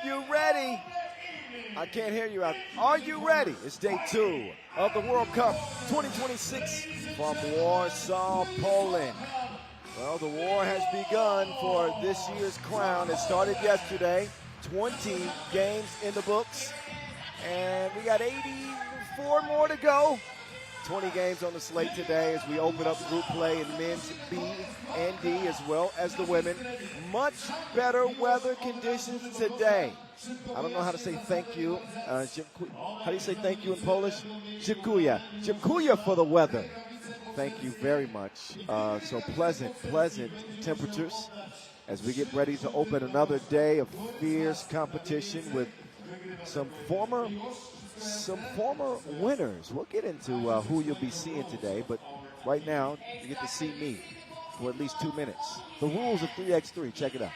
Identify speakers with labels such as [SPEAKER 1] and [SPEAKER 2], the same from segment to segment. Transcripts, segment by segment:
[SPEAKER 1] you ready? I can't hear you out. Are you ready? It's day 2 of the World Cup 2026 from Warsaw, Poland. Well, the war has begun for this year's crown. It started yesterday. 20 games in the books. And we got 84 more to go. 20 games on the slate today as we open up group play in men's B and D as well as the women. Much better weather conditions today. I don't know how to say thank you. How do you say thank you in Polish? Dziękuję. Dziękuję for the weather. Thank you very much. So pleasant temperatures as we get ready to open another day of fierce competition with some former winners. We'll get into who you'll be seeing today, but right now you get to see me for at least 2 minutes. The rules of 3x3, check it out.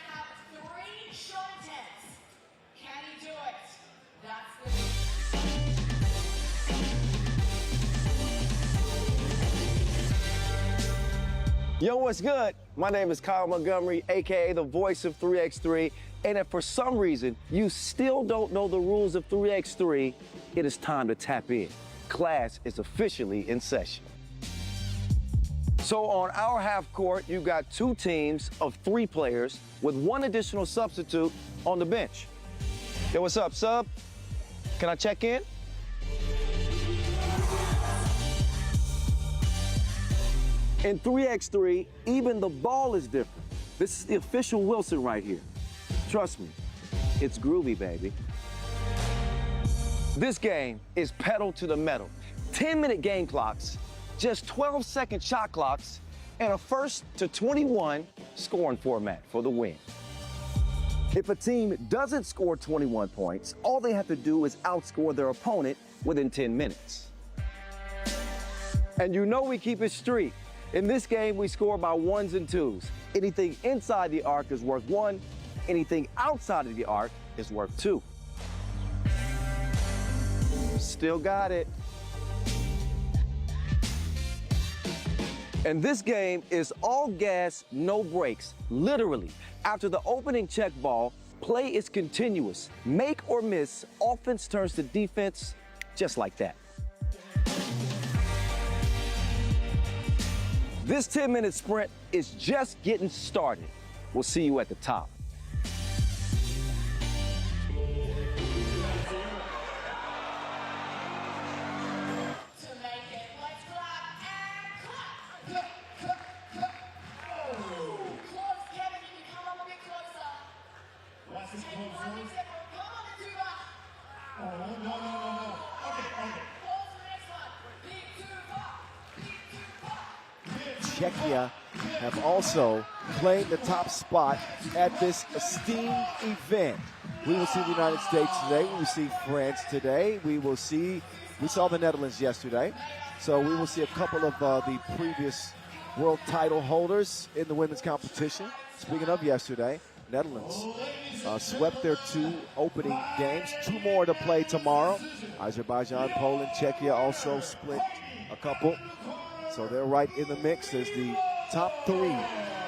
[SPEAKER 2] Yo, what's good? My name is Kyle Montgomery, aka the voice of 3x3. And if for some reason you still don't know the rules of 3x3, it is time to tap in. Class is officially in session. So on our half court, you got 2 teams of 3 players with 1 additional substitute on the bench. Yo, what's up, sub? Can I check in? In 3x3, even the ball is different. This is the official Wilson right here. Trust me, it's groovy, baby. This game is pedal to the metal. 10-minute game clocks, just 12-second shot clocks, and a first to 21 scoring format for the win. If a team doesn't score 21 points, all they have to do is outscore their opponent within 10 minutes. And you know we keep it street. In this game, we score by 1s and 2s. Anything inside the arc is worth 1. Anything outside of the arc is worth 2. Still got it. And this game is all gas, no brakes. Literally, after the opening check ball, play is continuous. Make or miss, offense turns to defense, just like that. This 10-minute sprint is just getting started. We'll see you at the top.
[SPEAKER 1] Czechia have also claimed the top spot at this esteemed event. We will see the United States today. We will see France today. We saw the Netherlands yesterday. So we will see a couple of the previous world title holders in the women's competition. Speaking of yesterday, Netherlands swept their 2 opening games. 2 more to play tomorrow. Azerbaijan, Poland, Czechia also split a couple. So they're right in the mix as the top 3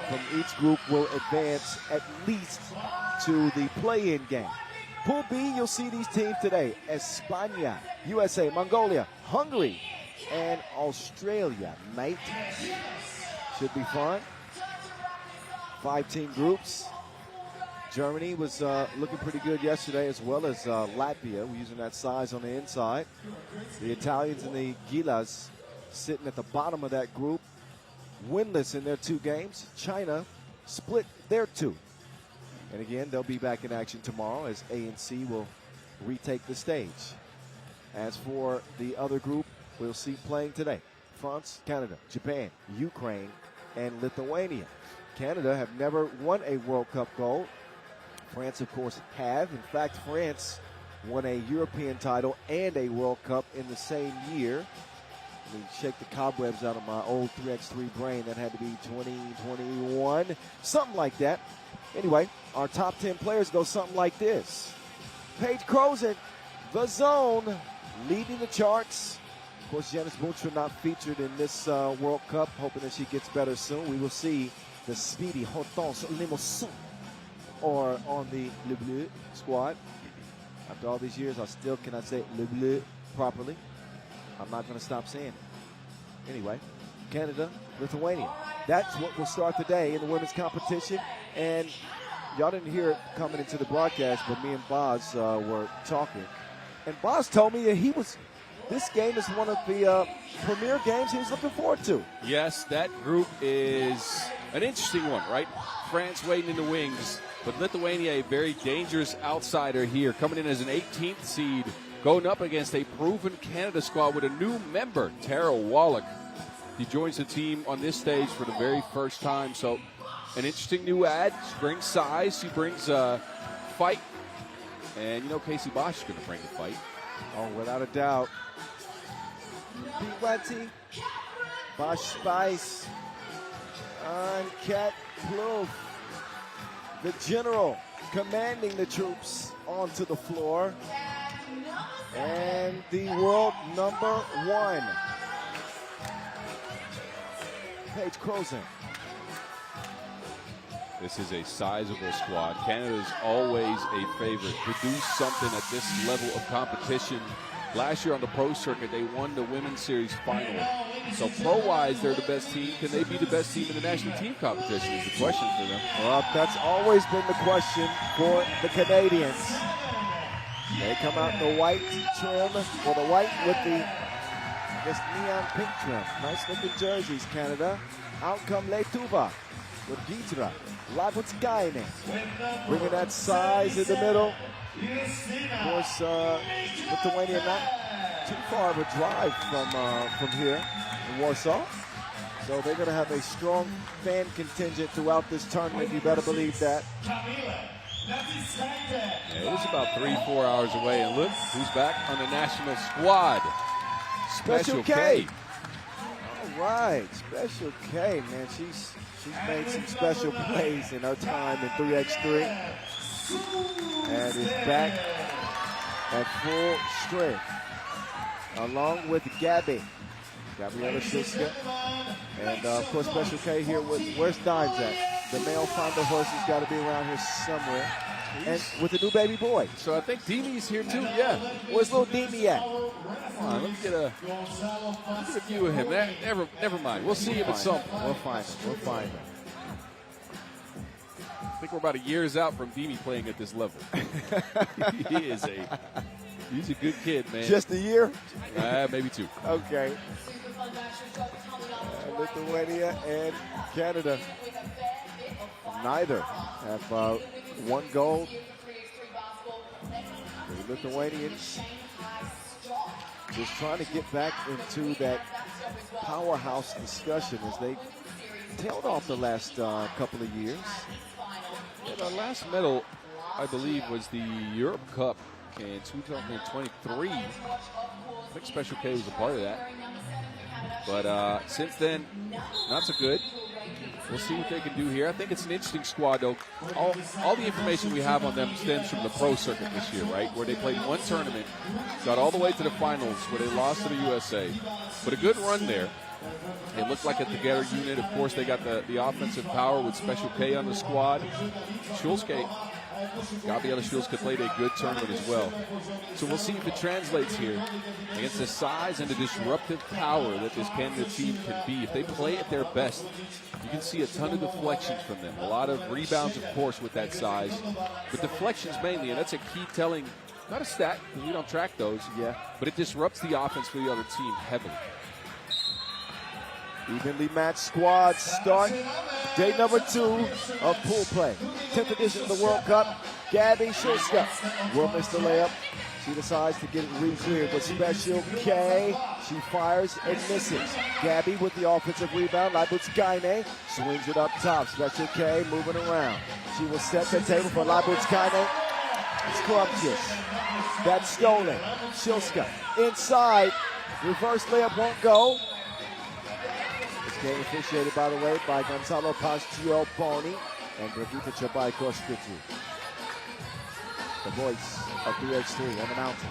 [SPEAKER 1] from each group will advance at least to the play-in game. Pool B, you'll see these teams today. España, USA, Mongolia, Hungary, and Australia. Mate, should be fun. 5-team groups. Germany was looking pretty good yesterday, as well as Latvia. We're using that size on the inside. The Italians and the Gilas sitting at the bottom of that group, winless in their 2 games. China split their 2. And again, they'll be back in action tomorrow as A and C will retake the stage. As for the other group, we'll see playing today. France, Canada, Japan, Ukraine, and Lithuania. Canada have never won a World Cup gold. France, of course, have. In fact, France won a European title and a World Cup in the same year. Let me shake the cobwebs out of my old 3x3 brain. That had to be 2021, something like that. Anyway, our top 10 players go something like this. Paige Crozen, the zone, leading the charts. Of course, Janice Buntra not featured in this World Cup, hoping that she gets better soon. We will see the speedy Hortense Limousin or on the Le Bleu squad. After all these years, I still cannot say Le Bleu properly. I'm not going to stop saying it. Anyway, Canada, Lithuania. That's what will start the day in the women's competition. And y'all didn't hear it coming into the broadcast, but me and Boz were talking. And Boz told me that this game is one of the premier games he was looking forward to.
[SPEAKER 3] Yes, that group is an interesting one, right? France waiting in the wings, but Lithuania, a very dangerous outsider here, coming in as an 18th seed, going up against a proven Canada squad with a new member, Tara Wallach. He joins the team on this stage for the very first time, so an interesting new ad. She brings size, she brings fight, and you know Casey Bosch is going to bring the fight.
[SPEAKER 1] Oh, without a doubt. Piwati, Bosch Spice, and Kat Plouffe, the general commanding the troops onto the floor. And the world number one, Paige Crozan.
[SPEAKER 3] This is a sizable squad. Canada's always a favorite to do something at this level of competition. Last year on the pro circuit, they won the women's series final. So pro-wise, they're the best team. Can they be the best team in the national team competition is the question for them.
[SPEAKER 1] Well, that's always been the question for the Canadians. They come out in the white trim, or the white with the neon pink trim. Nice looking jerseys, Canada. Out come Letuva with Gitra. Labutskainen bringing that size in the middle. Of course, Lithuania not too far of a drive from here in Warsaw. So they're going to have a strong fan contingent throughout this tournament. You better believe that.
[SPEAKER 3] Yeah, it was about 3-4 hours away, and look who's back on the national squad. Special K.
[SPEAKER 1] All right, Special K, man. She's made some special plays in her time in 3x3, and is back at full strength, along with Gabriela Shiska, and of course Special K here with where's Dimes at? The male Fonda horse has got to be around here somewhere. And with a new baby boy.
[SPEAKER 3] So I think Demi's here too, yeah.
[SPEAKER 1] Where's little Demi at?
[SPEAKER 3] Come on, let me get a view of him. Never mind. We'll see him at some point.
[SPEAKER 1] We'll find him.
[SPEAKER 3] I think we're about a year's out from Demi playing at this level. He's a good kid, man.
[SPEAKER 1] Just a year?
[SPEAKER 3] Maybe 2.
[SPEAKER 1] Okay. Lithuania and Canada. Neither have one gold. The Lithuanians just trying to get back into that powerhouse discussion as they tailed off the last couple of years.
[SPEAKER 3] And our last medal, I believe, was the Europe Cup in 2023. I think Special K was a part of that. But since then, not so good. We'll see what they can do here. I think it's an interesting squad, though. All the information we have on them stems from the pro circuit this year, right? Where they played one tournament, got all the way to the finals, where they lost to the USA. But a good run there. They look like a together unit. Of course, they got the offensive power with Special K on the squad. Gabriela Schulske played a good tournament as well. So we'll see if it translates here against the size and the disruptive power that this Canada team can be. If they play at their best, you can see a ton of deflections from them. A lot of rebounds, of course, with that size. But deflections mainly, and that's a key telling, not a stat, because we don't track those.
[SPEAKER 1] Yeah.
[SPEAKER 3] But it disrupts the offense for the other team heavily.
[SPEAKER 1] Evenly matched squads start day number 2 of pool play. 10th edition of the World Cup. Gabby Schulske will miss the layup. She decides to get it re-cleared with Special K. She fires and misses. Gabby with the offensive rebound. Labutskainen swings it up top. Special K moving around. She will set the table for Labutskainen. Scrumptious. That's stolen. Schulske inside. Reverse layup won't go. Game officiated, by the way, by Gonzalo Pastioponi and Brigitte Chabai-Koskritu. The voice of 3x3 on the mountain,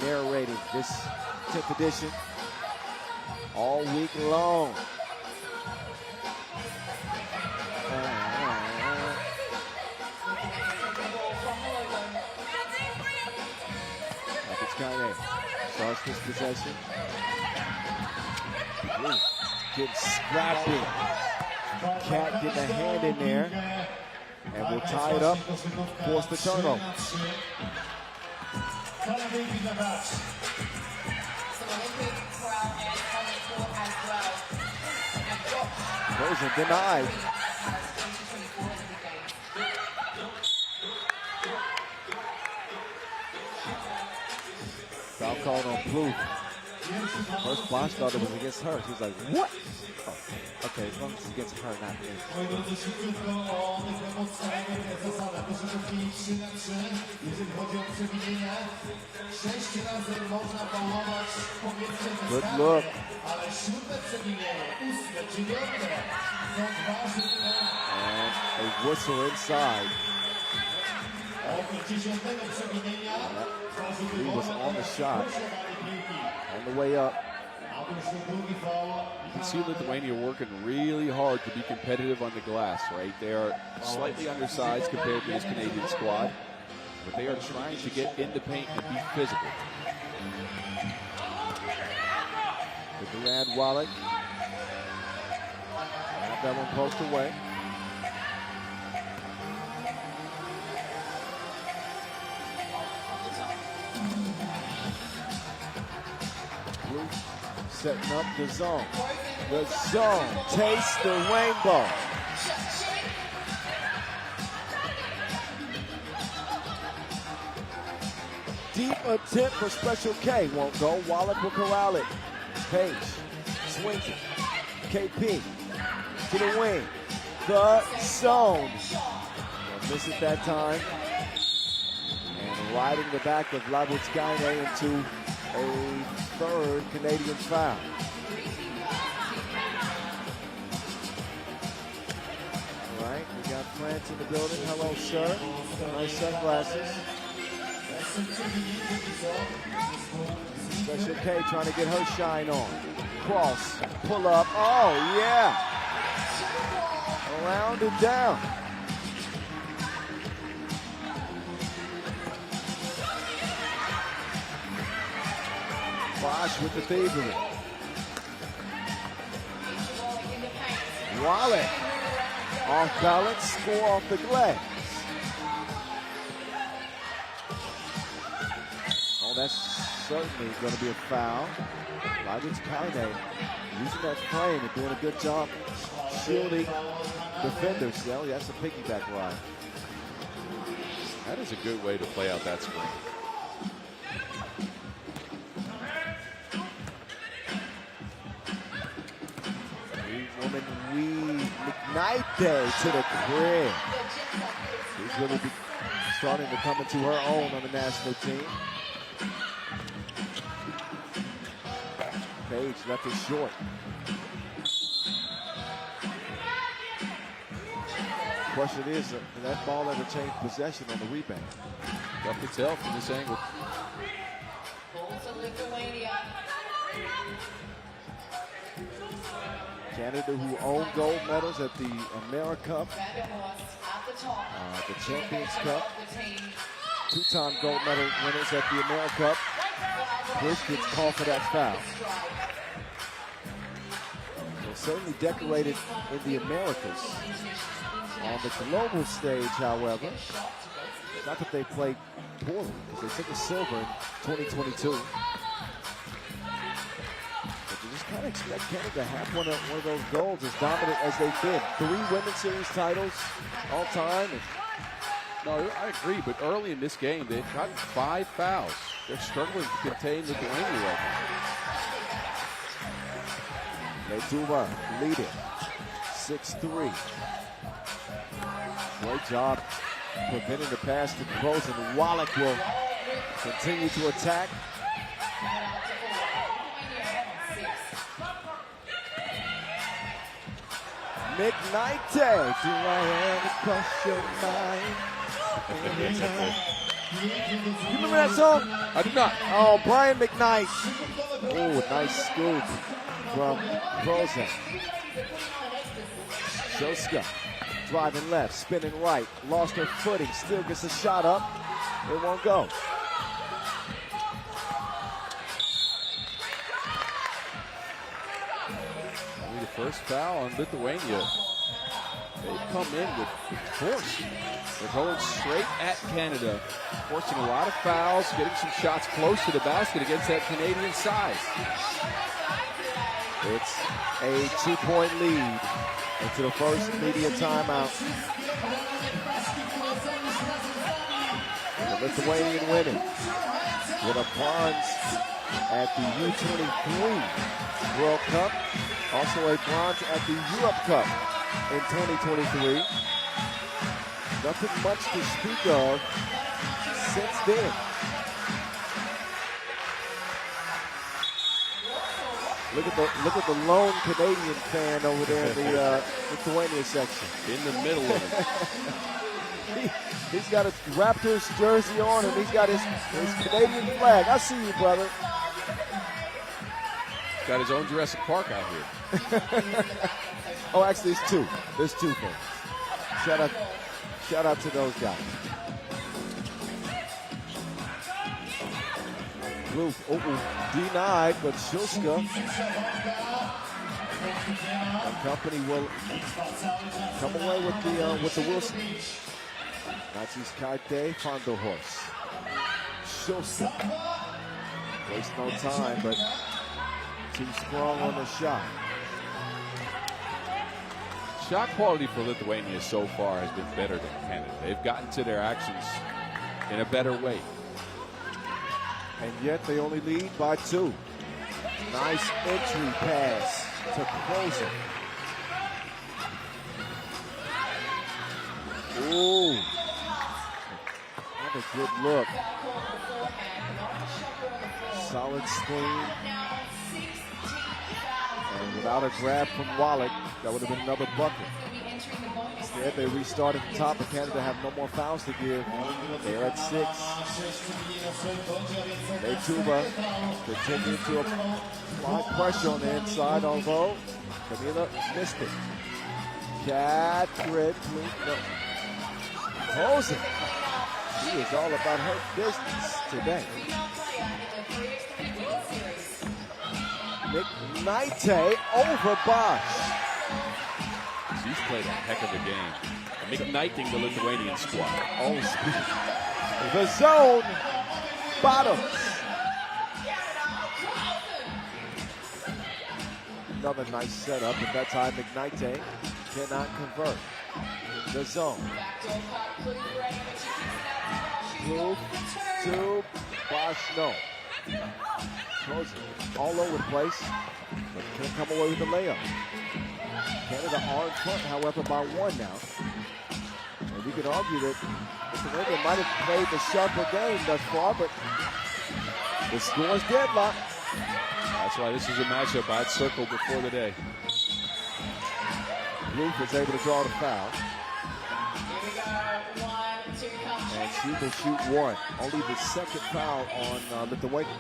[SPEAKER 1] narrating this 10th edition all week long. this possession. Ooh, getting scrappy. Cat getting a hand in there. And we'll tie it up, force the turnover. Version denied. Foul called on Plouffe. First Bosch thought it was against her. She was like, what? Oh, okay, as long as it's against her, not me. Good look. And a whistle inside. He was on the shot. On the way up.
[SPEAKER 3] You can see Lithuania working really hard to be competitive on the glass, right? They are slightly undersized compared to this Canadian squad, but they are trying to get in the paint and be physical.
[SPEAKER 1] The Durand Wallach. Have that one poked away. Setting up the zone. The zone. Taste the rainbow. Deep attempt for Special K. Won't go. Wallach will corral it. Page. Swings it. KP. To the wing. The zone. They'll miss it that time. And riding the back of Labutskaine into a third Canadian foul. All right, we got France in the building. Hello, sir. Nice sunglasses. Special K trying to get her shine on. Cross, pull up. Oh, yeah. Around and down. Bosch with the favorite. Wallach off balance, score off the glass. Oh, that's certainly going to be a foul. Labutskaine using that frame and doing a good job shielding defenders. Oh, that's a piggyback ride.
[SPEAKER 3] That is a good way to play out that screen.
[SPEAKER 1] McKnight to the crib. She's really starting to come into her own on the national team. Page left it short. Question is, did that ball ever change possession on the rebound?
[SPEAKER 3] Tough to tell from this angle.
[SPEAKER 1] Canada, who own gold medals at the AmeriCup, the Champions Cup, two-time gold medal winners at the AmeriCup. Bruce gets called for that foul. They're certainly decorated in the Americas. On the global stage, however, not that they played poorly, because they took a silver in 2022. Kind of expect Canada to have one of those golds as dominant as they've been. 3 Women's Series titles all time.
[SPEAKER 3] No, I agree, but early in this game, they've gotten 5 fouls. They're struggling to contain Lithuania right now.
[SPEAKER 1] Leduva leading 6-3. Great job preventing the pass to Gross, and Wallach will continue to attack. McKnight, do I ever cross your mind? You remember that song?
[SPEAKER 3] I do not.
[SPEAKER 1] Oh, Brian McKnight. Oh, nice scoop from Prozac. Shoska driving left, spinning right, lost her footing, still gets a shot up. It won't go.
[SPEAKER 3] First foul on Lithuania. They come in with force. They're going straight at Canada, forcing a lot of fouls, getting some shots close to the basket against that Canadian size.
[SPEAKER 1] It's a 2-point lead into the first media timeout. The Lithuanian winning with a bronze at the U23 World Cup, also a bronze at the Europe Cup in 2023. Nothing much to speak of since then. Look at the lone Canadian fan over there in the Lithuania section.
[SPEAKER 3] In the middle of it.
[SPEAKER 1] He's got his Raptors jersey on and he's got his Canadian flag. I see you, brother.
[SPEAKER 3] Got his own Jurassic Park out here.
[SPEAKER 1] Oh, actually, it's two. There's two things. Shout out to those guys. Roof, denied, but Shulska and company will come away with the Wilson. Nazis Karte, Fondo Horse. Shulska. Waste no time, but too strong on the shot.
[SPEAKER 3] Shot quality for Lithuania so far has been better than Canada. They've gotten to their actions in a better way.
[SPEAKER 1] And yet they only lead by 2. Nice entry pass to Crozer. Ooh. Another good look. Solid screen. And without a grab from Wallach, that would have been another bucket. Instead, they restart at the top, and Canada have no more fouls to give. They're at 6. Tuba continue to apply pressure on the inside, although Camila missed it. Catherine Rosen. She is all about her business today. McKnight over Bosch.
[SPEAKER 3] He's played a heck of a game. McKnighting the Lithuanian squad.
[SPEAKER 1] Oh, speed. The zone bottoms. Another nice setup, but that time McKnight cannot convert. The zone. Move to Bosch, no. Close it. All over the place, but can't come away with the layup. Canada are in front, however, by 1 now. And we could argue that Lithuania might have played the sharper game thus far, but the score is deadlocked.
[SPEAKER 3] That's why this is a matchup I'd circle before the day.
[SPEAKER 1] Ruth is able to draw the foul. And she will shoot 1. Only the second foul on Lithuania.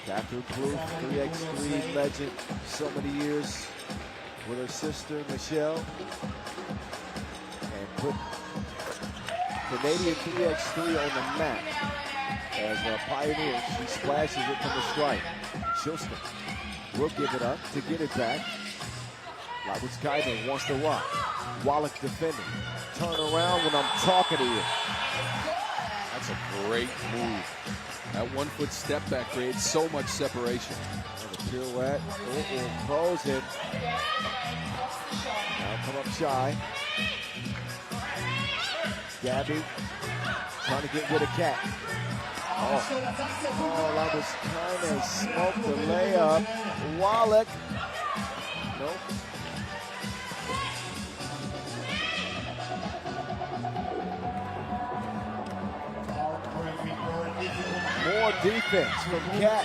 [SPEAKER 1] Catherine Klug, 3x3 legend, so many years with her sister Michelle, and put Canadian 3x3 on the map as a pioneer. She splashes it from the stripe. Shilston will give it up to get it back. Lawitz-Kaiden wants to rock. Wallach defending. Turn around when I'm talking to you.
[SPEAKER 3] That's a great move. That 1-foot step back creates so much separation.
[SPEAKER 1] And a pirouette. Close it. Now come up shy. Gabby trying to get rid of Cat. Oh, that was kind of smoked the layup. Wallach. Nope. More defense from Cat.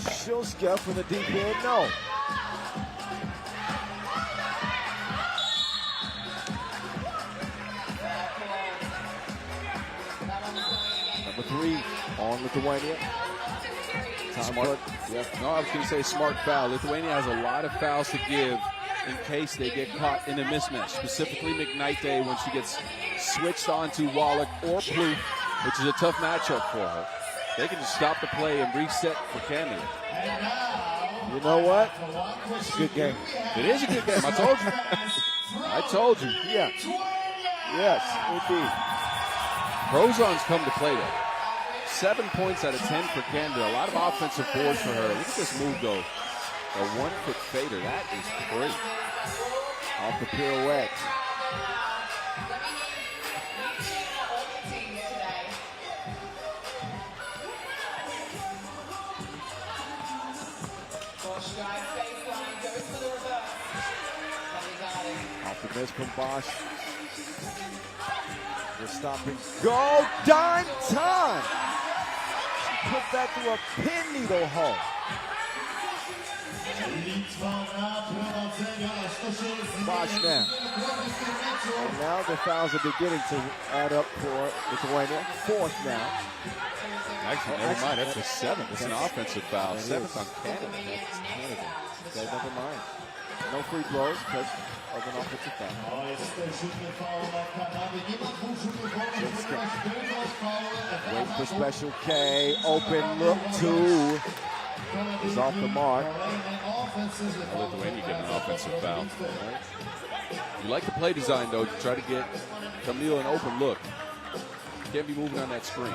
[SPEAKER 1] Shilska from the deep end, no. Number 3 On Lithuania.
[SPEAKER 3] Smart. Yeah. No, I was going to say smart foul. Lithuania has a lot of fouls to give in case they get caught in a mismatch. Specifically, McKnight when she gets switched on to Wallach or Plouffe, which is a tough matchup for her. They can just stop the play and reset for Canada.
[SPEAKER 1] You know what? It's a good game.
[SPEAKER 3] It is a good game. I told you. I told you.
[SPEAKER 1] Yeah. Yes, indeed.
[SPEAKER 3] Prozon's come to play though. 7 points out of 10 for Canada. A lot of offensive boards for her. Look at this move though. A 1-foot fader. That is great.
[SPEAKER 1] Off the pirouette. Off the miss from Bosch. The stopping. Go! Dime time! She put that through a pin needle hole. Bosch now. And now the fouls are beginning to add up for Lithuania. Fourth now.
[SPEAKER 3] Actually, never mind. That's a seventh. It's an offensive foul. Seventh on Canada.
[SPEAKER 1] That's Canada. Okay, never mind. No free throws because of an offensive foul. Wait for special K. Open look two. Is off the mark.
[SPEAKER 3] Lithuania getting an offensive foul. You like the play design though to try to get Camille an open look. Can't be moving on that screen.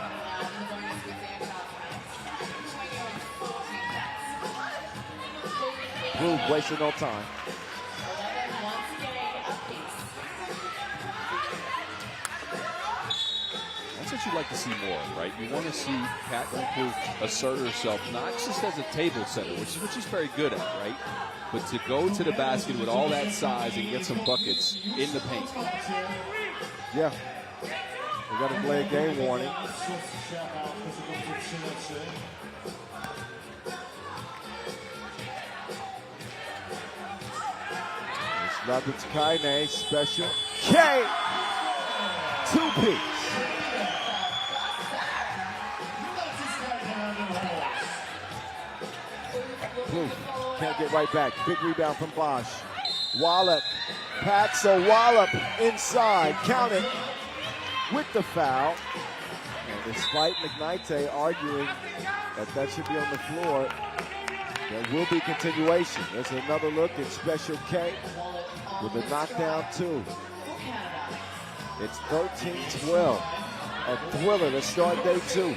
[SPEAKER 1] Plouffe wasting no time.
[SPEAKER 3] That's what you like to see more of, right? You want to see Catelyn Plouffe assert herself, not just as a table setter, which she's very good at, right? But to go to the basket with all that size and get some buckets in the paint.
[SPEAKER 1] Yeah. We got to play a game warning. Labutskaine, special K. Two-piece. Plouffe can't get right back. Big rebound from Bosch. Wallop. Paxo Wallop inside. Count it with the foul. And despite McKnight arguing that should be on the floor, there will be continuation. There's another look at Special K with a knockdown two. It's 13-12. A thriller to start day two.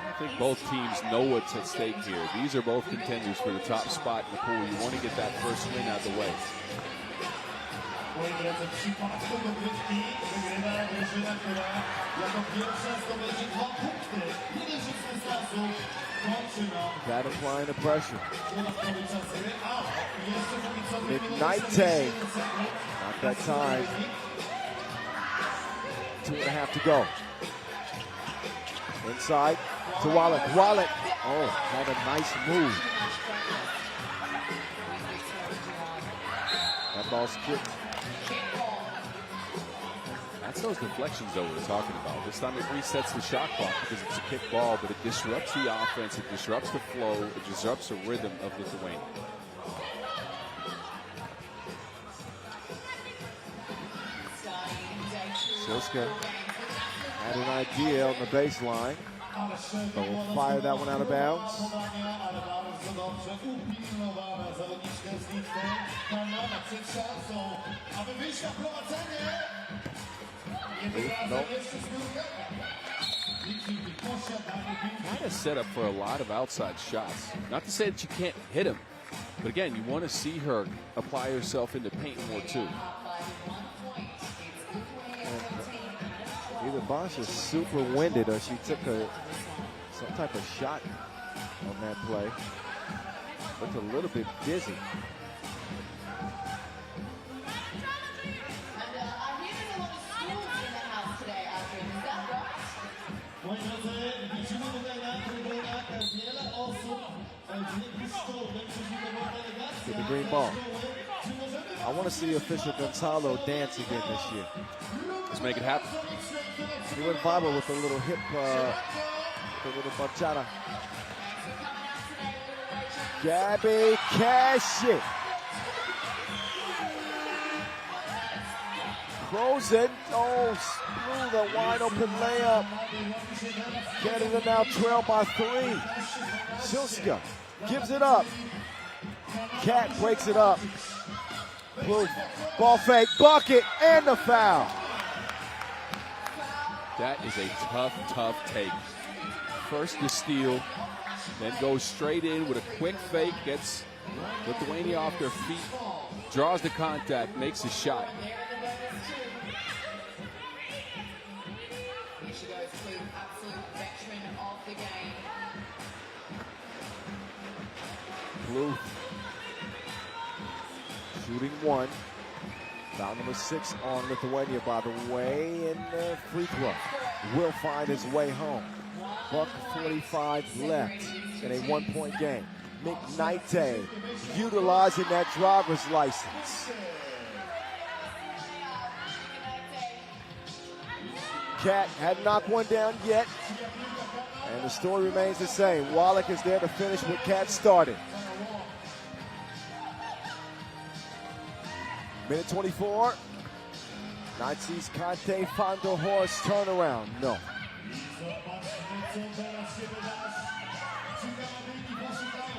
[SPEAKER 3] I think both teams know what's at stake here. These are both contenders for the top spot in the pool. You want to get that first win out of the way.
[SPEAKER 1] That applying the pressure. McKnight. Not that time. 2.5 to go. Inside to Wallach. Wallach. Oh, had a nice move. That ball's kicked.
[SPEAKER 3] That's those deflections that we're talking about. This time it resets the shot clock because it's a kick ball, but it disrupts the offense, it disrupts the flow, it disrupts the rhythm of Lithuania.
[SPEAKER 1] Silska had an idea on the baseline, but will fire that one out of bounds. Nope.
[SPEAKER 3] Kind of set up for a lot of outside shots. Not to say that you can't hit them, but again, you want to see her apply herself into paint more too.
[SPEAKER 1] Either Bosch is super winded or she took some type of shot on that play. Looked a little bit dizzy. Get the green ball. I want to see official Gonzalo dance again this year.
[SPEAKER 3] Let's make it happen.
[SPEAKER 1] He went viral with a little hip, a little bachata. Gabby Cash. Frozen. Oh, blew the wide open layup. Canada now trail by 3. Silska gives it up. Cat breaks it up. Blue. Ball fake, bucket, and the foul.
[SPEAKER 3] That is a tough, tough take. First the steal, then goes straight in with a quick fake, gets Lithuania off their feet, draws the contact, makes a shot.
[SPEAKER 1] Blue shooting 1. Foul number 6 on Lithuania, by the way, and the free throw will find his way home. Buck 45 left in a 1-point game. McKnight utilizing that driver's license. Cat hadn't knocked one down yet, and the story remains the same. Wallach is there to finish what Cat started. Minute 24. Nazis Kante Fondo Horse turnaround. No.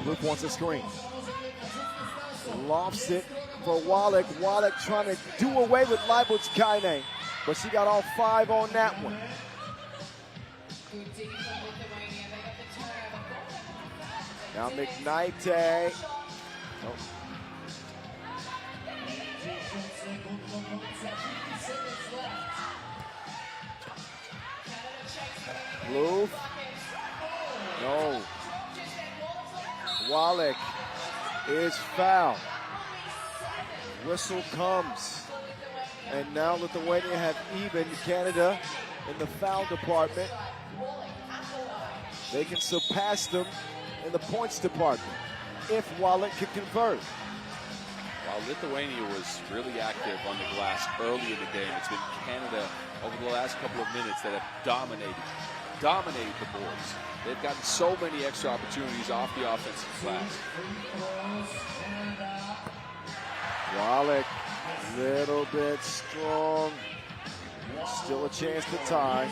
[SPEAKER 1] Luke wants a screen. Lofts it for Wallach. Wallach trying to do away with Leibowitz-Kaine, but she got all 5 on that one. Now McKnight. Oh. Blue. No. Wallach is fouled. Whistle comes. And now Lithuania have even Canada in the foul department. They can surpass them in the points department if Wallach can convert.
[SPEAKER 3] While Lithuania was really active on the glass early in the game, it's been Canada over the last couple of minutes that have dominated the boards. They've gotten so many extra opportunities off the offensive glass.
[SPEAKER 1] Wallach, little bit strong. Still a chance to tie.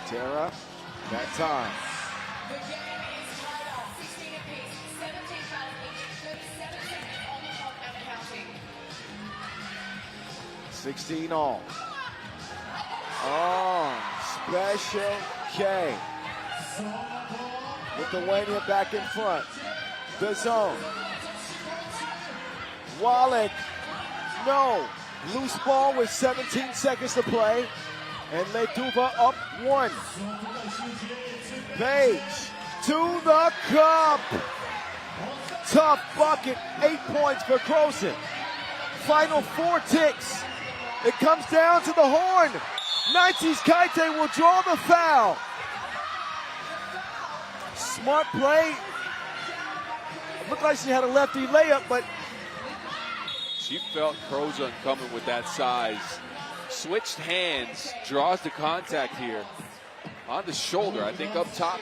[SPEAKER 1] Tara, that time. 16 all. Oh, special K. Lithuania back in front. The zone. Wallach, no. Loose ball with 17 seconds to play. And Leduva up 1. Page to the cup. Tough bucket, 8 points for Croson. Final 4 ticks. It comes down to the horn. Nazis Kaite will draw the foul. Smart play. It looked like she had a lefty layup, but
[SPEAKER 3] she felt Croson coming with that size. Switched hands, draws the contact here. On the shoulder, I think up top,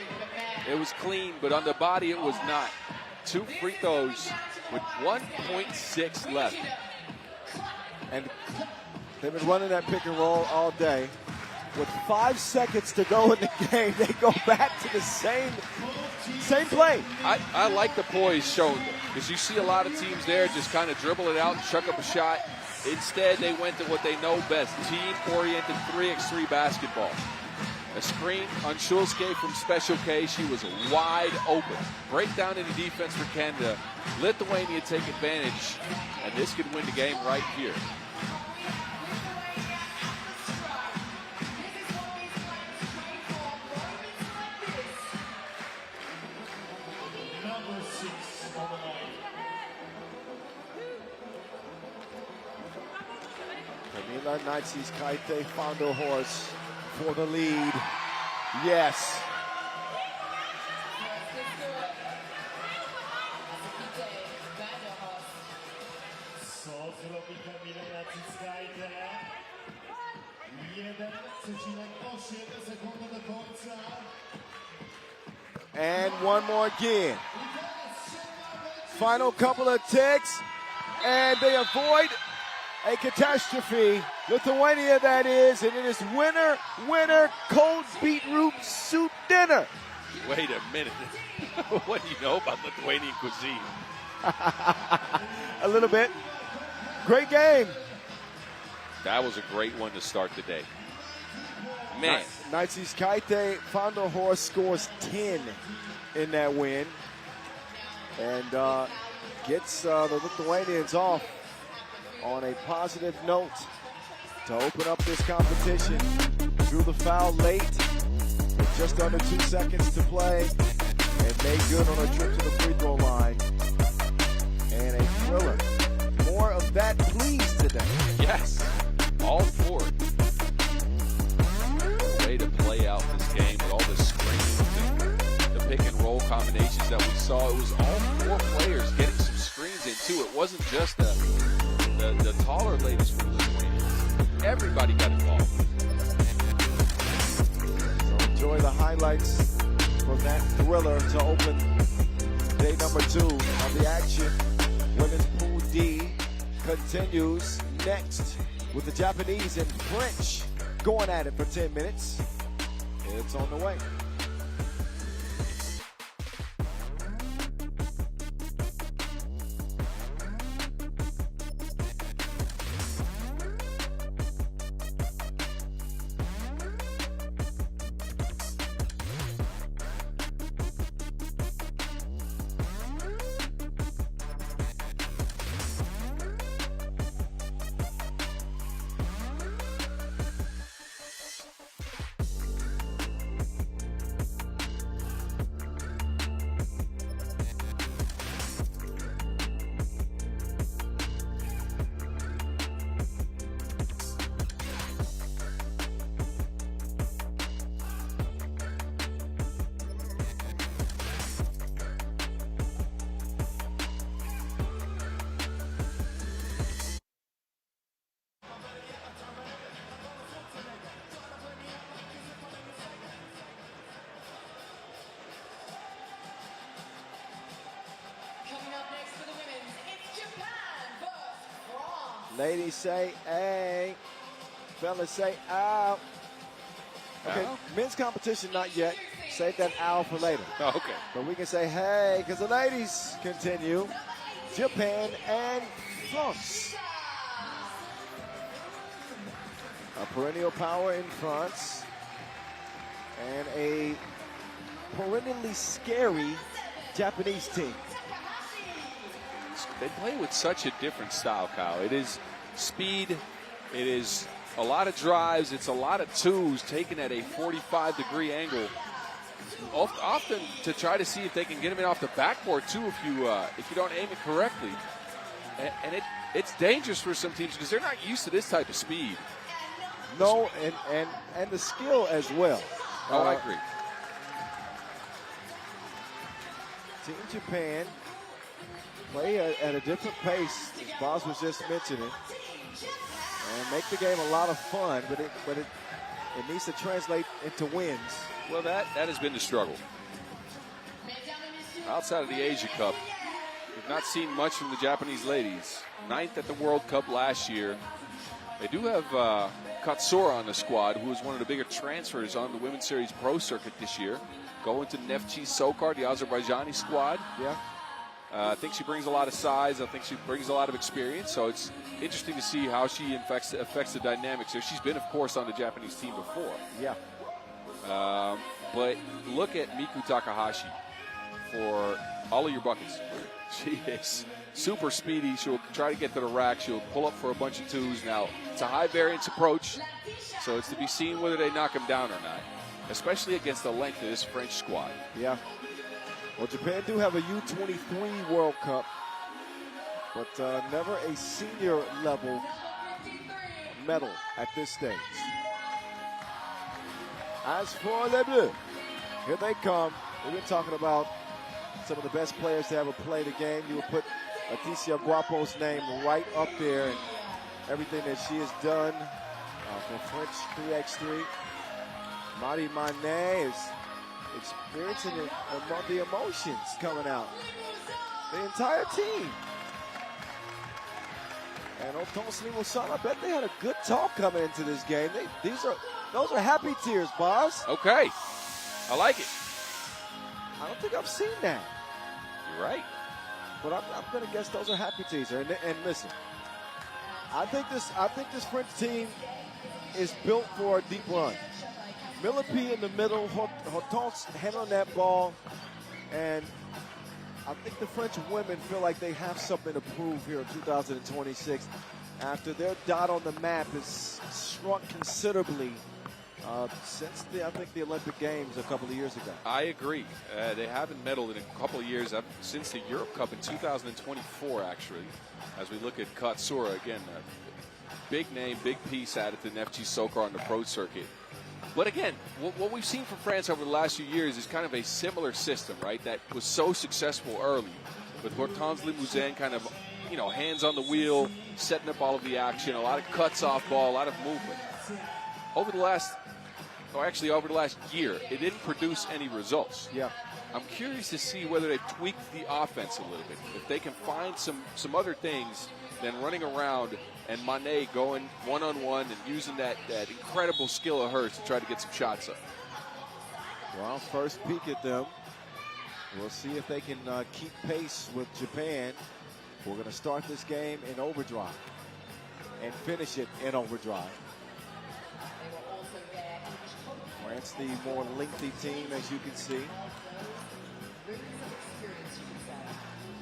[SPEAKER 3] it was clean, but on the body, it was not. 2 free throws with 1.6 left.
[SPEAKER 1] And they've been running that pick and roll all day. With 5 seconds to go in the game, they go back to the same play.
[SPEAKER 3] I like the poise shown there, because you see a lot of teams there just kind of dribble it out and chuck up a shot. Instead, they went to what they know best, team-oriented 3x3 basketball. A screen on Schulske from Special K. She was wide open. Breakdown in the defense for Canada. Lithuania take advantage, and this could win the game right here.
[SPEAKER 1] Nazis Kaite Fondo Horse for the lead. Yes. And one more again. Final couple of ticks, and they avoid a catastrophe. Lithuania, that is, and it is winner, winner, cold beetroot soup dinner.
[SPEAKER 3] Wait a minute. What do you know about Lithuanian cuisine?
[SPEAKER 1] A little bit. Great game.
[SPEAKER 3] That was a great one to start the day. Man.
[SPEAKER 1] Naitsis Kaite Fandor scores 10 in that win and gets the Lithuanians off on a positive note to open up this competition. Drew the foul late with just under 2 seconds to play and made good on a trip to the free throw line. And a thriller. More of that, please, today.
[SPEAKER 3] Yes, all for it. Way to play out this game with all the screens and the pick and roll combinations that we saw. It was all 4 players getting some screens in too. It wasn't just the taller ladies from Lithuania. Everybody got involved.
[SPEAKER 1] So enjoy the highlights from that thriller to open day number 2 of the action. Women's Pool D continues next with the Japanese and French going at it for 10 minutes. It's on the way. Ladies say A, fellas say ow. Okay, men's competition not yet. Save that ow for later.
[SPEAKER 3] Oh, okay.
[SPEAKER 1] But we can say hey, because the ladies continue. Japan and France. A perennial power in France. And a perennially scary Japanese team.
[SPEAKER 3] They play with such a different style, Kyle. It is speed. It is a lot of drives. It's a lot of twos taken at a 45-degree angle. Often to try to see if they can get them in off the backboard, too, if you don't aim it correctly. And it's dangerous for some teams because they're not used to this type of speed.
[SPEAKER 1] No, and the skill as well.
[SPEAKER 3] Oh, I agree.
[SPEAKER 1] Team Japan play at a different pace, as Boz was just mentioning, and make the game a lot of fun, but it needs to translate into wins.
[SPEAKER 3] Well, that has been the struggle. Outside of the Asia Cup, we've not seen much from the Japanese ladies. 9th at the World Cup last year. They do have Katsura on the squad, who is one of the bigger transfers on the Women's Series Pro Circuit this year. Going to Neftchi Sokar, the Azerbaijani squad.
[SPEAKER 1] Yeah.
[SPEAKER 3] I think she brings a lot of size. I think she brings a lot of experience. So it's interesting to see how she affects the dynamics there. She's been, of course, on the Japanese team before.
[SPEAKER 1] Yeah.
[SPEAKER 3] But look at Miku Takahashi for all of your buckets. She is super speedy. She'll try to get to the rack. She'll pull up for a bunch of twos. Now, it's a high variance approach, so it's to be seen whether they knock him down or not, especially against the length of this French squad.
[SPEAKER 1] Yeah. Well, Japan do have a U23 World Cup, but never a senior level medal at this stage. As for Les Bleus, here they come. We've been talking about some of the best players to ever play the game. You would put Leticia Guapo's name right up there, and everything that she has done for French 3x3. Mari Mané is experiencing the emotions coming out. The entire team. And Oton Slimusan, I bet they had a good talk coming into this game. Those are happy tears, boss.
[SPEAKER 3] Okay. I like it.
[SPEAKER 1] I don't think I've seen that.
[SPEAKER 3] You're right.
[SPEAKER 1] But I'm going to guess those are happy tears. And listen, I think this French team is built for a deep run. Millipede in the middle, Hortense handling that ball, and I think the French women feel like they have something to prove here in 2026 after their dot on the map has shrunk considerably since the Olympic Games a couple of years ago.
[SPEAKER 3] I agree. They haven't medaled in a couple of years since the Europe Cup in 2024, actually. As we look at Katsura, again, big name, big piece added to FG Soccer on the pro circuit. But again, what we've seen from France over the last few years is kind of a similar system, right? That was so successful early with Hortense Limousin kind of, hands on the wheel, setting up all of the action, a lot of cuts off ball, a lot of movement. Over the last year, it didn't produce any results.
[SPEAKER 1] Yeah.
[SPEAKER 3] I'm curious to see whether they've tweaked the offense a little bit. If they can find some other things than running around and Mané going one-on-one and using that incredible skill of hers to try to get some shots up.
[SPEAKER 1] Well, first peek at them. We'll see if they can keep pace with Japan. We're going to start this game in overdrive and finish it in overdrive. France, the more lengthy team, as you can see.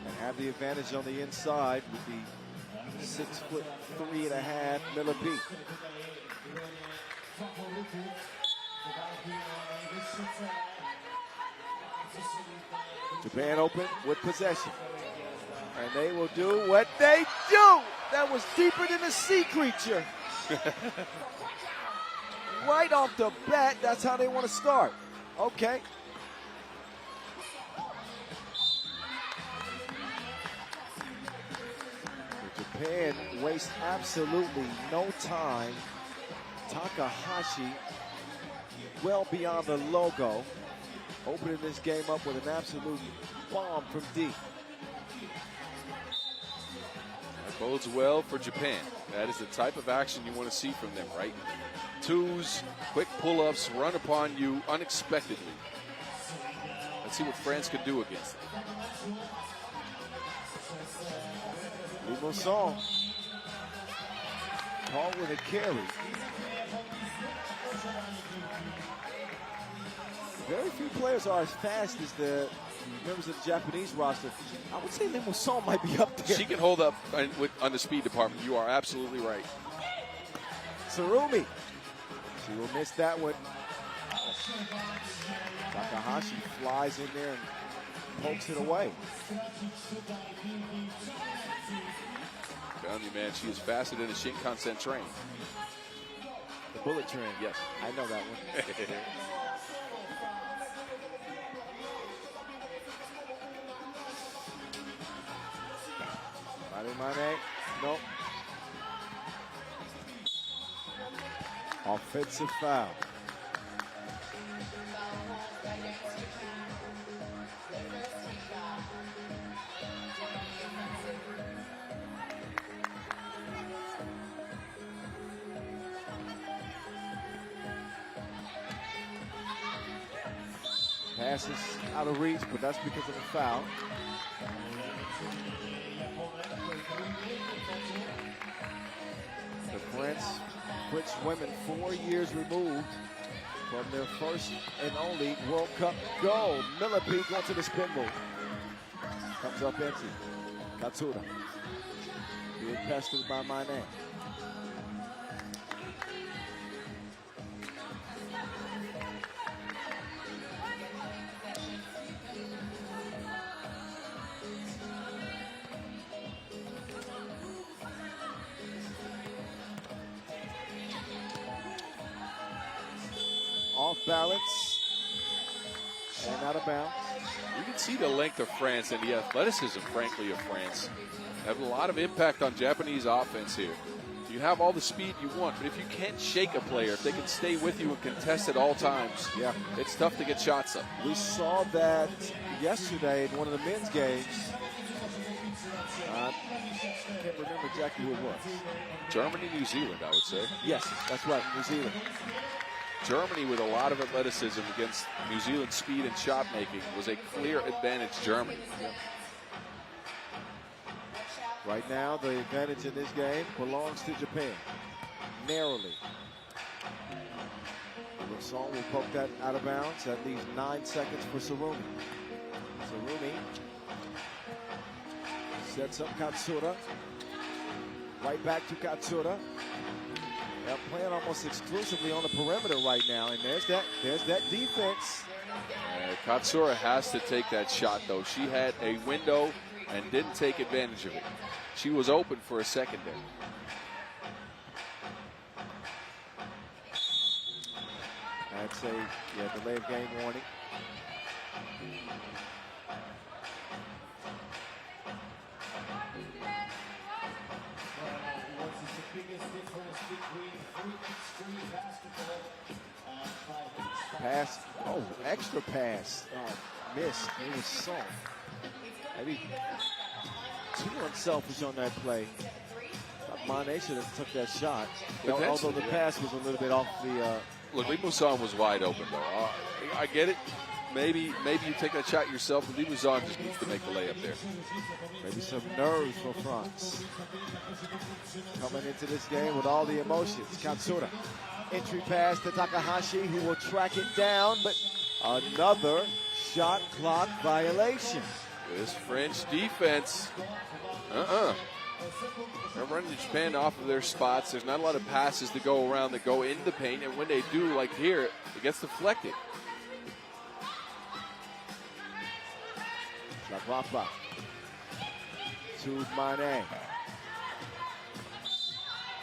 [SPEAKER 1] And have the advantage on the inside with the 6'3.5" Millipede. Japan open with possession. And they will do what they do. That was deeper than a sea creature. Right off the bat, that's how they want to start. Okay. Japan wastes absolutely no time. Takahashi, well beyond the logo, opening this game up with an absolute bomb from deep.
[SPEAKER 3] That bodes well for Japan. That is the type of action you want to see from them, right? Twos, quick pull-ups, run upon you unexpectedly. Let's see what France can do against them.
[SPEAKER 1] Limousin caught with a carry. Very few players are as fast as the members of the Japanese roster. I would say Limousin might be up there.
[SPEAKER 3] She can hold up on the speed department. You are absolutely right.
[SPEAKER 1] Sarumi. She will miss that one. Takahashi flies in there and pokes it away.
[SPEAKER 3] Telling you, man, she is faster than a Shinkansen train.
[SPEAKER 1] The bullet train.
[SPEAKER 3] Yes.
[SPEAKER 1] I know that one. Mané. Nope. Offensive foul. Passes out of reach, but that's because of the foul. The French women 4 years removed from their first and only World Cup gold. Millipede going to the spin move. Comes up empty. Katsura being pestered by Mané. Off balance. And out of bounds.
[SPEAKER 3] You can see the length of France and the athleticism, frankly, of France. Have a lot of impact on Japanese offense here. You have all the speed you want, but if you can't shake a player, if they can stay with you and contest at all times,
[SPEAKER 1] yeah,
[SPEAKER 3] it's tough to get shots up.
[SPEAKER 1] We saw that yesterday in one of the men's games. I can't remember exactly who it was.
[SPEAKER 3] Germany, New Zealand, I would say.
[SPEAKER 1] Yes, that's right, New Zealand.
[SPEAKER 3] Germany, with a lot of athleticism against New Zealand's speed and shot making, was a clear advantage Germany.
[SPEAKER 1] Yep. Right now, the advantage in this game belongs to Japan, narrowly. Warsaw will poke that out of bounds. That leaves 9 seconds for Sarumi. Sarumi sets up Katsura. Right back to Katsura. They're playing almost exclusively on the perimeter right now, and there's that defense.
[SPEAKER 3] Katsura has to take that shot, though. She had a window and didn't take advantage of it. She was open for a second there.
[SPEAKER 1] That's a delay of game warning. Pass. Oh, extra pass. Oh, missed. It was soft. Maybe too unselfish on that play. Mane should have took that shot. Although the pass was a little bit off the.
[SPEAKER 3] Look, Limousin was wide open, though. I get it. Maybe you take that shot yourself, but Limousin just needs to make the layup there.
[SPEAKER 1] Maybe some nerves for France. Coming into this game with all the emotions. Katsura. Entry pass to Takahashi, who will track it down, but another shot clock violation.
[SPEAKER 3] This French defense. They're running Japan off of their spots. There's not a lot of passes to go around that go in the paint, and when they do, like here, it gets deflected.
[SPEAKER 1] Chakwapa to Mane.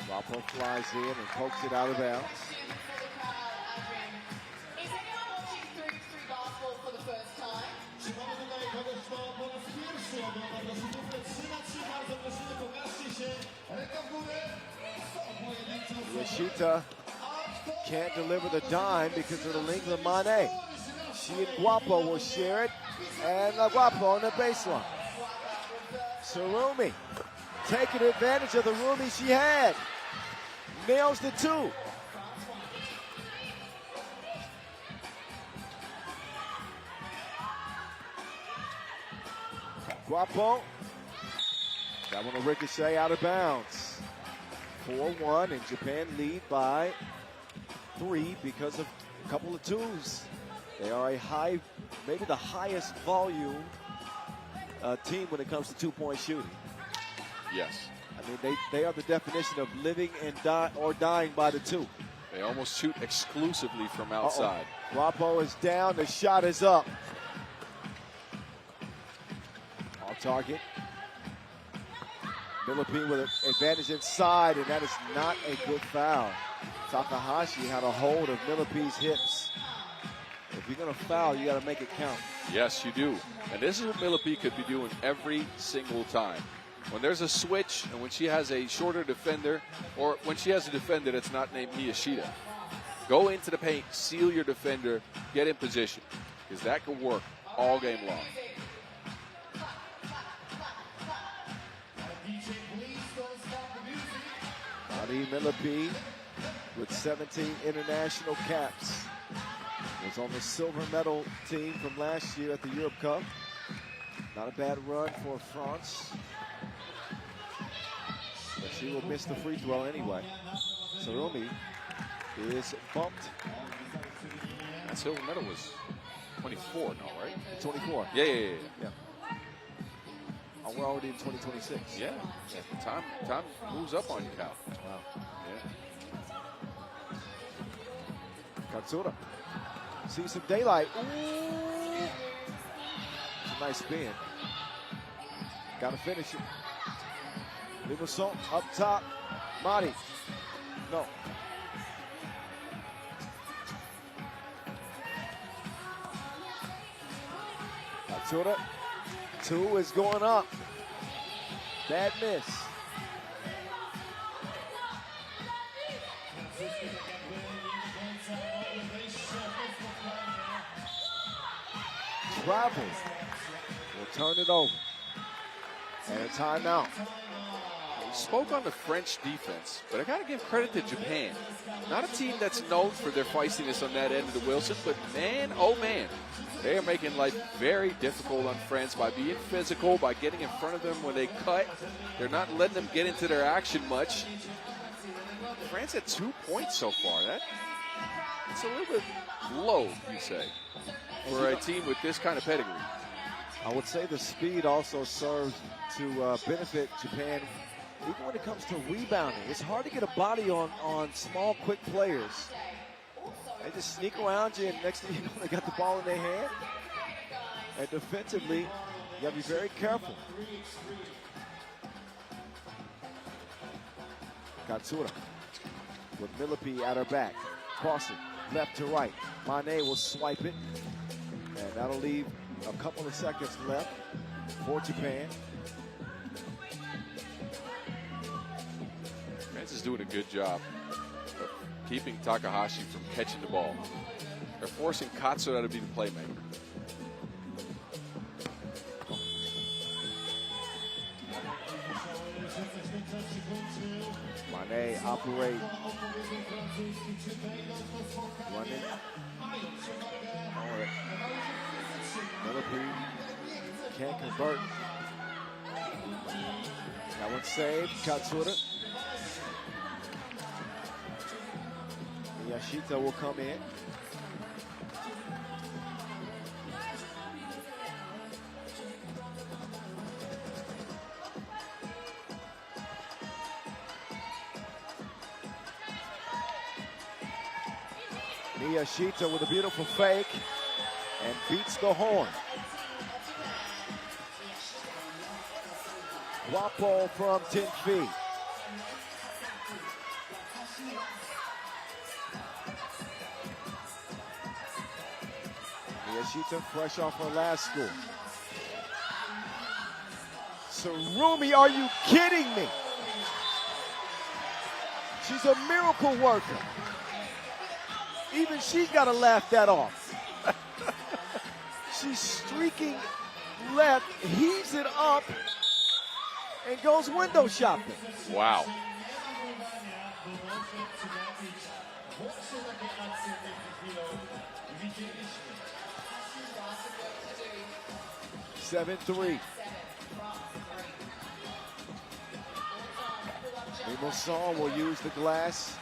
[SPEAKER 1] Wapo flies in and pokes it out of bounds. Yoshita can't deliver the dime because of the length of Mane. She and Guapo will share it, and Guapo on the baseline. Sarumi taking advantage of the roomie she had. Nails the two. Guapo. That one will ricochet out of bounds. 4-1, and Japan lead by 3 because of a couple of twos. They are a high, maybe the highest volume team when it comes to two-point shooting.
[SPEAKER 3] Yes.
[SPEAKER 1] I mean, they are the definition of living and dying by the two.
[SPEAKER 3] They almost shoot exclusively from outside.
[SPEAKER 1] Guapo is down, the shot is up. Off target. Bilibili with an advantage inside, and that is not a good foul. Takahashi had a hold of Milipi's hips. If you're going to foul, you got to make it count.
[SPEAKER 3] Yes, you do. And this is what Bilibi could be doing every single time. When there's a switch, and when she has a shorter defender, or when she has a defender that's not named Miyashita, go into the paint, seal your defender, get in position, because that can work all game long.
[SPEAKER 1] Adi Milipi with 17 international caps. Was on the silver medal team from last year at the Europe Cup. Not a bad run for France. But she will miss the free throw anyway. Sarumi is bumped.
[SPEAKER 3] That silver medal was 24, no, right?
[SPEAKER 1] 24.
[SPEAKER 3] Yeah.
[SPEAKER 1] Oh, we're already in 2026.
[SPEAKER 3] Yeah. Time moves up on you, Cal.
[SPEAKER 1] Wow.
[SPEAKER 3] Yeah.
[SPEAKER 1] Katsura. See some daylight. Ooh. It's a nice spin. Got to finish it. Limousin up top. Madi. No. Katsura. 2 is going up. Bad miss. Travel will turn it over. And a timeout.
[SPEAKER 3] He spoke on the French defense, but I got to give credit to Japan. Not a team that's known for their feistiness on that end of the Wilson, but man, oh man, they are making life very difficult on France by being physical, by getting in front of them when they cut. They're not letting them get into their action much. France had 2 points so far. That's a little bit low, you say, for a team with this kind of pedigree.
[SPEAKER 1] I would say the speed also serves to benefit Japan, even when it comes to rebounding. It's hard to get a body on small, quick players. They just sneak around you, and next thing you know, they got the ball in their hand. And defensively, you got to be very careful. Katsura with Bilibili at her back. Crossing left to right. Mane will swipe it, and that'll leave a couple of seconds left for Japan.
[SPEAKER 3] France is doing a good job of keeping Takahashi from catching the ball. They're forcing Katsura to be the playmaker.
[SPEAKER 1] Mane operate. Running. Bilibili can't convert. That one saved. Katsura. Yashita will come in. Miyashita with a beautiful fake and beats the horn. Guapo from 10 feet. Miyashita fresh off her last score. Surumi, are you kidding me? She's a miracle worker. Even she's got to laugh that off. She's streaking left, heaves it up, and goes window shopping.
[SPEAKER 3] Wow.
[SPEAKER 1] Seven, 3. Mimosan will use the glass.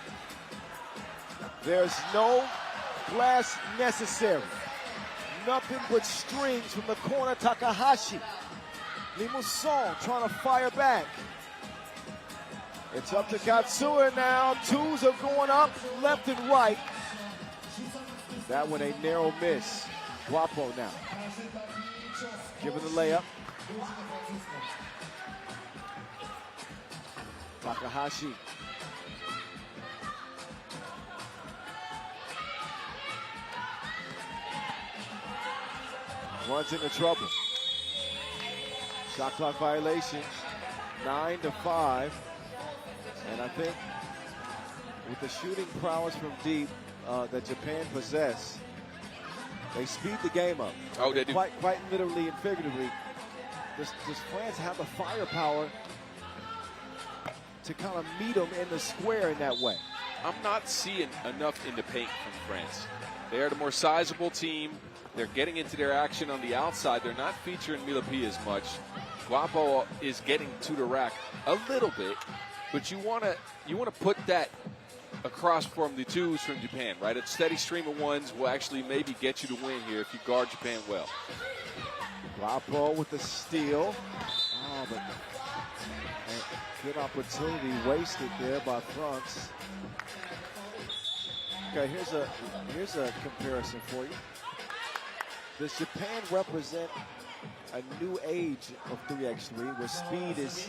[SPEAKER 1] There's no glass necessary. Nothing but strings from the corner. Takahashi. Mimosan trying to fire back. It's up to Katsura now. 2s are going up left and right. That one a narrow miss. Guapo now. Giving the layup. Takahashi. Runs into trouble. Shot clock violation. 9-5. And I think with the shooting prowess from deep that Japan possess, they speed the game up.
[SPEAKER 3] Oh, they do.
[SPEAKER 1] Quite literally and figuratively. Does France have the firepower to kind of meet them in the square in that way?
[SPEAKER 3] I'm not seeing enough in the paint from France. They are the more sizable team. They're getting into their action on the outside. They're not featuring Bilibili as much. Guapo is getting to the rack a little bit, but you want to put that across from the 2s from Japan, right? A steady stream of 1s will actually maybe get you to win here if you guard Japan well.
[SPEAKER 1] Guapo with the steal. Oh, but a good opportunity wasted there by France. Okay, here's a comparison for you. Does Japan represent a new age of 3x3 where speed is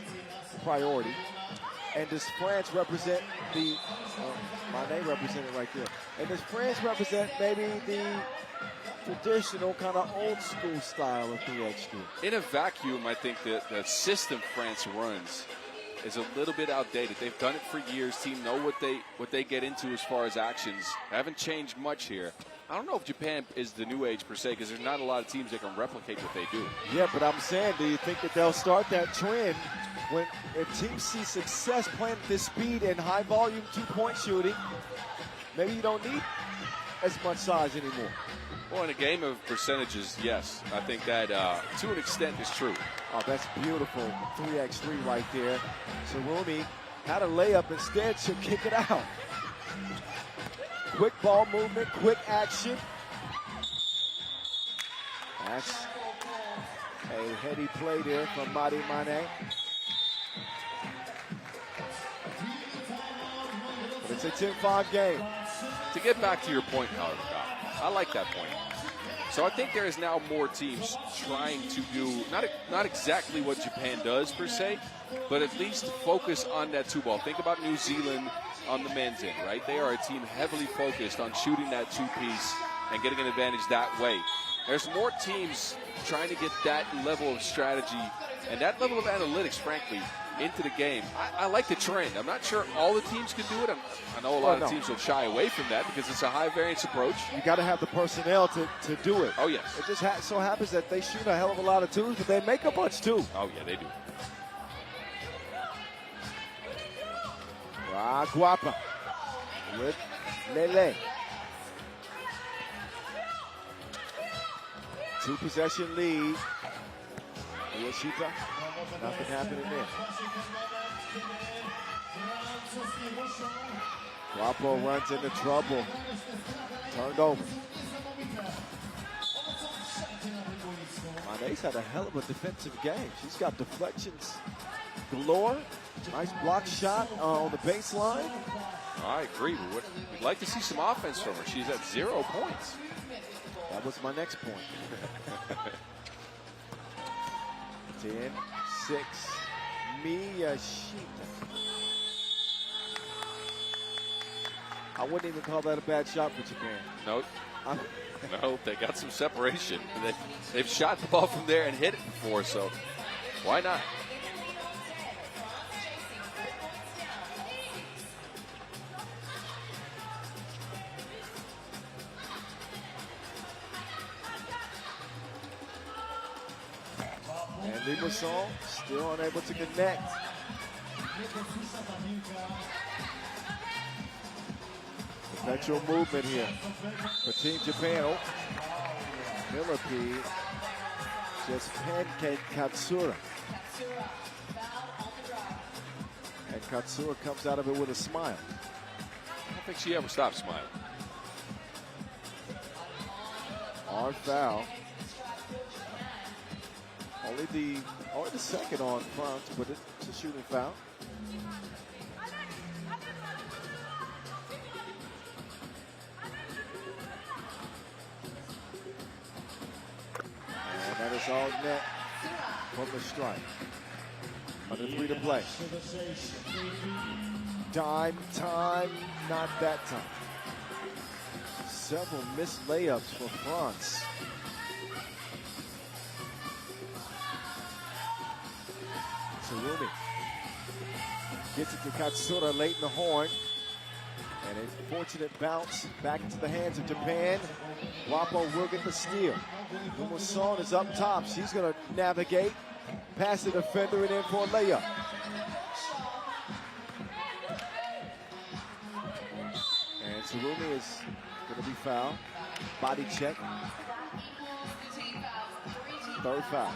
[SPEAKER 1] priority? And does France represent the, Mane represented right there. And does France represent maybe the traditional, kind of old school style of 3x3.
[SPEAKER 3] In a vacuum, I think that the system France runs is a little bit outdated. They've done it for years. Team know what they get into as far as actions. Haven't changed much here. I don't know if Japan is the new age per se, because there's not a lot of teams that can replicate what they do.
[SPEAKER 1] Yeah, but I'm saying, do you think that they'll start that trend when if teams see success playing at this speed and high volume 2-point shooting? Maybe you don't need as much size anymore.
[SPEAKER 3] Well, in a game of percentages, yes. I think that to an extent is true.
[SPEAKER 1] Oh, that's beautiful 3x3 right there. Sarumi had a layup. Instead, she'll kick it out. Quick ball movement, quick action. That's a heady play there from Madi Mane. But it's a 10-5 game.
[SPEAKER 3] To get back to your point, however, I like that point. So I think there is now more teams trying to do, not exactly what Japan does per se, but at least focus on that 2-ball. Think about New Zealand on the men's end, right? They are a team heavily focused on shooting that 2-piece and getting an advantage that way. There's more teams trying to get that level of strategy and that level of analytics, frankly, into the game. I like the trend. I'm not sure all the teams can do it. I know a lot of teams will shy away from that because it's a high variance approach.
[SPEAKER 1] You got to have the personnel to do it.
[SPEAKER 3] Oh, yes.
[SPEAKER 1] It just so happens that they shoot a hell of a lot of twos, but they make a bunch too.
[SPEAKER 3] Oh, yeah, they do.
[SPEAKER 1] Guapa with Lele. 2-possession lead. Yoshita, nothing happening there. Guapo runs into trouble. Turned over. Mane's had a hell of a defensive game. She's got deflections galore. Nice block shot on the baseline.
[SPEAKER 3] I agree. We'd like to see some offense from her. She's at 0 points.
[SPEAKER 1] That was my next point. 10-6. Miyashita. I wouldn't even call that a bad shot for Japan.
[SPEAKER 3] Nope. No, they got some separation. They've shot the ball from there and hit it before, so why not?
[SPEAKER 1] And Limassol still unable to connect. Perpetual movement here for Team Japan. Oh, Millipede just pancake Katsura. And Katsura comes out of it with a smile.
[SPEAKER 3] I don't think she ever stopped smiling.
[SPEAKER 1] Hard foul. Only the second on front, but it's a shooting foul. And that is all net from the strike. Under 3 to play. Time, not that time. Several missed layups for France. Sarumi gets it to Katsura late in the horn. And a fortunate bounce back into the hands of Japan. Guapo will get the steal. Dumasson is up top. She's going to navigate past the defender and in for a layup. And Sarumi is going to be fouled. Body check. Third foul.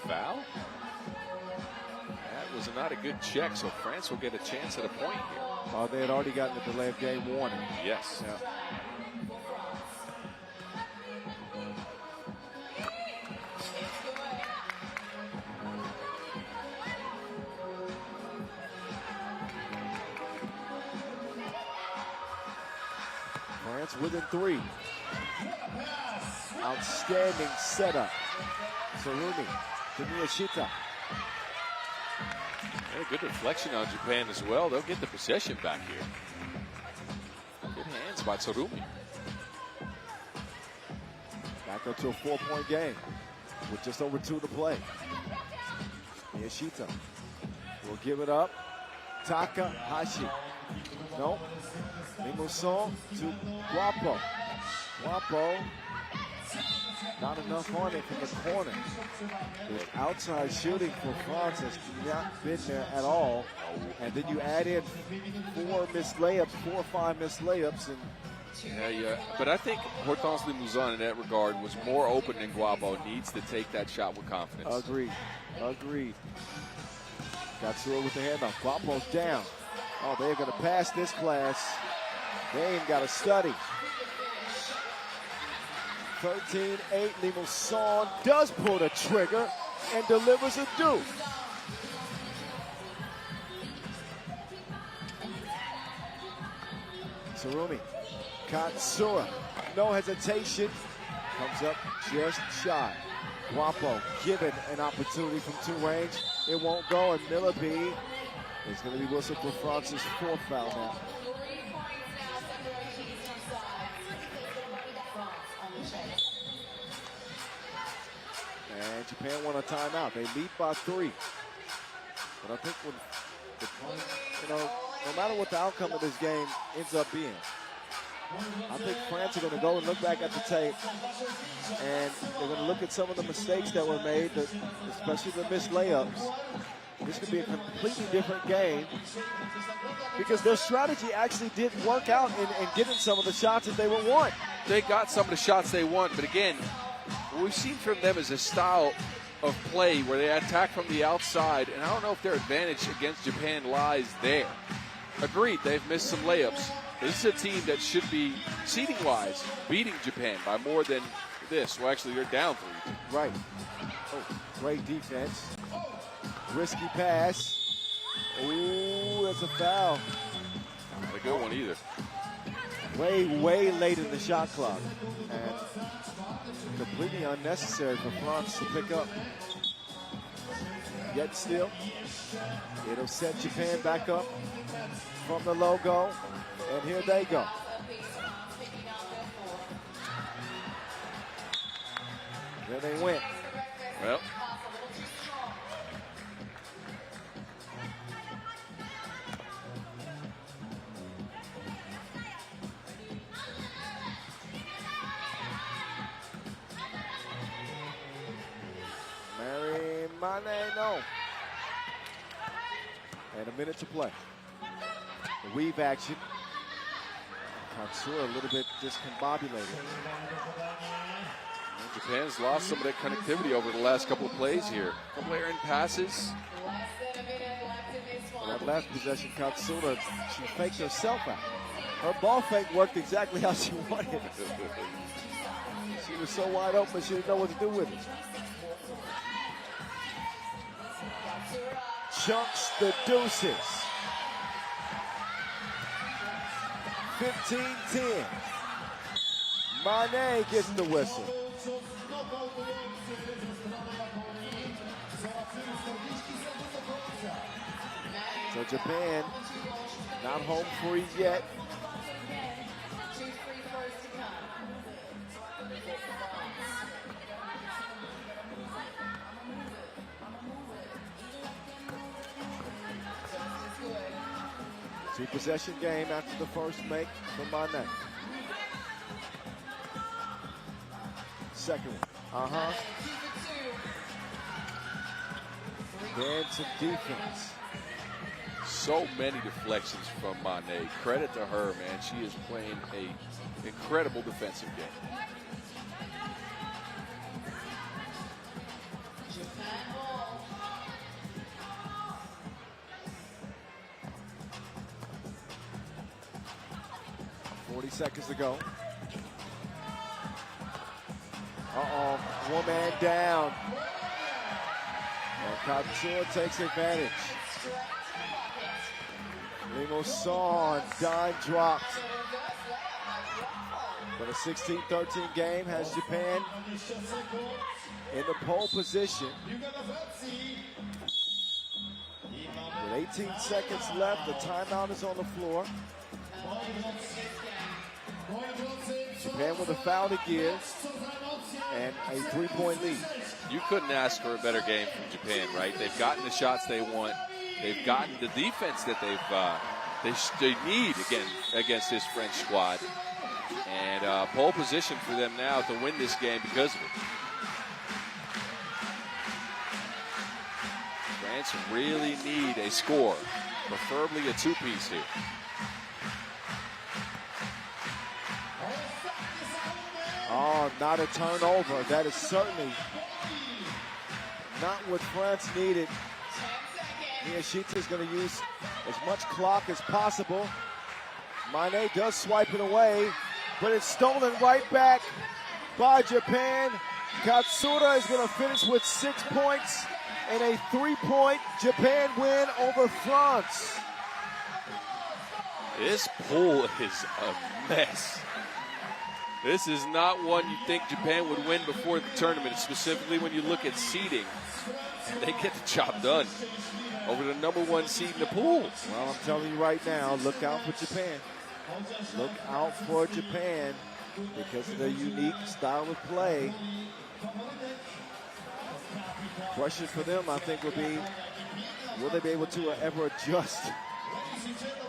[SPEAKER 3] Foul? That was not a good check, so France will get a chance at a point here.
[SPEAKER 1] Oh, they had already gotten a delay of game warning.
[SPEAKER 3] Yes.
[SPEAKER 1] Yeah. France within 3. Outstanding setup. Sarumi to Miyashita.
[SPEAKER 3] And a good deflection on Japan as well. They'll get the possession back here. Good hands by Sarumi.
[SPEAKER 1] Back up to a 4-point game with just over 2 to play. Miyashita will give it up. Takahashi. No. Limuson to Guapo. Guapo. Not enough on it from the corner. The outside shooting for France has not been there at all. And then you add in 4 missed layups, 4 or 5 missed layups. And
[SPEAKER 3] yeah. But I think Hortense Limousin in that regard was more open than Guapo. Needs to take that shot with confidence.
[SPEAKER 1] Agreed. Got to it with the handoff. Guapo's down. Oh, they're going to pass this class. They ain't got to study. 13-8, Limuson does pull the trigger and delivers a deuce. Sarumi, Katsura, no hesitation, comes up just shy. Guapo given an opportunity from 2 range. It won't go, and Bilibili is going to be whistled for France's 4th foul now. And Japan won a timeout. They lead by 3. But I think when no matter what the outcome of this game ends up being, I think France are going to go and look back at the tape, and they're going to look at some of the mistakes that were made, especially the missed layups. This could be a completely different game because their strategy actually did work out in getting some of the shots that they would want.
[SPEAKER 3] They got some of the shots they want, but again, what we've seen from them is a style of play where they attack from the outside, and I don't know if their advantage against Japan lies there. Agreed, they've missed some layups. This is a team that should be, seeding-wise, beating Japan by more than this. Well, actually, they're down 3.
[SPEAKER 1] Right. Oh, great defense. Risky pass. Ooh, that's a foul.
[SPEAKER 3] Not a good one either.
[SPEAKER 1] Way late in the shot clock. And completely unnecessary for France to pick up. Yet still, it'll set Japan back up from the logo. And here they go. There they went.
[SPEAKER 3] Well,
[SPEAKER 1] no. And a minute to play. The weave action. Katsura a little bit discombobulated.
[SPEAKER 3] And Japan's lost some of that connectivity over the last couple of plays here. A couple errant passes.
[SPEAKER 1] Well, that last possession, Katsura, she faked herself out. Her ball fake worked exactly how she wanted it. She was so wide open, she didn't know what to do with it. Chunks the deuces. 15-10. Mane gets the whistle. So Japan not home free yet. Two-possession game after the first make from Mane. Second one. Then some defense.
[SPEAKER 3] So many deflections from Mane. Credit to her, man. She is playing an incredible defensive game.
[SPEAKER 1] Seconds to go. One man down. And Katsura takes advantage. Limuson, dime dropped. But a 16-13 game has Japan in the pole position. With 18 seconds left, the timeout is on the floor. Japan with a foul to give and a 3-point lead.
[SPEAKER 3] You couldn't ask for a better game from Japan, right? They've gotten the shots they want. They've gotten the defense that they need against this French squad. And pole position for them now to win this game because of it. France really need a score, preferably a two-piece here.
[SPEAKER 1] Oh, not a turnover. That is certainly not what France needed. Miyashita is going to use as much clock as possible. Mane does swipe it away, but it's stolen right back by Japan. Katsura is going to finish with 6 points and a 3-point Japan win over France.
[SPEAKER 3] This pool is a mess. This is not one you think Japan would win before the tournament, specifically when you look at seeding. They get the job done over the #1 seed in the pool.
[SPEAKER 1] Well, I'm telling you right now, look out for Japan. Look out for Japan because of their unique style of play. Question for them, I think, will be, will they be able to ever adjust?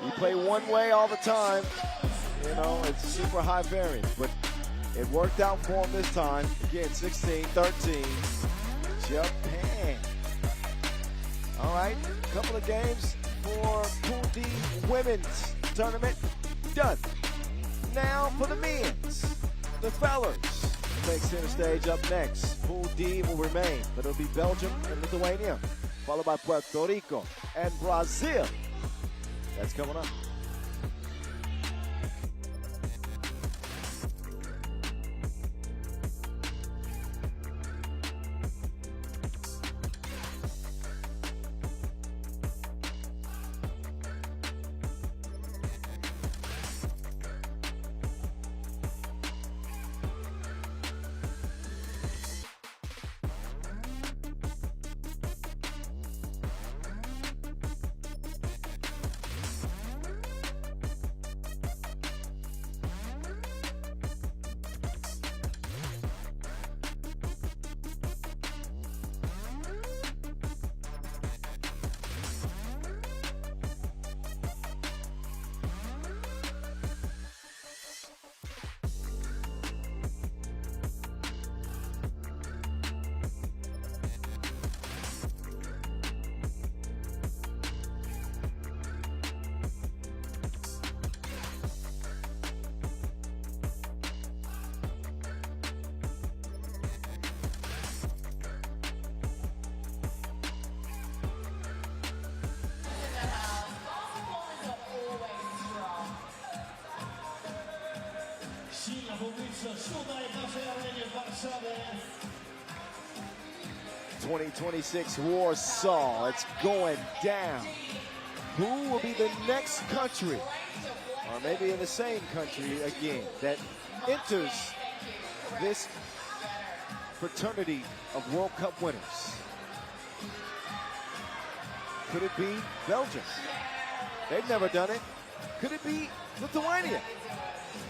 [SPEAKER 1] You play one way all the time. You know, it's super high variance, but it worked out for them this time. Again, 16-13, Japan. All right, a couple of games for Pool D women's tournament done. Now for the men's, the fellas take center stage up next. Pool D will remain, but it'll be Belgium and Lithuania, followed by Puerto Rico and Brazil. That's coming up.
[SPEAKER 4] Warszawy.
[SPEAKER 1] 2026 Warsaw, it's going down. Who will be the next country, or maybe in the same country again, that enters this fraternity of World Cup winners? Could it be Belgium? They've never done it. Could it be Lithuania?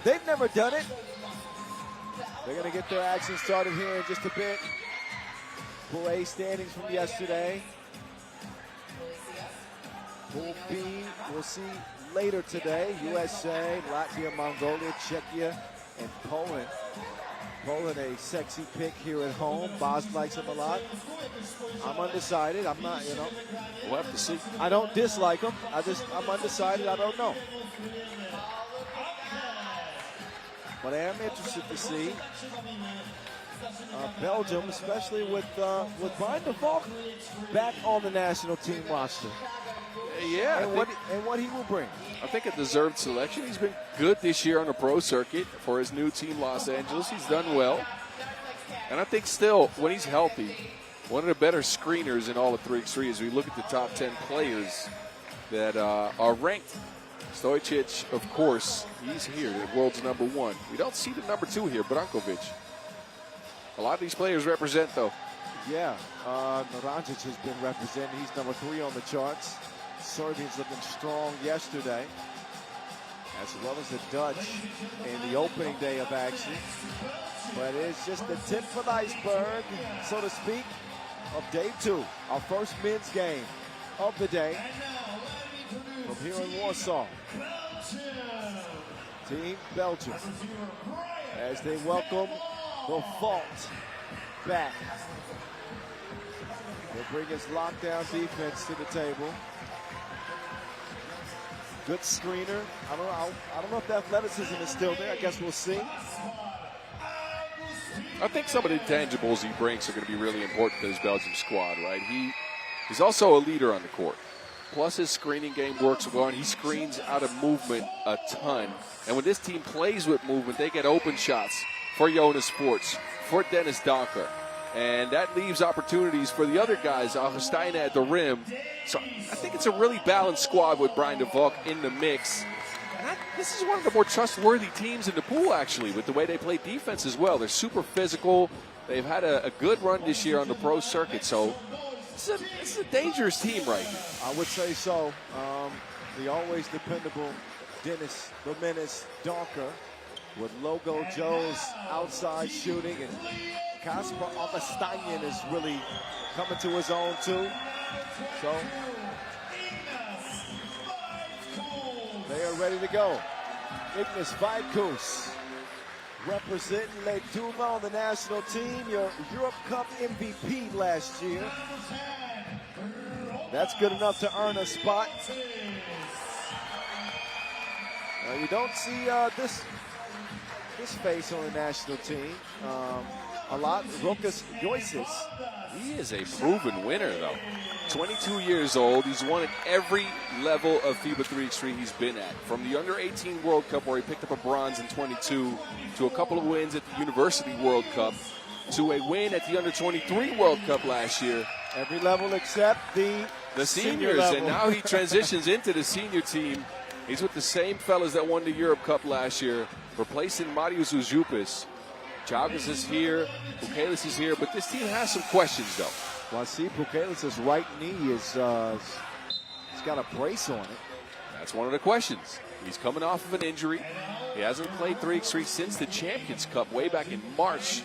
[SPEAKER 1] They've never done it. They're going to get their action started here in just a bit. Pool A standings from yesterday. Pool B, we'll see later today. USA, Latvia, Mongolia, Czechia, and Poland. Poland, a sexy pick here at home. Boz likes him a lot. I'm undecided. I'm not,
[SPEAKER 3] We'll have to see.
[SPEAKER 1] I don't dislike him. I'm undecided. I don't know. But I am interested to see Belgium, especially with Brian de Valk back on the national team roster.
[SPEAKER 3] Yeah,
[SPEAKER 1] and what he will bring.
[SPEAKER 3] I think a deserved selection. He's been good this year on the pro circuit for his new team, Los Angeles. He's done well. And I think still, when he's healthy, one of the better screeners in all of 3x3 as we look at the top 10 players that are ranked Stojcic, of course, he's here, the world's #1. We don't see the #2 here, Brankovic. A lot of these players represent, though.
[SPEAKER 1] Yeah, Naranjic has been represented. He's #3 on the charts. Serbians looking strong yesterday, as well as the Dutch in the opening day of action. But it's just the tip of the iceberg, so to speak, of day 2, our first men's game of the day from here in Warsaw. Team Belgium, as they welcome the Vault back. They bring his lockdown defense to the table. Good screener. I don't know if the athleticism is still there. I guess we'll see.
[SPEAKER 3] I think some of the intangibles he brings are going to be really important to this Belgium squad, right? He's also a leader on the court. Plus his screening game works well, and he screens out of movement a ton. And when this team plays with movement, they get open shots for Jonas Sports, for Dennis Donker. And that leaves opportunities for the other guys, Augustine at the rim. So I think it's a really balanced squad with Brian de Valk in the mix. And this is one of the more trustworthy teams in the pool, actually, with the way they play defense as well. They're super physical. They've had a good run this year on the pro circuit. So this is a dangerous team right now.
[SPEAKER 1] I would say so. The always dependable Dennis the Menace Donker with Logo Joe's outside shooting, and Kasper Augustine is really coming to his own too. So they are ready to go. Ignas Vaikus representing Le Duma on the national team, your Europe Cup MVP last year. That's good enough to earn a spot. You don't see this face on the national team a lot. Rokas Joicis.
[SPEAKER 3] He is a proven winner, though. 22 years old. He's won at every level of FIBA 3x3 he's been at. From the Under-18 World Cup, where he picked up a bronze in 22, to a couple of wins at the University World Cup, to a win at the Under-23 World Cup last year.
[SPEAKER 1] Every level except the
[SPEAKER 3] seniors.
[SPEAKER 1] level.
[SPEAKER 3] And now he transitions into the senior team. He's with the same fellas that won the Europe Cup last year, replacing Marius Uzupis. Chagas is here, Pukelis is here, but this team has some questions, though.
[SPEAKER 1] Well, I see Pukelis' right knee is he's got a brace on it.
[SPEAKER 3] That's one of the questions. He's coming off of an injury. He hasn't played 3x3 since the Champions Cup way back in March.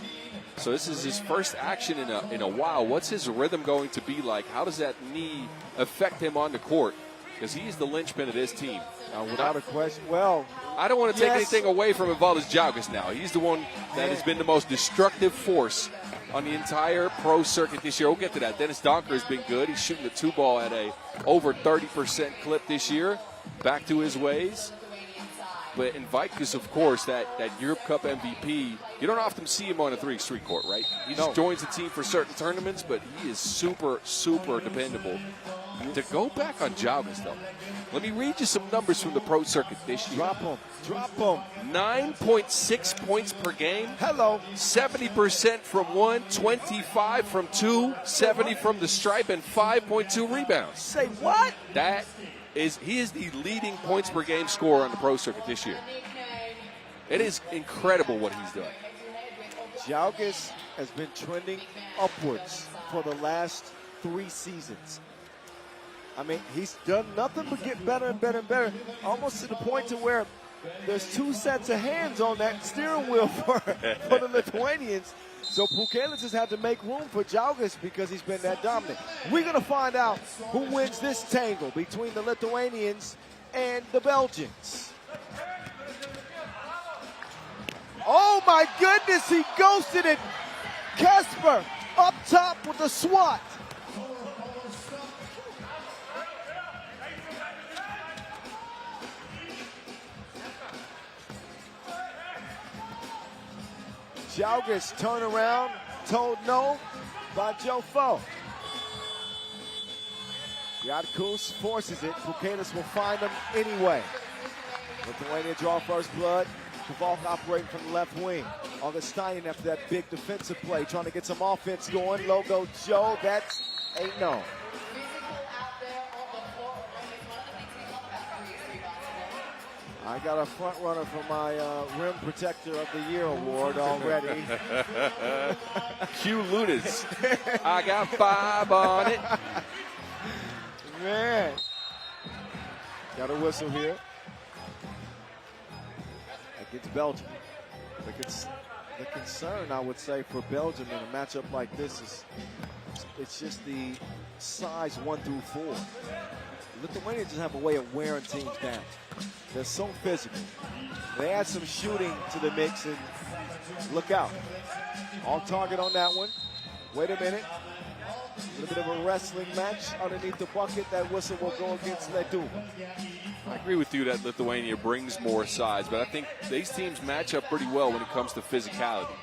[SPEAKER 3] So this is his first action in a while. What's his rhythm going to be like? How does that knee affect him on the court? Because he's the linchpin of this team.
[SPEAKER 1] Without a question. Well,
[SPEAKER 3] I don't want to take anything away from Evaldas Jaugas now. He's the one that has been the most destructive force on the entire pro circuit this year. We'll get to that. Dennis Donker has been good. He's shooting the 2-ball at a over 30% clip this year. Back to his ways. But in Vaikus, of course, that Europe Cup MVP, you don't often see him on a 3x3 court, right? He just joins the team for certain tournaments, but he is super, super dependable. To go back on Jaugas, though, let me read you some numbers from the pro circuit this year.
[SPEAKER 1] Drop them.
[SPEAKER 3] 9.6 points per game.
[SPEAKER 1] Hello.
[SPEAKER 3] 70% from one, 25 from two, 70 from the stripe, and 5.2 rebounds.
[SPEAKER 1] Say what?
[SPEAKER 3] He is the leading points per game scorer on the pro circuit this year. It is incredible what he's done.
[SPEAKER 1] Jaugas has been trending upwards for the last 3 seasons. I mean, he's done nothing but get better and better and better, almost to the point to where there's 2 sets of hands on that steering wheel for the Lithuanians. So Pukelis has had to make room for Jaugas because he's been that dominant. We're going to find out who wins this tangle between the Lithuanians and the Belgians. Oh my goodness, he ghosted it. Kasper up top with the swat. Jaugas turn around, told no by Joe Foe. Yadkus forces it. Pukelis will find him anyway. Lithuania draw first blood. Kavalk operating from the left wing. Augustine after that big defensive play, trying to get some offense going. Logo Joe, that's ain't no. I got a front runner for my Rim Protector of the Year award already.
[SPEAKER 3] Q Lunas. I got 5 on it.
[SPEAKER 1] Man. Got a whistle here. Against Belgium. The concern, I would say, for Belgium in a matchup like this is it's just the size 1 through 4. Lithuania just have a way of wearing teams down. They're so physical. They add some shooting to the mix, and look out. On target on that one. Wait a minute. A little bit of a wrestling match underneath the bucket. That whistle will go against Ledu.
[SPEAKER 3] I agree with you that Lithuania brings more size, but I think these teams match up pretty well when it comes to physicality.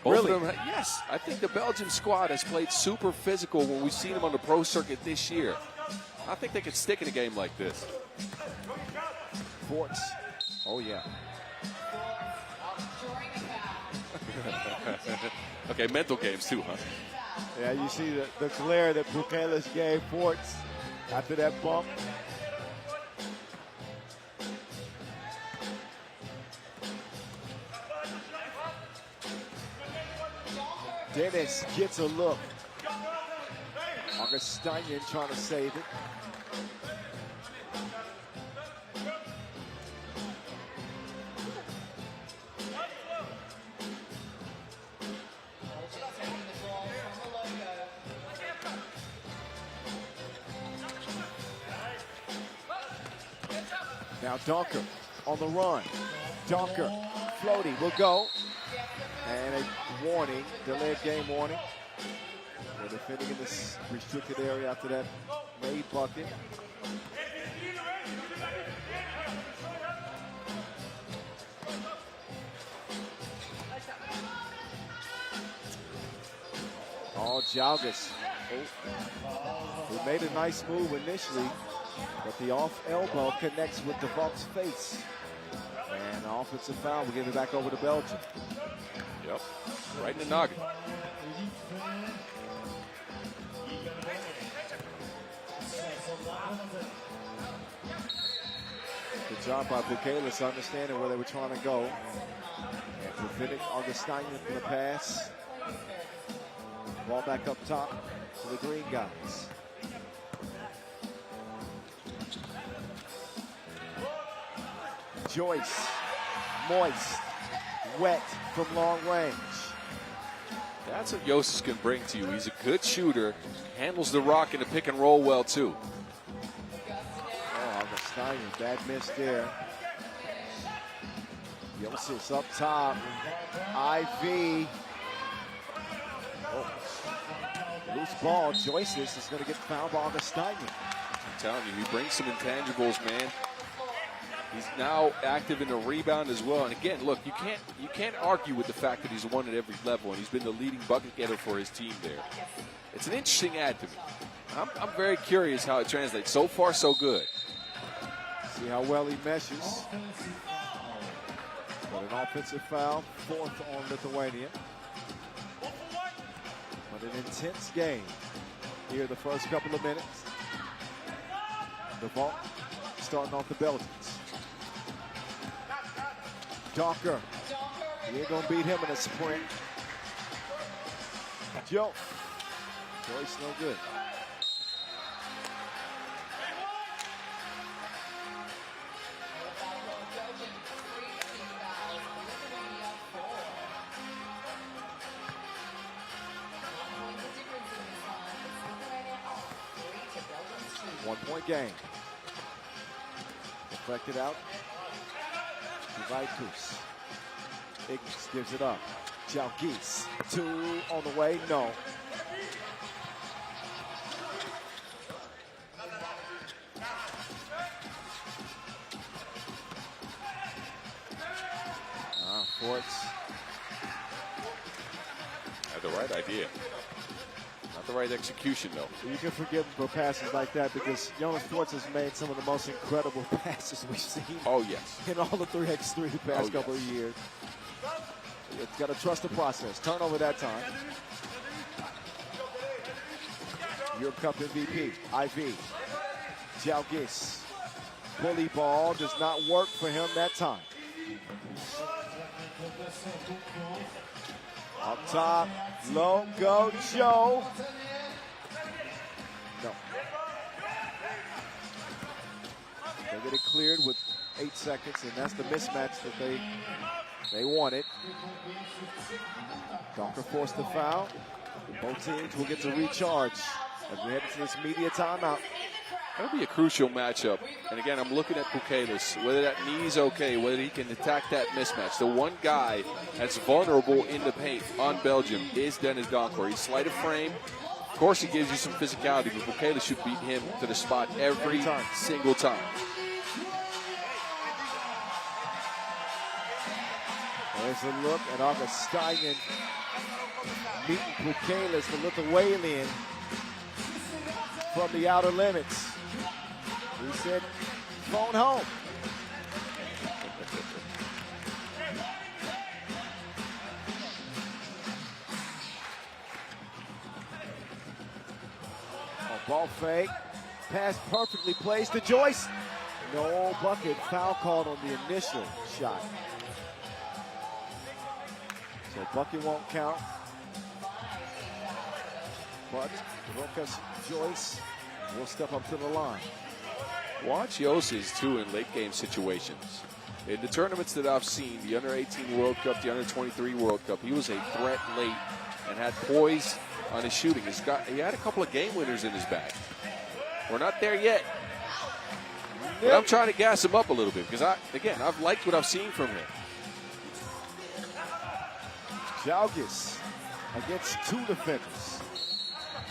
[SPEAKER 3] Both
[SPEAKER 1] Really?
[SPEAKER 3] of them, yes. I think the Belgian squad has played super physical when we've seen them on the pro circuit this year. I think they could stick in a game like this.
[SPEAKER 1] Forts. Oh, yeah.
[SPEAKER 3] Okay, mental games too, huh?
[SPEAKER 1] Yeah, you see the glare that Bukelis gave Forts after that bump. Dennis gets a look. Augustinian trying to save it. Now Donker on the run. Donker, floaty, will go. And a warning, delayed game warning. They're defending in this restricted area after that made bucket. Oh, Jalgis. He made a nice move initially, but the off elbow connects with the Bucks' face. And an offensive foul. We'll give it back over to Belgium.
[SPEAKER 3] Yep, right in the noggin.
[SPEAKER 1] Good job by Bukelis understanding where they were trying to go. And preventing Augustinian from the pass. Ball back up top to the green guys. Joyce, moist, wet from long range.
[SPEAKER 3] That's what Yossis can bring to you. He's a good shooter, handles the rock in the pick and roll well too.
[SPEAKER 1] Oh, Augustinian, bad miss there. Yossis up top. IV. Oh. Loose ball. Joyces is going to get fouled by Augustinian.
[SPEAKER 3] I'm telling you, he brings some intangibles, man. He's now active in the rebound as well. And again, look, you can't argue with the fact that he's won at every level, and he's been the leading bucket getter for his team there. It's an interesting add to me. I'm very curious how it translates. So far, so good.
[SPEAKER 1] See how well he meshes. But an offensive foul, 4th on Lithuania. But an intense game here the first couple of minutes. The vault starting off the Belgians. Donker. He ain't gonna beat him in a sprint. Joe. Joyce no good. One-point game. Deflected out. Vitus. Ignis gives it up. Jalgis. 2 on the way. No. Forts.
[SPEAKER 3] Had the right idea. Not the right execution, though.
[SPEAKER 1] You can forgive him for passes like that because Jonas Forts has made some of the most incredible passes we've seen.
[SPEAKER 3] Oh, yes.
[SPEAKER 1] In all the 3x3 the past couple of years. It's got to trust the process. Turnover that time. Europe Cup MVP, IV. Jalgis. bully ball does not work for him that time. Up top, low, go, Joe. No. They get it cleared with 8 seconds, and that's the mismatch that they wanted. Donker forced the foul. Both teams will get to recharge as we head into this media timeout.
[SPEAKER 3] That'll be a crucial matchup. And again, I'm looking at Pukelis, whether that knee's okay, whether he can attack that mismatch. The one guy that's vulnerable in the paint on Belgium is Dennis Donker. He's slight of frame. Of course, he gives you some physicality, but Pukelis should beat him to the spot every single time.
[SPEAKER 1] There's a look at Augustian beating Pukelis, the Lithuanian, from the outer limits. He said, phone home. Ball fake, pass perfectly placed to Joyce. No bucket, foul called on the initial shot. So bucket won't count. But Rokas Joyce will step up to the line.
[SPEAKER 3] Watch Yosses, too, in late game situations. In the tournaments that I've seen, the Under-18 World Cup, the Under-23 World Cup, he was a threat late and had poise on his shooting. He had a couple of game winners in his bag. We're not there yet. But I'm trying to gas him up a little bit because, I've liked what I've seen from him.
[SPEAKER 1] Jalgis against 2 defenders.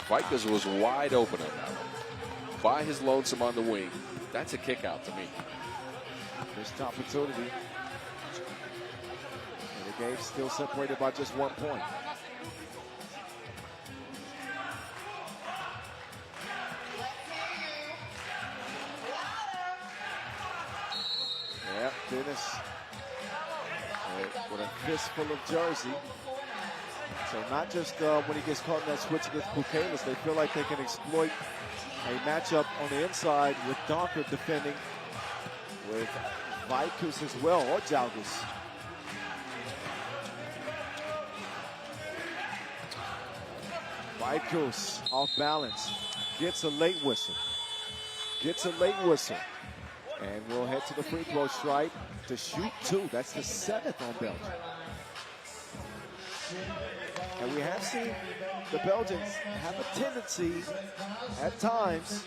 [SPEAKER 3] Vikas was wide open on that one. By his lonesome on the wing. That's a kick out to me.
[SPEAKER 1] Missed opportunity. And the game's still separated by just 1 point. Yep, Dennis with a fistful of jersey. So not just when he gets caught in that switch against Pukelis, they feel like they can exploit a matchup on the inside with Donker defending with Vikus as well, or Jalgis. Vikus off balance, gets a late whistle. And we'll head to the free throw stripe to shoot 2. That's the 7th on Belgium. And we have seen the Belgians have a tendency at times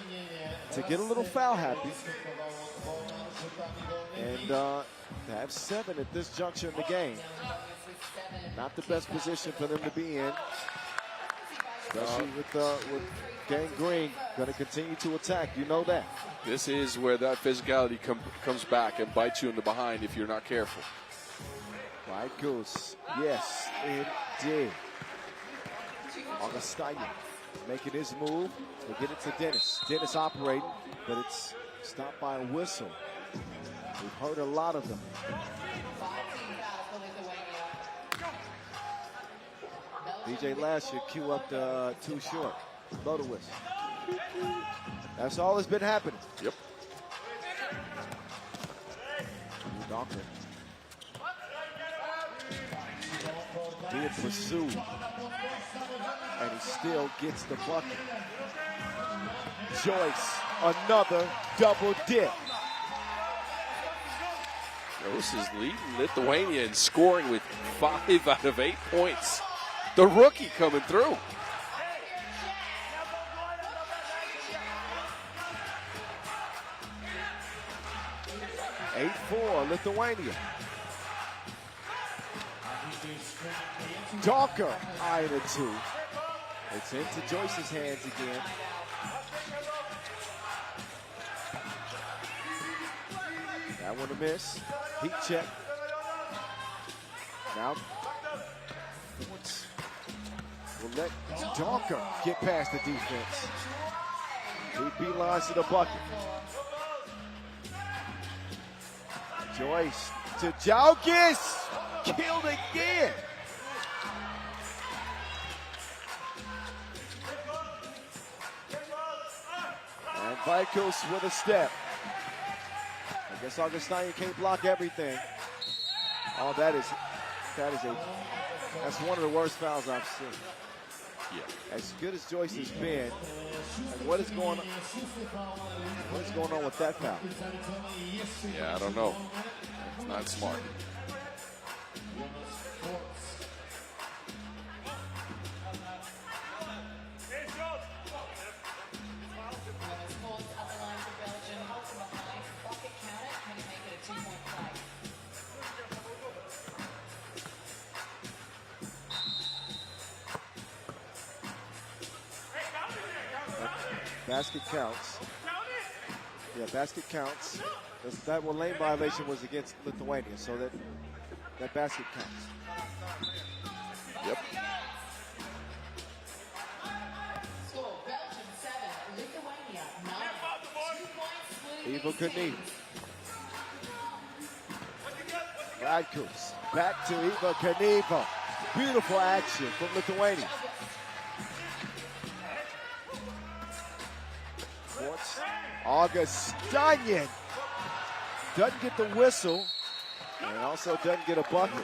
[SPEAKER 1] to get a little foul happy. And to have 7 at this juncture in the game, not the best position for them to be in. Especially with Gang Green going to continue to attack. You know that.
[SPEAKER 3] This is where that physicality comes back and bites you in the behind if you're not careful.
[SPEAKER 1] Right goose. Yes, indeed. Augustian making his move. We'll get it to Dennis. Dennis operating, but it's stopped by a whistle. We've heard a lot of them. DJ Lash should cue up the too short. Blow the whistle. That's all that's been happening.
[SPEAKER 3] Yep.
[SPEAKER 1] Donker. Being pursued. And he still gets the bucket. Joyce, another double dip.
[SPEAKER 3] Gross is leading Lithuania in scoring with 5 out of 8 points. The rookie coming through.
[SPEAKER 1] (8-4) Lithuania. Donker eyeing a 2. It's into Joyce's hands again. That one a miss. Heat check. Now, we'll let Donker get past the defense. He beelines to the bucket. Joyce to Jalgis. Killed again. And Vikus with a step. Guess Augustine can't block everything. Oh, that's one of the worst fouls I've seen.
[SPEAKER 3] Yeah.
[SPEAKER 1] As good as Joyce has been, and what is going on with that foul?
[SPEAKER 3] Yeah, I don't know. It's not smart.
[SPEAKER 1] Basket counts. Yeah, basket counts. That one lane violation was against Lithuania, so that basket counts.
[SPEAKER 3] Yep.
[SPEAKER 1] Ivo Kaniv. Radkus. Back to Ivo Kaniv. Beautiful action from Lithuania. Augustinian doesn't get the whistle and also doesn't get a bucket.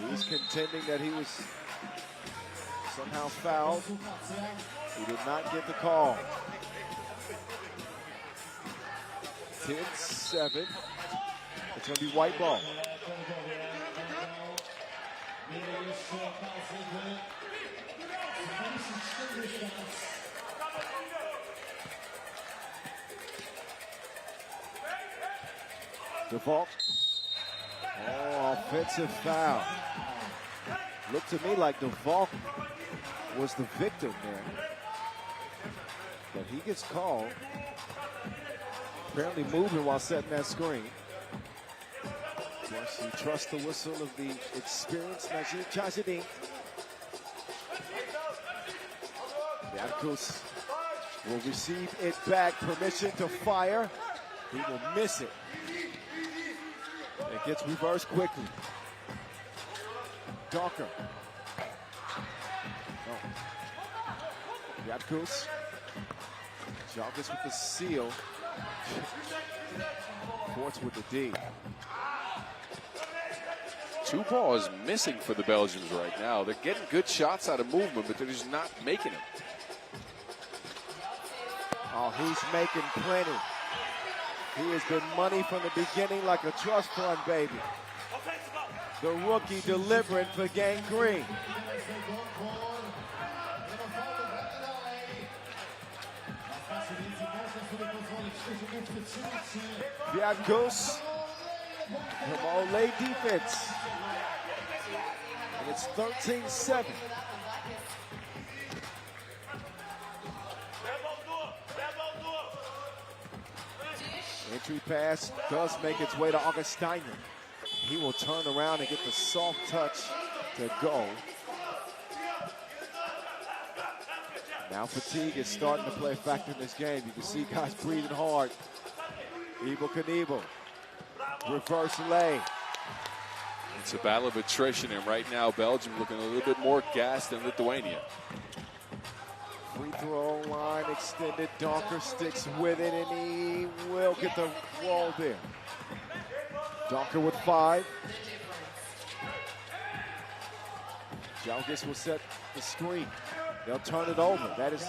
[SPEAKER 1] He's contending that he was somehow fouled. He did not get the call. 10-7. It's going to be white ball. DeVault. Oh, offensive foul. Looked to me like DeVault was the victim there. But he gets called. Apparently moving while setting that screen. Of course, you trust the whistle of the experienced Najib Chazidin. Radkus will receive it back. Permission to fire. He will miss it. It gets reversed quickly. Docker. Oh. Radkus. Jalgis with the seal. Ports with the D.
[SPEAKER 3] 2 balls missing for the Belgians right now. They're getting good shots out of movement, but they're just not making them.
[SPEAKER 1] Oh, he's making plenty. He has been money from the beginning like a trust fund baby. The rookie delivering for Gang Green. Radkus from Ole defense. And it's 13-7. Entry pass does make its way to Augustinian. He will turn around and get the soft touch to go. Now fatigue is starting to play a factor in this game. You can see guys breathing hard. Ivo Knievel. Reverse lay.
[SPEAKER 3] It's a battle of attrition, and right now Belgium looking a little bit more gassed than Lithuania.
[SPEAKER 1] Free throw line extended. Donker sticks with it, and he will get the roll there. Donker with 5. Jalgis will set the screen. They'll turn it over. That is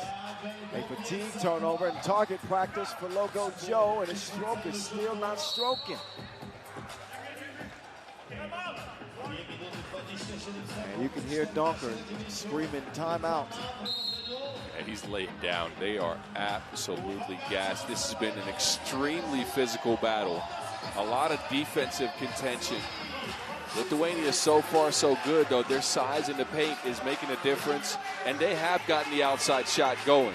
[SPEAKER 1] a fatigue turnover and target practice for Logo Joe, and his stroke is still not stroking. And you can hear Donker screaming timeout.
[SPEAKER 3] And he's laid down. They are absolutely gassed. This has been an extremely physical battle. A lot of defensive contention. Lithuania so far so good, though. Their size in the paint is making a difference, and they have gotten the outside shot going.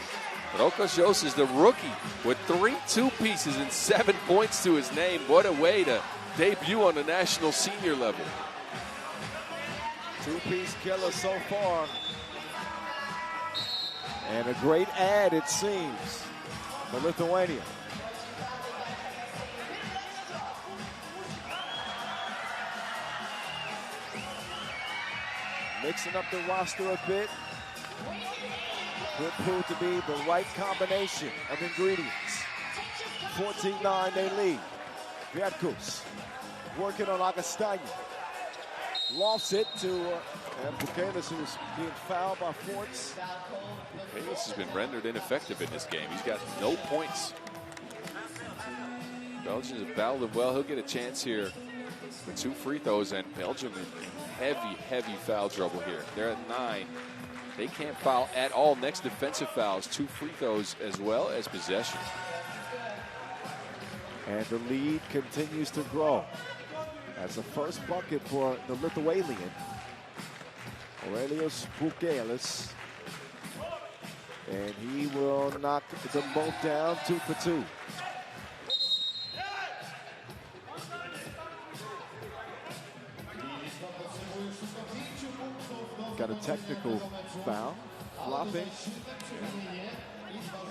[SPEAKER 3] But Okashos is the rookie with 3 two-pieces and 7 points to his name. What a way to debut on the national senior level.
[SPEAKER 1] Two-piece killer so far. And a great ad, it seems, for Lithuania. Mixing up the roster a bit. Could prove to be the right combination of ingredients. 14-9, they lead. Vierkus working on Agastani. Lofts it to and Pukelis, who was being fouled by Forts.
[SPEAKER 3] Pukelis has been rendered ineffective in this game. He's got no points. Belgium has battled him well. He'll get a chance here with 2 free throws, and Belgium in heavy foul trouble here. They're at 9. They can't foul at all. Next defensive fouls, 2 free throws as well as possession.
[SPEAKER 1] And the lead continues to grow. As the first bucket for the Lithuanian, Aurelius Pukelis. And he will knock them both down 2 for 2. Got a technical foul, flopping.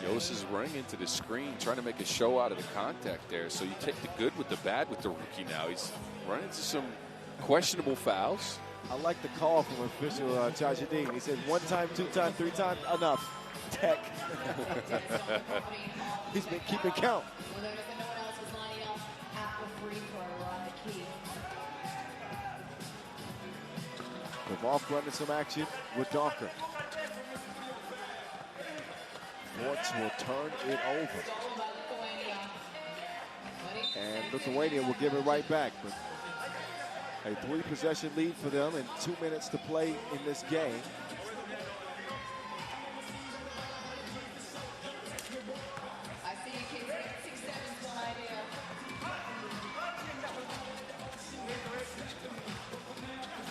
[SPEAKER 3] Yos is running into the screen, trying to make a show out of the contact there. So you take the good with the bad with the rookie now. He's running into some questionable fouls.
[SPEAKER 1] I like the call from official Chajadin. He said 1 time, 2 times, 3 times, enough. Tech. He's been keeping count. Revolve running some action with Docker. Forts will turn it over. And Lithuania will give it right back. But a 3-possession lead for them and 2 minutes to play in this game.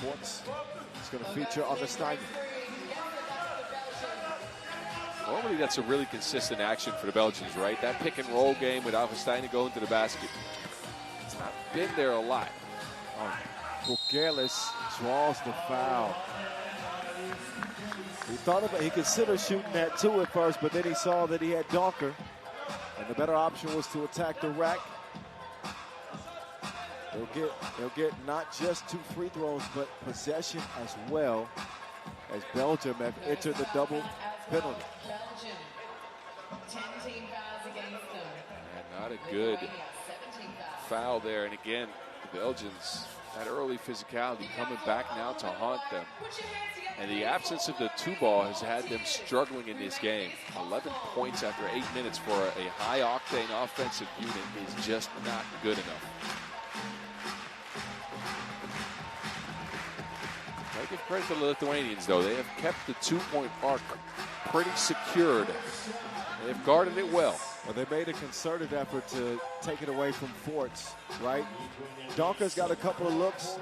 [SPEAKER 1] Forts is going to feature on the Steiner.
[SPEAKER 3] Normally, that's a really consistent action for the Belgians, right? That pick and roll game with Steiner going to the basket. It's not been there a lot.
[SPEAKER 1] Pukelis draws the foul. He thought about, he considered shooting that 2 at first, but then he saw that he had Donker, and the better option was to attack the rack. They'll get not just 2 free throws, but possession as well, as Belgium have entered the double penalty.
[SPEAKER 3] And not a good foul there. And again, the Belgians, that early physicality coming back now to haunt them. And the absence of the 2-ball has had them struggling in this game. 11 points after 8 minutes for a high-octane offensive unit is just not good enough. I give credit to the Lithuanians, though. They have kept the 2-point arc pretty secured. They've guarded it well.
[SPEAKER 1] Well, they made a concerted effort to take it away from Forts, right? Donker's got a couple of looks.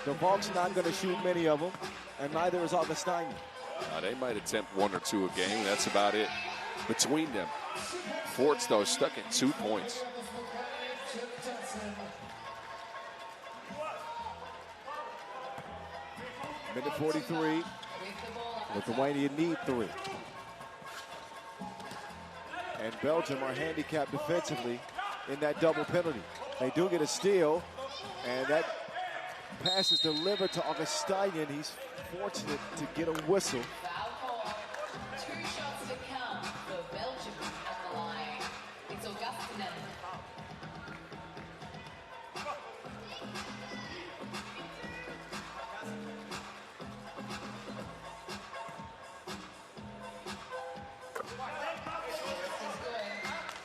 [SPEAKER 1] The Volk's not going to shoot many of them, and neither is Augustine.
[SPEAKER 3] They might attempt 1 or 2 a game. That's about it between them. Forts, though, stuck at 2 points.
[SPEAKER 1] Minute 43. Lithuania need 3. And Belgium are handicapped defensively in that double penalty. They do get a steal, and that pass is delivered to Augustine. He's fortunate to get a whistle.
[SPEAKER 5] 2 shots to count for Belgium at the line. It's Augustine.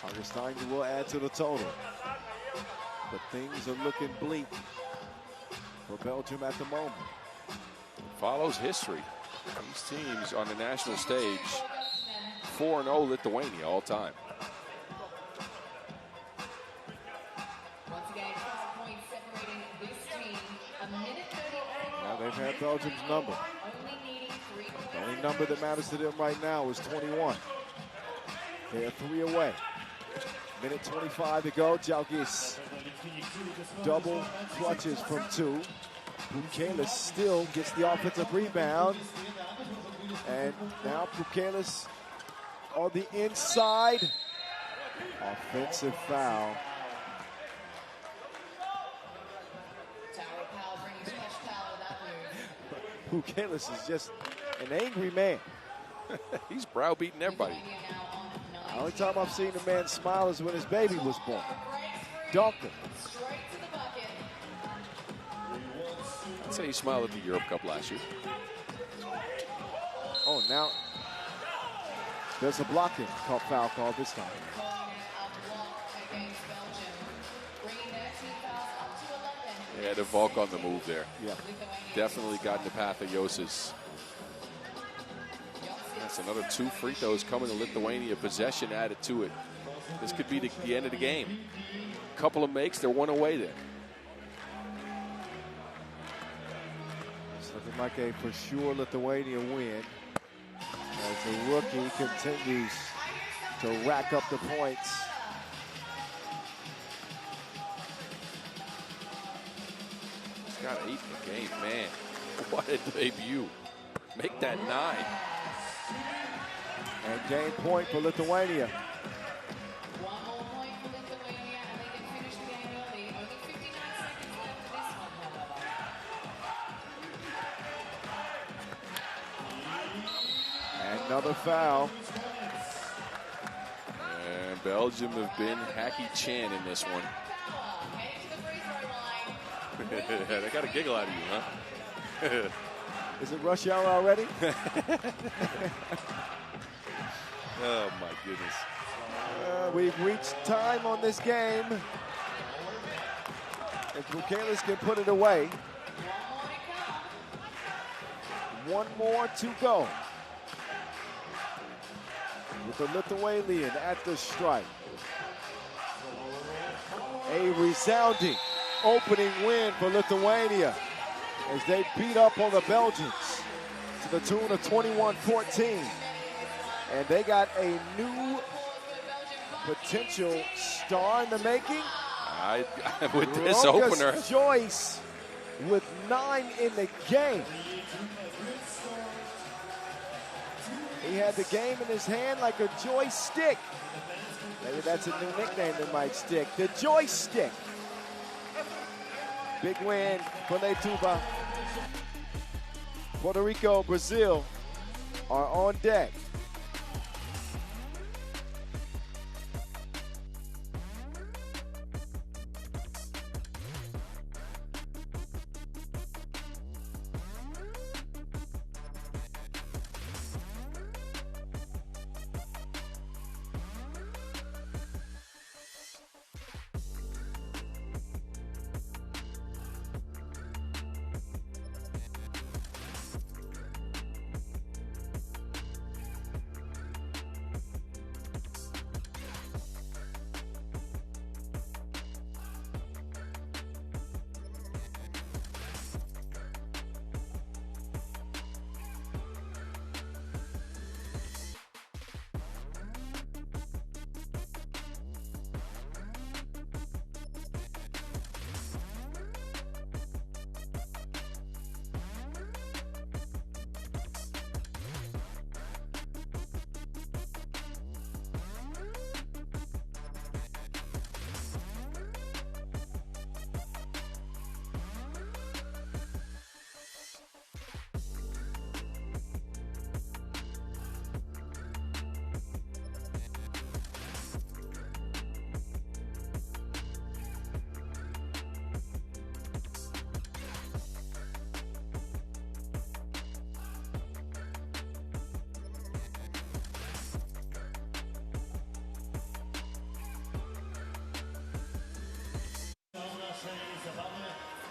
[SPEAKER 1] Augustine will add to the total. But things are looking bleak for Belgium at the moment.
[SPEAKER 3] Follows history. These teams on the national stage, 4-0 Lithuania all time.
[SPEAKER 5] Once again, 5 points separating this team. A minute 38.
[SPEAKER 1] Now they've had Belgium's number.
[SPEAKER 5] Only needing 3 points.
[SPEAKER 1] The only number that matters to them right now is 21. They are 3 away. Minute 25 to go. Jalgis double clutches from 2. Pukelis still gets the offensive rebound. And now Pukelis on the inside. Offensive foul.
[SPEAKER 5] Tower Powell bringing fresh power that move.
[SPEAKER 1] Pukelis is just an angry man.
[SPEAKER 3] He's browbeating everybody.
[SPEAKER 5] Lithuania now on
[SPEAKER 1] The only time I've seen a man smile is when his baby was born. Duncan.
[SPEAKER 3] I'd say he smiled at the Europe Cup last year.
[SPEAKER 1] Oh, now there's a blocking foul call this time.
[SPEAKER 3] Yeah, the Volk on the move there.
[SPEAKER 1] Yeah.
[SPEAKER 3] Definitely got in the path of Josis. That's another 2 free throws coming to Lithuania. Possession added to it. This could be the end of the game. Couple of makes, they're 1 away there.
[SPEAKER 1] It's looking like a for sure Lithuania win. As the rookie continues to rack up the points.
[SPEAKER 3] He's got 8 in the game, man. What a debut. Make that 9.
[SPEAKER 1] And game point for Lithuania.
[SPEAKER 5] One more point for Lithuania, and they can finish the game early. Only 59 seconds left for this one, however.
[SPEAKER 1] Another foul.
[SPEAKER 3] And Belgium have been Hacky Chan in this one.
[SPEAKER 5] Head to the free throw line.
[SPEAKER 3] They got a giggle out of you, huh?
[SPEAKER 1] Is it rush hour already?
[SPEAKER 3] Oh, my goodness.
[SPEAKER 1] We've reached time on this game. If Bukalis can put it away. One more to go. With the Lithuanian at the strike. A resounding opening win for Lithuania as they beat up on the Belgians to the tune of 21-14. And they got a new potential star in the making.
[SPEAKER 3] With this
[SPEAKER 1] Rokas
[SPEAKER 3] opener.
[SPEAKER 1] Joyce with 9 in the game. He had the game in his hand like a joystick. Maybe that's a new nickname that might stick. The joystick. Big win for Leituba. Puerto Rico, Brazil are on deck.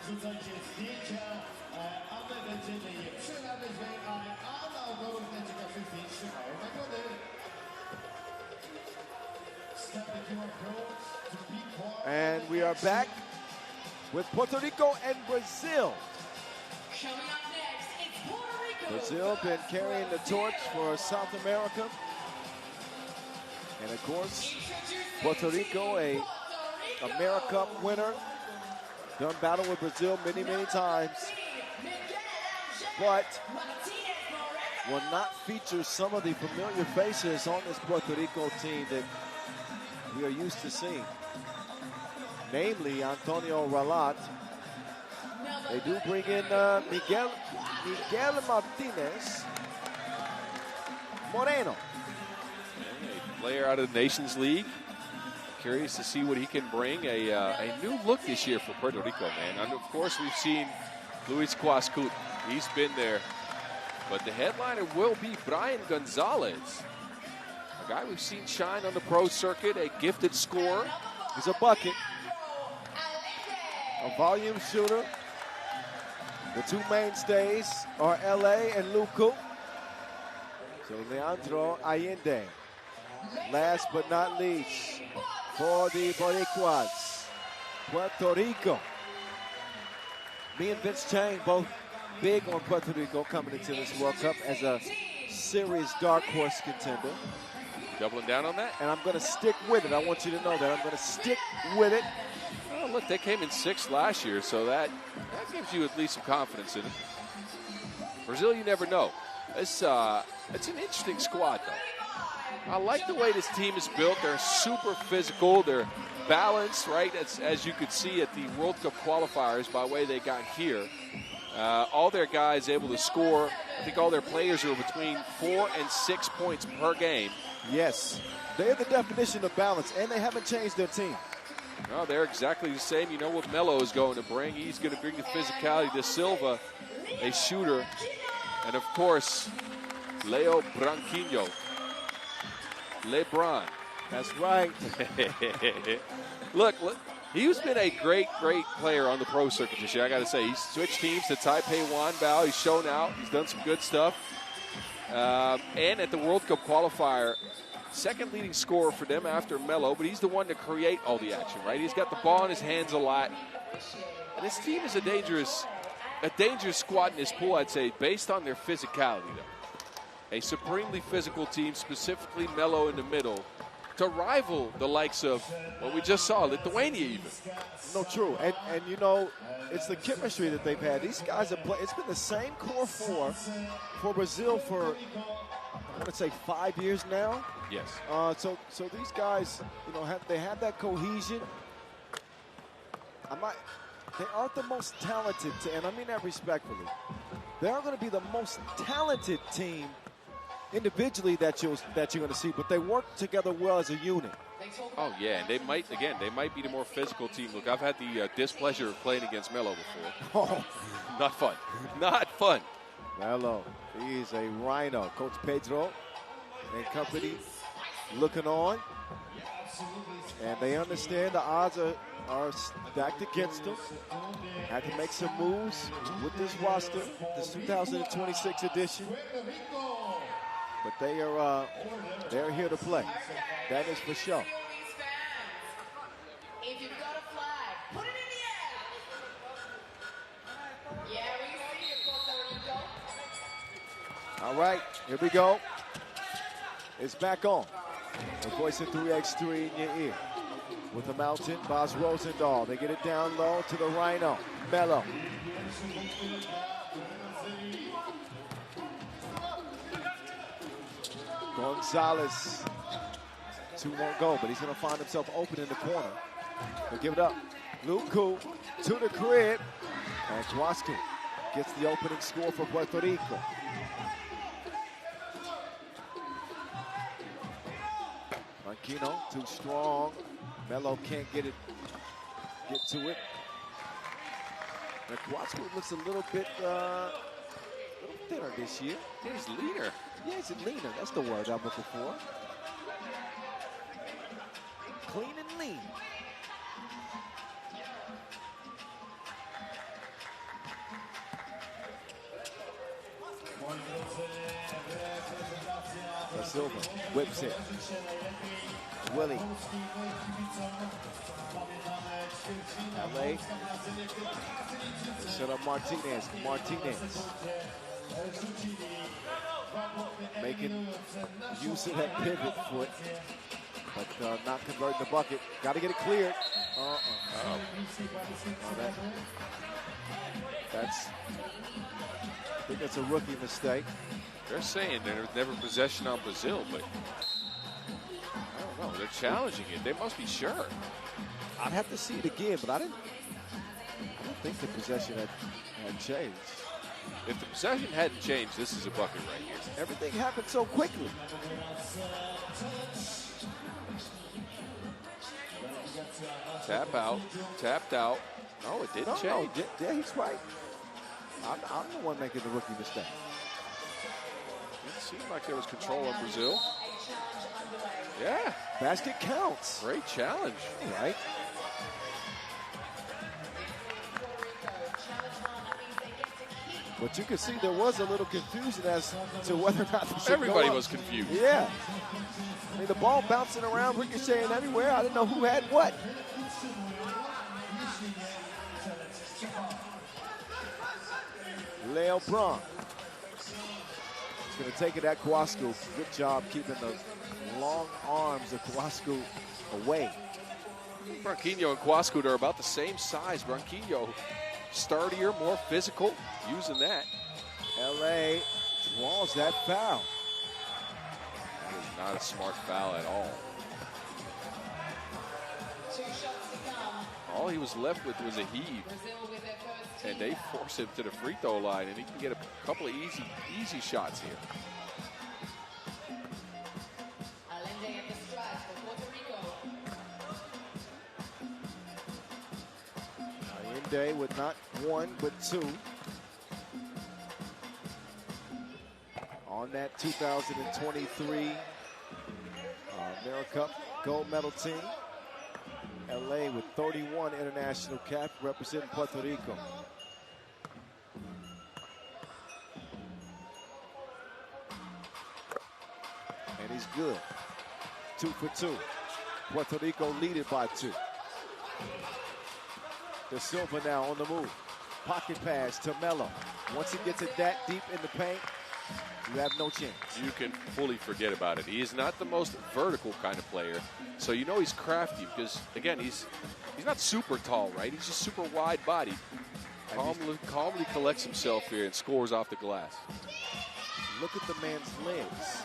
[SPEAKER 4] Rzucajcie zdjęcia, a my będziemy je przerabiać w AI, a na ogół najciekawszych zdjęć trzymają nagrody.
[SPEAKER 1] And we are back with Puerto Rico and Brazil.
[SPEAKER 5] Coming up next, it's Puerto Rico.
[SPEAKER 1] Brazil been carrying the torch for South America. And of course, Puerto Rico, a America winner. Done battle with Brazil many, many times. But will not feature some of the familiar faces on this Puerto Rico team that we are used to seeing. Namely, Antonio Ralat. They do bring in Miguel Martinez Moreno.
[SPEAKER 3] player out of the Nations League. Curious to see what he can bring. A new look this year for Puerto Rico, man. And of course, we've seen Luis Quascut. He's been there. But the headliner will be Brian Gonzalez, a guy we've seen shine on the pro circuit, a gifted scorer.
[SPEAKER 1] He's a bucket, a volume shooter. The two mainstays are LA and Luco. So Leandro Allende, last but not least, for the Boricuas, Puerto Rico. Me and Vince Chang both big on Puerto Rico coming into this World Cup as a serious dark horse contender.
[SPEAKER 3] Doubling down on that?
[SPEAKER 1] And I'm going to stick with it. I want you to know that. I'm going to stick with it.
[SPEAKER 3] Well, look, they came in 6th last year, so that gives you at least some confidence in it. Brazil, you never know. It's an interesting squad, though. I like the way this team is built. They're super physical. They're balanced, right? As you could see at the World Cup qualifiers by the way they got here. All their guys able to score. I think all their players are between 4 and 6 points per game.
[SPEAKER 1] Yes, they're the definition of balance, and they haven't changed their team.
[SPEAKER 3] No, they're exactly the same. You know what Melo is going to bring. He's going to bring the physicality. De Silva, a shooter. And, of course, Leo Branquinho. LeBron.
[SPEAKER 1] That's right.
[SPEAKER 3] Look, he's been a great player on the pro circuit this year, I got to say. He's switched teams to Taipei Wanbao. He's shown out. He's done some good stuff. And at the World Cup qualifier, second leading scorer for them after Melo, but he's the one to create all the action, right? He's got the ball in his hands a lot. And this team is a dangerous squad in this pool, I'd say, based on their physicality, though. A supremely physical team, specifically Melo in the middle, to rival the likes of what we just saw, Lithuania even.
[SPEAKER 1] No, true. And you know, it's the chemistry that they've had. These guys have played. It's been the same core four for Brazil for, I want to say, 5 years now.
[SPEAKER 3] Yes.
[SPEAKER 1] So these guys, you know, they have that cohesion. They aren't the most talented, and I mean that respectfully. They are going to be the most talented team individually that you're going to see, but they work together well as a unit.
[SPEAKER 3] Oh yeah, and they might be the more physical team. Look, I've had the displeasure of playing against Melo before.
[SPEAKER 1] Oh,
[SPEAKER 3] not fun, not fun.
[SPEAKER 1] Melo, he's a rhino. Coach Pedro and company looking on, and they understand the odds are stacked against them. Had to make some moves with this roster, this 2026 edition. But they're here to play. That is for sure.
[SPEAKER 5] If you've got a flag, put it in the air. Yeah, we see you, Puerto Rico.
[SPEAKER 1] All right, here we go. It's back on. The voice of 3x3 in your ear. With the mountain, Bas Rosendahl. They get it down low to the Rhino. Melo. Gonzalez. 2 won't go, but he's going to find himself open in the corner. They'll give it up. Luku to the crib. And Quascu gets the opening score for Puerto Rico. Branquinho, too strong. Melo can't get to it. And Quascu looks a little bit thinner this year.
[SPEAKER 3] He's leaner.
[SPEAKER 1] Yeah, he's leaner. That's the word I'm looking for. Clean and lean. Da Silva whips it. Willie. LA. Set up Martinez. Making use of that pivot foot, but not converting the bucket. Got to get it cleared. I think that's a rookie mistake.
[SPEAKER 3] They're saying there's never possession on Brazil, but I don't know. They're challenging it. They must be sure.
[SPEAKER 1] I'd have to see it again, but I don't think the possession had changed.
[SPEAKER 3] If the possession hadn't changed, this is a bucket right here.
[SPEAKER 1] Everything happened so quickly.
[SPEAKER 3] Tap out, tapped out. No, it didn't change.
[SPEAKER 1] Yeah, he's right. I'm the one making the rookie mistake.
[SPEAKER 3] It seemed like there was control of Brazil. Yeah.
[SPEAKER 1] Basket counts.
[SPEAKER 3] Great challenge.
[SPEAKER 1] All right. But you can see there was a little confusion as to whether or not they should
[SPEAKER 3] Everybody
[SPEAKER 1] go up.
[SPEAKER 3] was confused.
[SPEAKER 1] Yeah. I mean, the ball bouncing around, ricocheting everywhere. I didn't know who had what. Leo Braun. He's going to take it at Kwasku. Good job keeping the long arms of Kwasku away.
[SPEAKER 3] Branquinho and Kwasku are about the same size. Branquinho, sturdier, more physical, using that.
[SPEAKER 1] LA draws that foul.
[SPEAKER 3] That is not a smart foul at all. All he was left with was a heave. And they force him to the free throw line, and he can get a couple of easy shots here.
[SPEAKER 1] Allende with not one, but two. On that 2023 AmeriCup gold medal team. LA with 31 international caps representing Puerto Rico. And he's good. 2 for 2. Puerto Rico lead it by 2. De Silva now on the move. Pocket pass to Melo. Once he gets it that deep in the paint, you have no chance.
[SPEAKER 3] You can fully forget about it. He is not the most vertical kind of player, so you know he's crafty because, again, he's not super tall, right? He's just super wide-bodied. Calmly collects himself here and scores off the glass.
[SPEAKER 1] Look at the man's legs.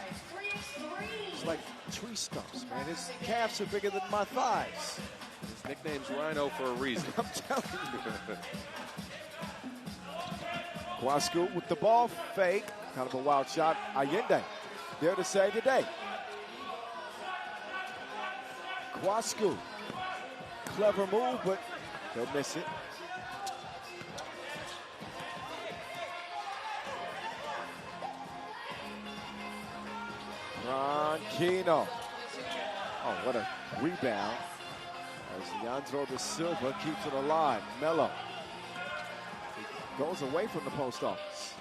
[SPEAKER 1] It's like tree stumps, man. His calves are bigger than my thighs.
[SPEAKER 3] His nickname's Rhino for a reason.
[SPEAKER 1] I'm telling you. Kwasku with the ball fake. Kind of a wild shot. Allende there to save the day. Kwasku. Clever move, but they'll miss it. Branquinho. Oh, what a rebound. As Leandro de Silva keeps it alive. Melo goes away from the post office.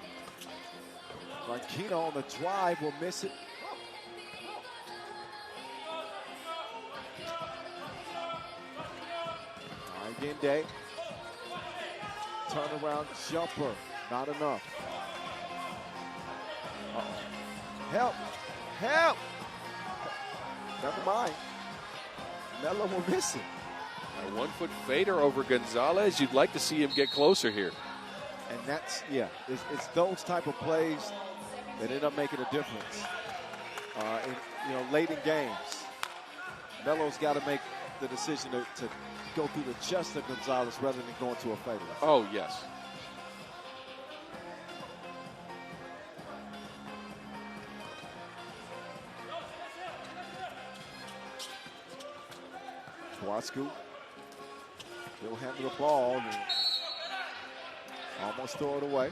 [SPEAKER 1] Branquinho on the drive will miss it. Allende. Turnaround jumper. Not enough. Uh-oh. Help. Help. Never mind. Melo will miss it.
[SPEAKER 3] A 1 foot fader over Gonzalez. You'd like to see him get closer here.
[SPEAKER 1] And that's, yeah, it's those type of plays that end up making a difference. Late in games, Melo's got to make the decision to go through the chest of Gonzalez rather than going to a fadeaway.
[SPEAKER 3] Oh, yes.
[SPEAKER 1] Kwasku will handle the ball and almost throw it away.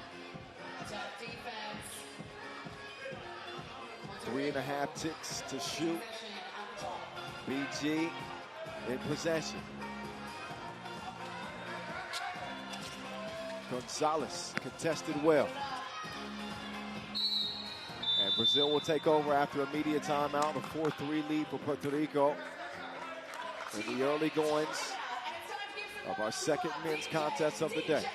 [SPEAKER 1] 3.5 ticks to shoot. BG in possession. Gonzalez contested well. And Brazil will take over after a media timeout. A 4-3 lead for Puerto Rico in the early goings of our second men's contest of the day.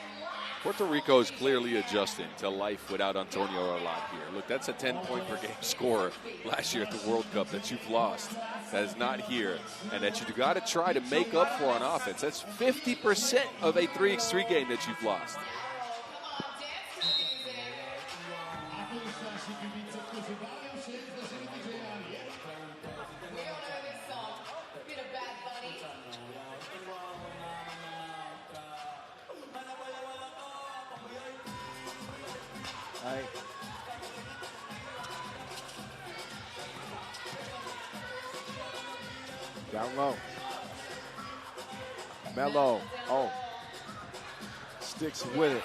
[SPEAKER 3] Puerto Rico is clearly adjusting to life without Antonio Arlot here. Look, that's a 10-point-per-game scorer last year at the World Cup that you've lost. That is not here, and that you've got to try to make up for on offense. That's 50% of a 3x3 game that you've lost.
[SPEAKER 1] Right. Down low. Melo. Oh. Sticks with it.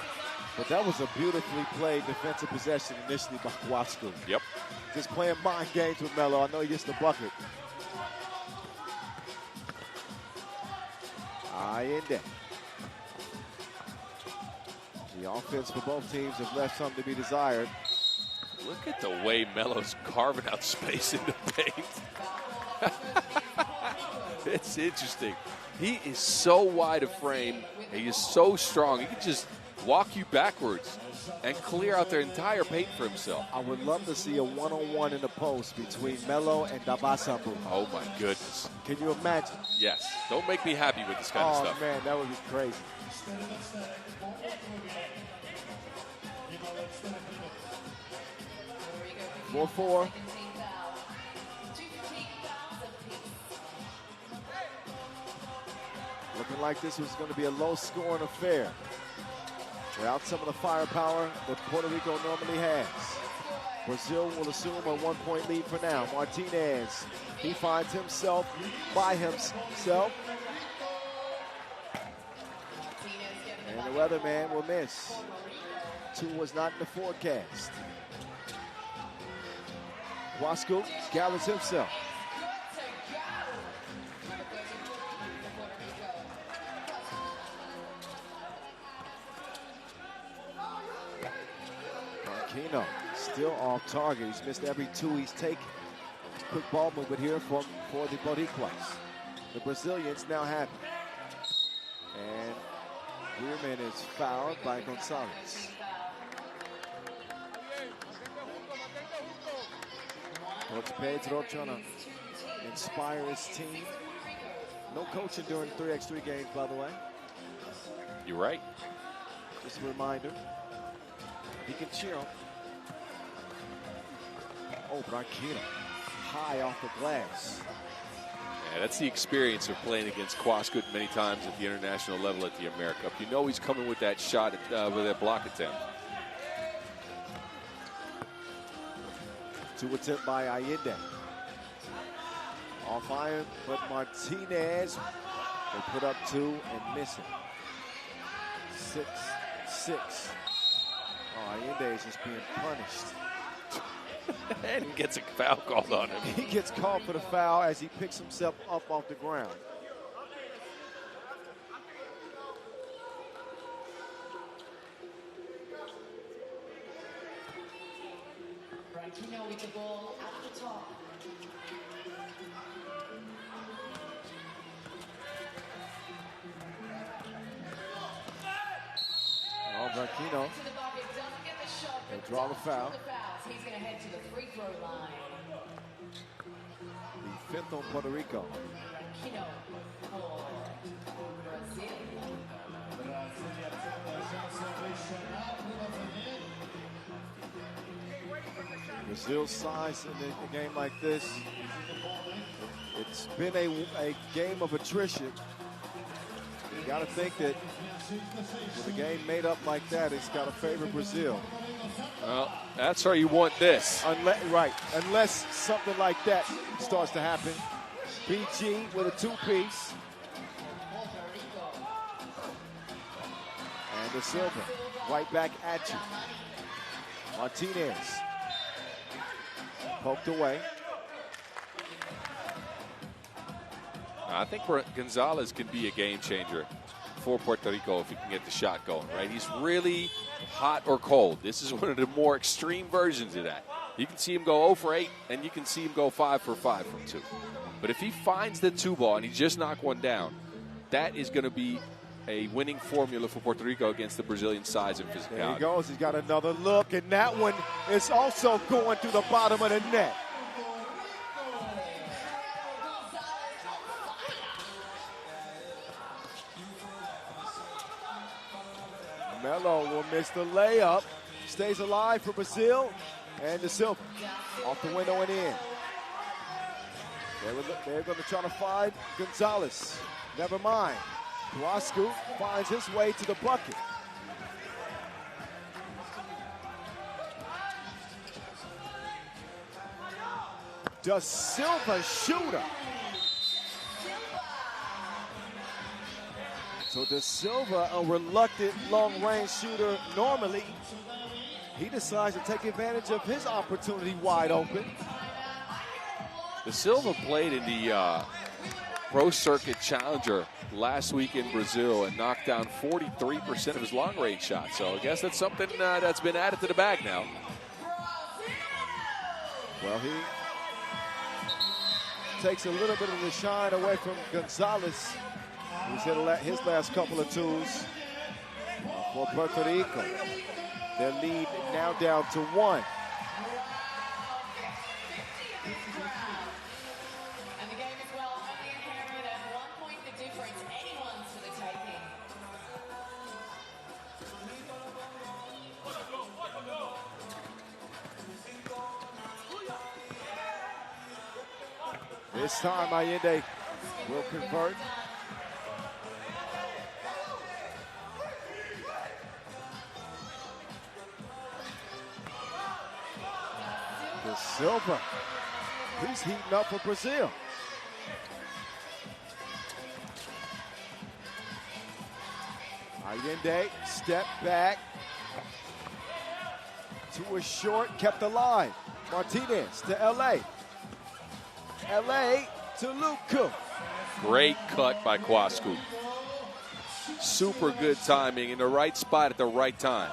[SPEAKER 1] But that was a beautifully played defensive possession initially by Kwasku.
[SPEAKER 3] Yep.
[SPEAKER 1] Just playing mind games with Melo. I know he gets the bucket. Allende. The offense for both teams have left something to be desired.
[SPEAKER 3] Look at the way Melo's carving out space in the paint. It's interesting. He is so wide of frame. He is so strong. He can just walk you backwards and clear out their entire paint for himself.
[SPEAKER 1] I would love to see a one-on-one in the post between Melo and Dabasambu.
[SPEAKER 3] Oh, my goodness.
[SPEAKER 1] Can you imagine?
[SPEAKER 3] Yes. Don't make me happy with this kind of stuff.
[SPEAKER 1] Oh, man, that would be crazy. Four, 4. Looking like this was going to be a low-scoring affair. Without some of the firepower that Puerto Rico normally has. Brazil will assume a 1-point lead for now. Martinez, he finds himself by himself. And the weatherman will miss. 2 was not in the forecast. Kwasku gathers himself. Marquino still off target. He's missed every 2 he's taken. Quick ball movement here for the Boricuas. The Brazilians now have it. And Weirman is fouled by Gonzalez. Coach Pedro trying to inspire his team. No coaching during 3x3 games, by the way.
[SPEAKER 3] You're right.
[SPEAKER 1] Just a reminder. He can cheer him. Oh, Branquino. High off the glass.
[SPEAKER 3] Yeah, that's the experience of playing against Kwasku many times at the international level at the America Cup. You know he's coming with that shot, with that block attempt.
[SPEAKER 1] 2 attempt by Allende. Off iron, but Martinez, they put up 2 and miss it. 6-6. Oh, Allende is just being punished.
[SPEAKER 3] And he gets a foul called on him.
[SPEAKER 1] He gets called for the foul as he picks himself up off the ground.
[SPEAKER 5] Branquino with the ball at the top.
[SPEAKER 1] Oh, Branquino.
[SPEAKER 5] To the bucket, doesn't get the shot, but
[SPEAKER 1] He'll draw the foul.
[SPEAKER 5] the fouls. He's going to head to the free throw line.
[SPEAKER 1] The 5th on Puerto Rico.
[SPEAKER 5] Branquino for Brazil.
[SPEAKER 1] Brazil's size in a game like this. It's been a game of attrition. You got to think that with a game made up like that, it's got to favor Brazil.
[SPEAKER 3] Well, that's where you want this.
[SPEAKER 1] Unless something like that starts to happen. BG with a 2-piece. And the Silva right back at you. Martinez poked away.
[SPEAKER 3] I think Gonzalez can be a game changer for Puerto Rico if he can get the shot going, right? He's really hot or cold. This is one of the more extreme versions of that. You can see him go 0 for 8, and you can see him go 5 for 5 from 2. But if he finds the 2 ball and he just knocked one down, that is going to be a winning formula for Puerto Rico against the Brazilian size and physicality.
[SPEAKER 1] There he goes. He's got another look, and that one is also going through the bottom of the net. Melo will miss the layup. Stays alive for Brazil. And the Silva off the window and in. They're going to try to find Gonzalez. Never mind. Kwasku finds his way to the bucket. Da Silva shooter. So Da Silva, a reluctant long-range shooter normally, he decides to take advantage of his opportunity wide open.
[SPEAKER 3] Da Silva played in the Pro Circuit Challenger last week in Brazil and knocked down 43% of his long-range shots. So I guess that's something that's been added to the bag now.
[SPEAKER 1] Well, he takes a little bit of the shine away from Gonzalez, who's hit his last couple of twos for Puerto Rico. Their lead now down to 1.
[SPEAKER 5] And the game as well, only inherited at 1 point the difference. Anyone's for the taking.
[SPEAKER 1] This time, Allende will convert. Da Silva, he's heating up for Brazil. Allende, step back to a short, kept alive. Martinez to LA. LA to Luku.
[SPEAKER 3] Great cut by Kwasku. Super good timing in the right spot at the right time.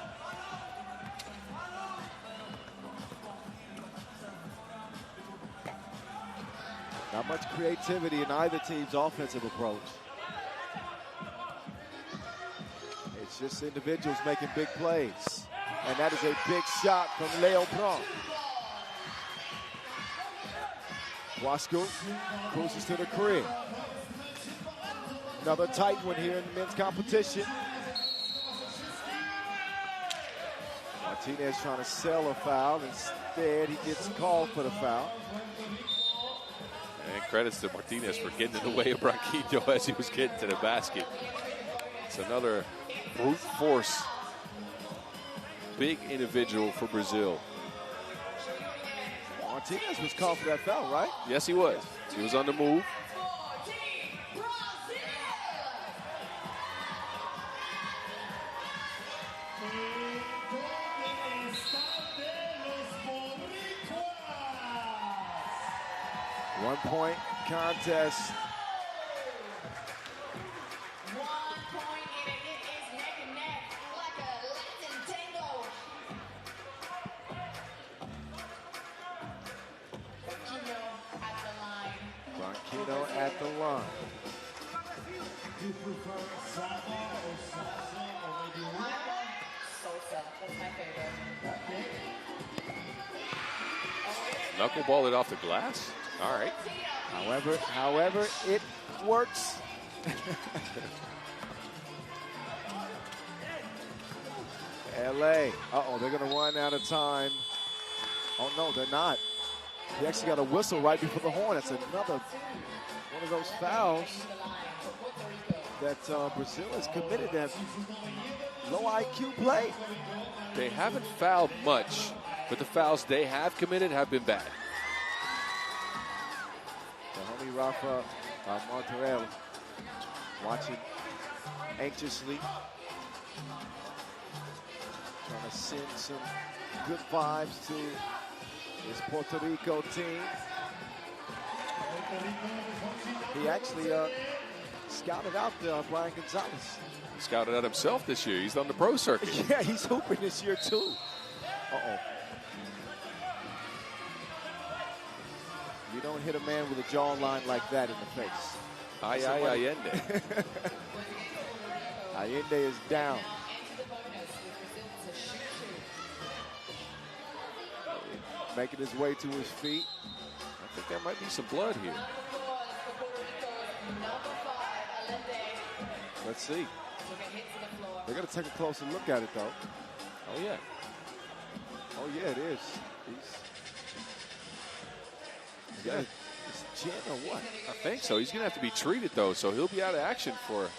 [SPEAKER 1] Not much creativity in either team's offensive approach. It's just individuals making big plays. And that is a big shot from Leo Pron. Wasco cruises to the crib. Another tight one here in the men's competition. Martinez trying to sell a foul. Instead, he gets called for the foul.
[SPEAKER 3] And credits to Martinez for getting in the way of Branquinho as he was getting to the basket. It's another brute force, big individual for Brazil.
[SPEAKER 1] Martinez was called for that foul, right?
[SPEAKER 3] Yes, he was. He was on the move.
[SPEAKER 1] One-point contest.
[SPEAKER 5] 1 point in it. It is neck and neck like a Latin tango.
[SPEAKER 1] Branquinho at the line.
[SPEAKER 5] Salsa, that's my favorite.
[SPEAKER 3] Knuckleball it off the glass. All right.
[SPEAKER 1] However, it works. LA. Uh-oh, they're going to run out of time. Oh, no, they're not. He actually got a whistle right before the horn. That's another one of those fouls that Brazil has committed, that low IQ play.
[SPEAKER 3] They haven't fouled much, but the fouls they have committed have been bad.
[SPEAKER 1] The homie Rafa Monterrey watching anxiously, trying to send some good vibes to his Puerto Rico team. He actually scouted out Brian Gonzalez.
[SPEAKER 3] He scouted out himself this year. He's on the pro circuit.
[SPEAKER 1] Yeah, he's hooping this year too. Uh-oh. You don't hit a man with a jawline like that in the face.
[SPEAKER 3] Allende.
[SPEAKER 1] Allende is down. Making his way to his feet.
[SPEAKER 3] I think there might be some blood here.
[SPEAKER 1] Let's see. They're going to take a closer look at it, though.
[SPEAKER 3] Oh, yeah.
[SPEAKER 1] Oh, yeah, it is. He's got his chin or what?
[SPEAKER 3] I think so. He's going to have to be treated, though, so he'll be out of action for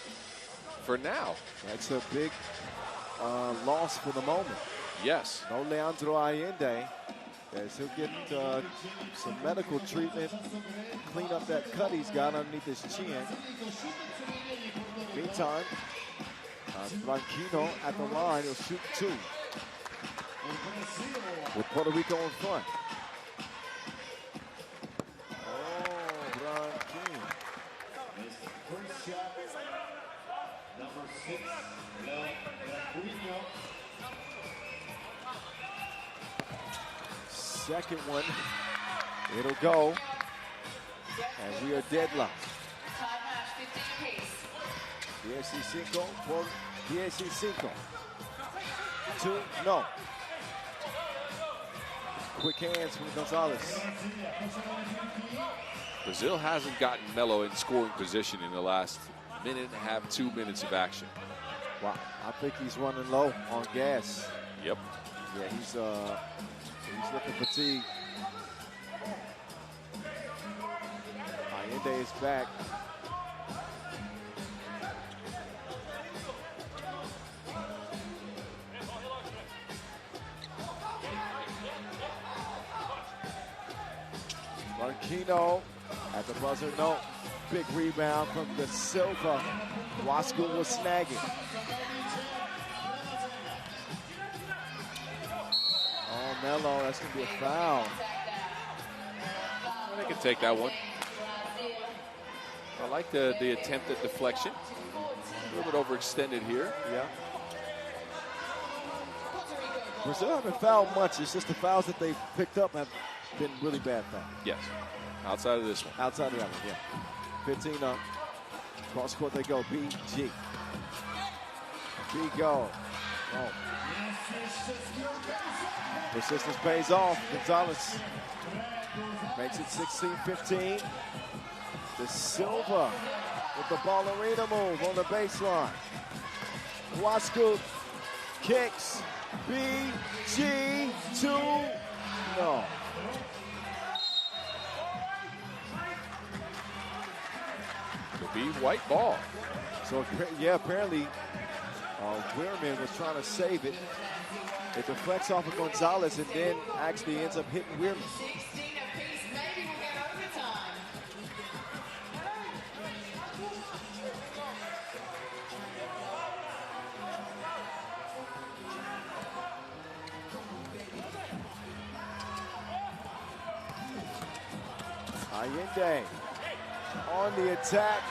[SPEAKER 3] now.
[SPEAKER 1] That's a big loss for the moment.
[SPEAKER 3] Yes.
[SPEAKER 1] No Leandro Allende. As he'll get some medical treatment, clean up that cut he's got underneath his chin. Meantime, Branquinho at the line, he'll shoot 2. With Puerto Rico in front. Oh, Branquinho.
[SPEAKER 4] First shot, number 6, Branquinho.
[SPEAKER 1] Second one, it'll go. And we are deadlocked. 15 por 15. 2, no. Quick hands from Gonzalez.
[SPEAKER 3] Brazil hasn't gotten Melo in scoring position in the last minute and a half, 2 minutes of action.
[SPEAKER 1] Wow, I think he's running low on gas.
[SPEAKER 3] Yep.
[SPEAKER 1] Yeah, he's looking fatigued. Allende is back. Branquinho at the buzzer, no. Big rebound from the Silva. Wasco was snagging. Oh, Melo, that's going to be a foul.
[SPEAKER 3] Well, they can take that one. I like the attempt at deflection. A little bit overextended here.
[SPEAKER 1] Yeah. Brazil haven't fouled much. It's just the fouls that they've picked up have been really bad fouls.
[SPEAKER 3] Yes. Outside of this one.
[SPEAKER 1] Outside of that one, yeah. 15 up. Cross court they go. BG. B go. Oh. Persistence pays off. Gonzalez makes it 16-15. De Silva with the ballerina move on the baseline. Wasco kicks. BG 2. No.
[SPEAKER 3] Could be white ball.
[SPEAKER 1] So, yeah, apparently Weirman was trying to save it. It deflects off of Gonzalez and then actually ends up hitting Weirman.
[SPEAKER 5] 16 apiece, maybe we'll get overtime.
[SPEAKER 1] Allende on the attack,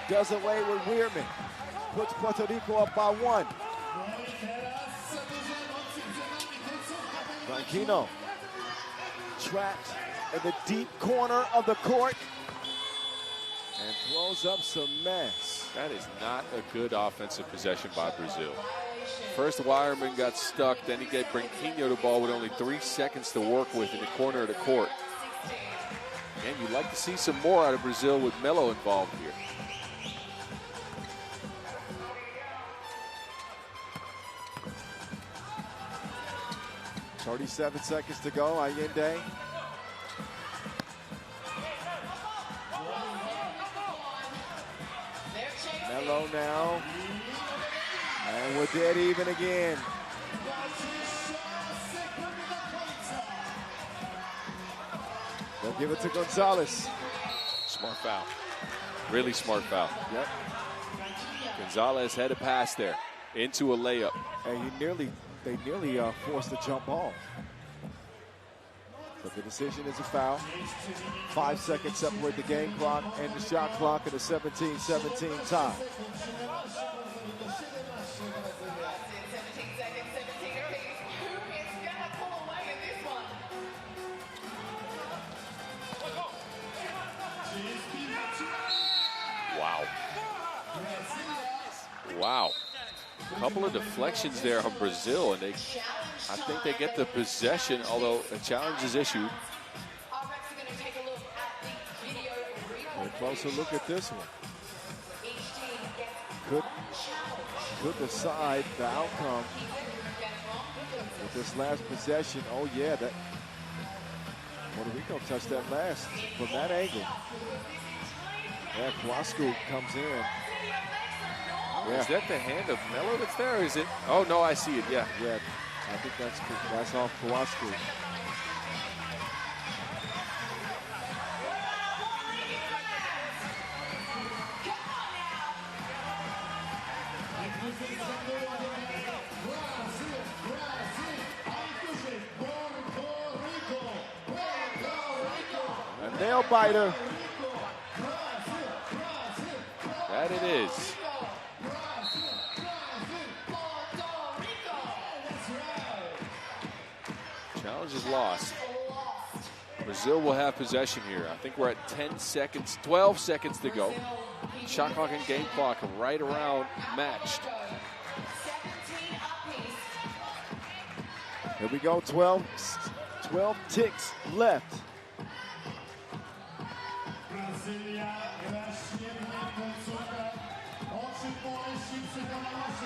[SPEAKER 1] does away with Weirman. Puts Puerto Rico up by 1. Branquinho trapped in the deep corner of the court and throws up some mess.
[SPEAKER 3] That is not a good offensive possession by Brazil. First, Wireman got stuck. Then he gave Branquinho the ball with only 3 seconds to work with in the corner of the court. And you'd like to see some more out of Brazil with Melo involved here.
[SPEAKER 1] .37 seconds to go. Allende. Melo now. And we're dead even again. They'll give it to Gonzalez.
[SPEAKER 3] Smart foul. Really smart foul.
[SPEAKER 1] Yep.
[SPEAKER 3] Gonzalez had a pass there into a layup.
[SPEAKER 1] And they nearly forced a jump ball. But the decision is a foul. 5 seconds separate the game clock and the shot clock at a 17-17 tie.
[SPEAKER 5] 17 seconds, 17 apiece. Who is gonna pull away in this one?
[SPEAKER 3] Wow. Wow. A couple of deflections there on Brazil, and I think they get the possession, although a challenge is issued.
[SPEAKER 5] Our refs are going to take a look at the video replay.
[SPEAKER 1] A closer look at this one.
[SPEAKER 5] Each team gets
[SPEAKER 1] Could decide the outcome with this last possession. Oh yeah, that Puerto Rico touched that last from that angle. Yeah, Wasco comes in. Yeah.
[SPEAKER 3] Is that the hand of Melo that's there, or is it? Oh, no, I see it, yeah.
[SPEAKER 1] Yeah, I think that's off Wasco. Nail biter.
[SPEAKER 3] That it is. Challenge is lost. Brazil will have possession here. I think we're at 10 seconds, 12 seconds to go. Shot clock and game clock right around matched.
[SPEAKER 1] Here we go, 12 ticks left.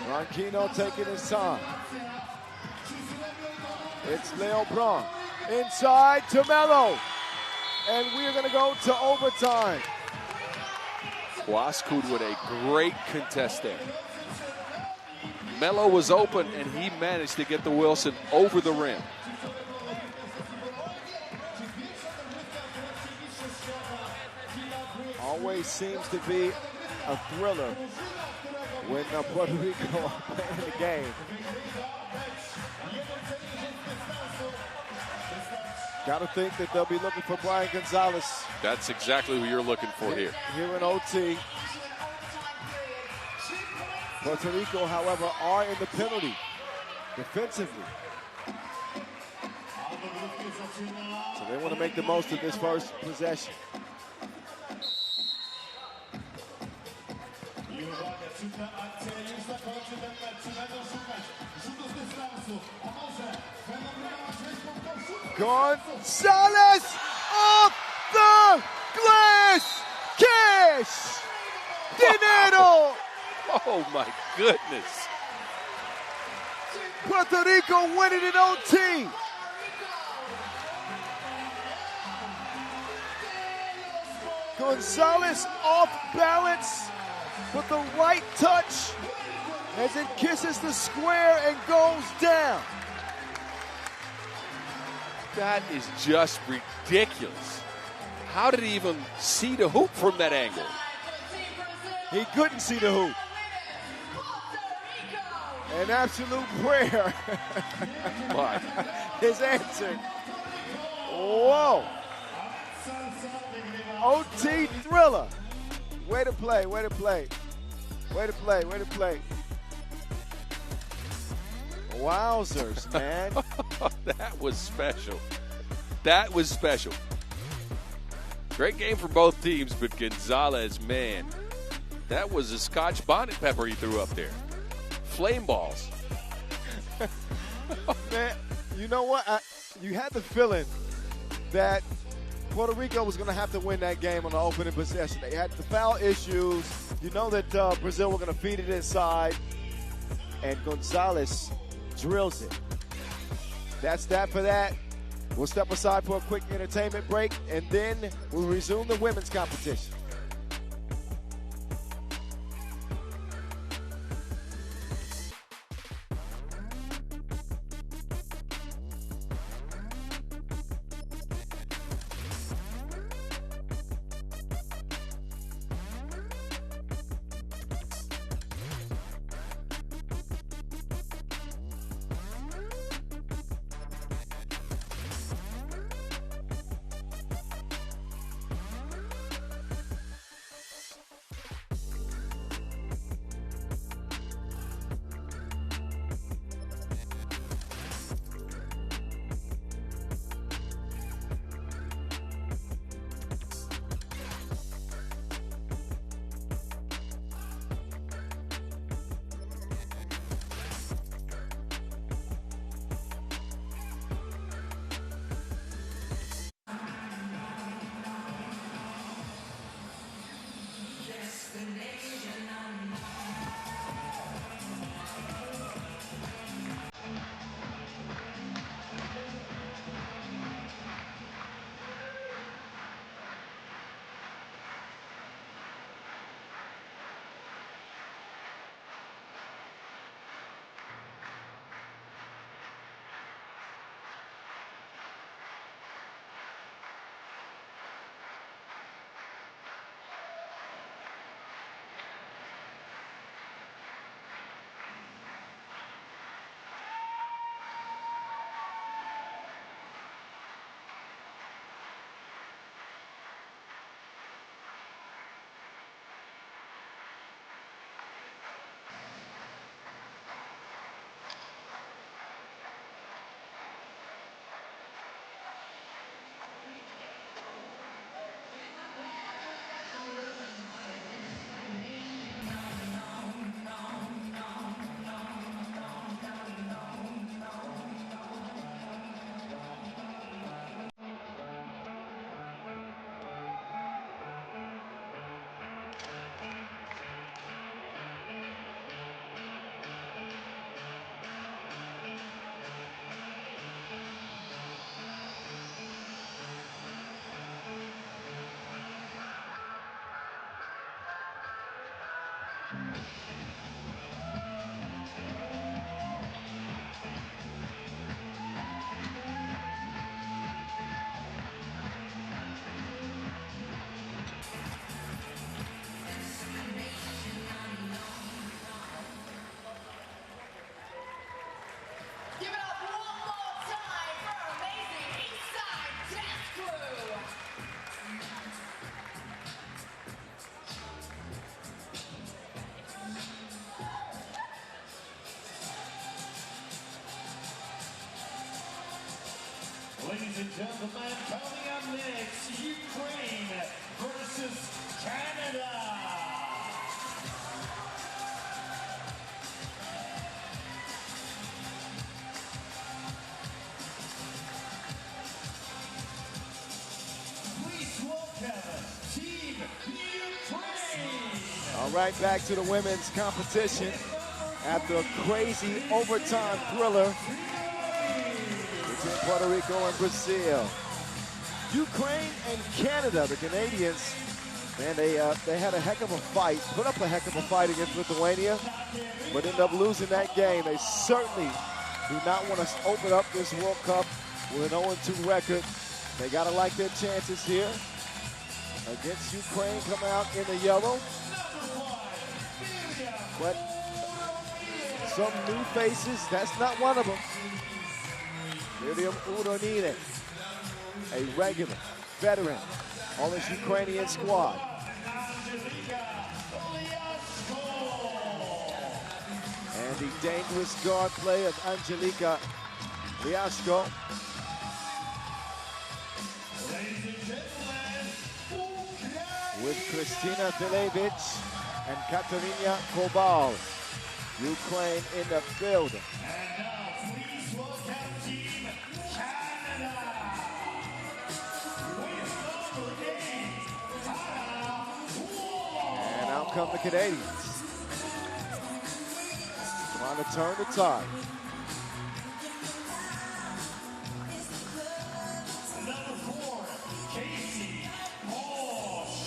[SPEAKER 1] Ronquillo taking his time. It's Leo Braun. Inside to Melo. And we're going to go to overtime.
[SPEAKER 3] Waskud with a great contest there. Melo was open, and he managed to get the Wilson over the rim.
[SPEAKER 1] Always seems to be a thriller when Puerto Rico are playing the game. Got to think that they'll be looking for Brian Gonzalez.
[SPEAKER 3] That's exactly who you're looking for here.
[SPEAKER 1] Here in OT. Puerto Rico, however, are in the penalty defensively. So they want to make the most of this first possession. Gonzalez off the glass. Cash. Dinero.
[SPEAKER 3] Oh, my goodness.
[SPEAKER 1] Puerto Rico winning in OT. Gonzalez off balance with the right touch as it kisses the square and goes down.
[SPEAKER 3] That is just ridiculous. How did he even see the hoop from that angle?
[SPEAKER 1] He couldn't see the hoop. An absolute prayer is answered. Whoa. OT thriller. Way to play, way to play. Way to play, way to play. Wowzers, man.
[SPEAKER 3] That was special. That was special. Great game for both teams, but Gonzalez, man, that was a Scotch bonnet pepper he threw up there. Flame balls.
[SPEAKER 1] Man, you know what? You had the feeling that Puerto Rico was going to have to win that game on the opening possession. They had the foul issues. You know that Brazil were going to feed it inside, and Gonzalez drills it. That's that for that. We'll step aside for a quick entertainment break, and then we'll resume the women's competition.
[SPEAKER 4] Ladies and gentlemen, coming up next, Ukraine versus Canada. Please welcome Team Ukraine.
[SPEAKER 1] All right, back to the women's competition after a crazy overtime thriller between Puerto Rico and Brazil. Ukraine and Canada, the Canadians, man, they had a heck of a fight, put up a heck of a fight against Lithuania, but ended up losing that game. They certainly do not want to open up this World Cup with an 0-2 record. They got to like their chances here against Ukraine, come out in the yellow. But some new faces, that's not one of them. Miriam Uronine, a regular veteran on this Ukrainian squad. And the dangerous guard play of Angelika Liashko. With Kristina Filevich and Katarina Kobal. Ukraine in the building.
[SPEAKER 4] And now, please welcome Team Canada. With number 8,
[SPEAKER 1] And out come the Canadians. Trying to turn the tide.
[SPEAKER 4] number 4, Casey Walsh.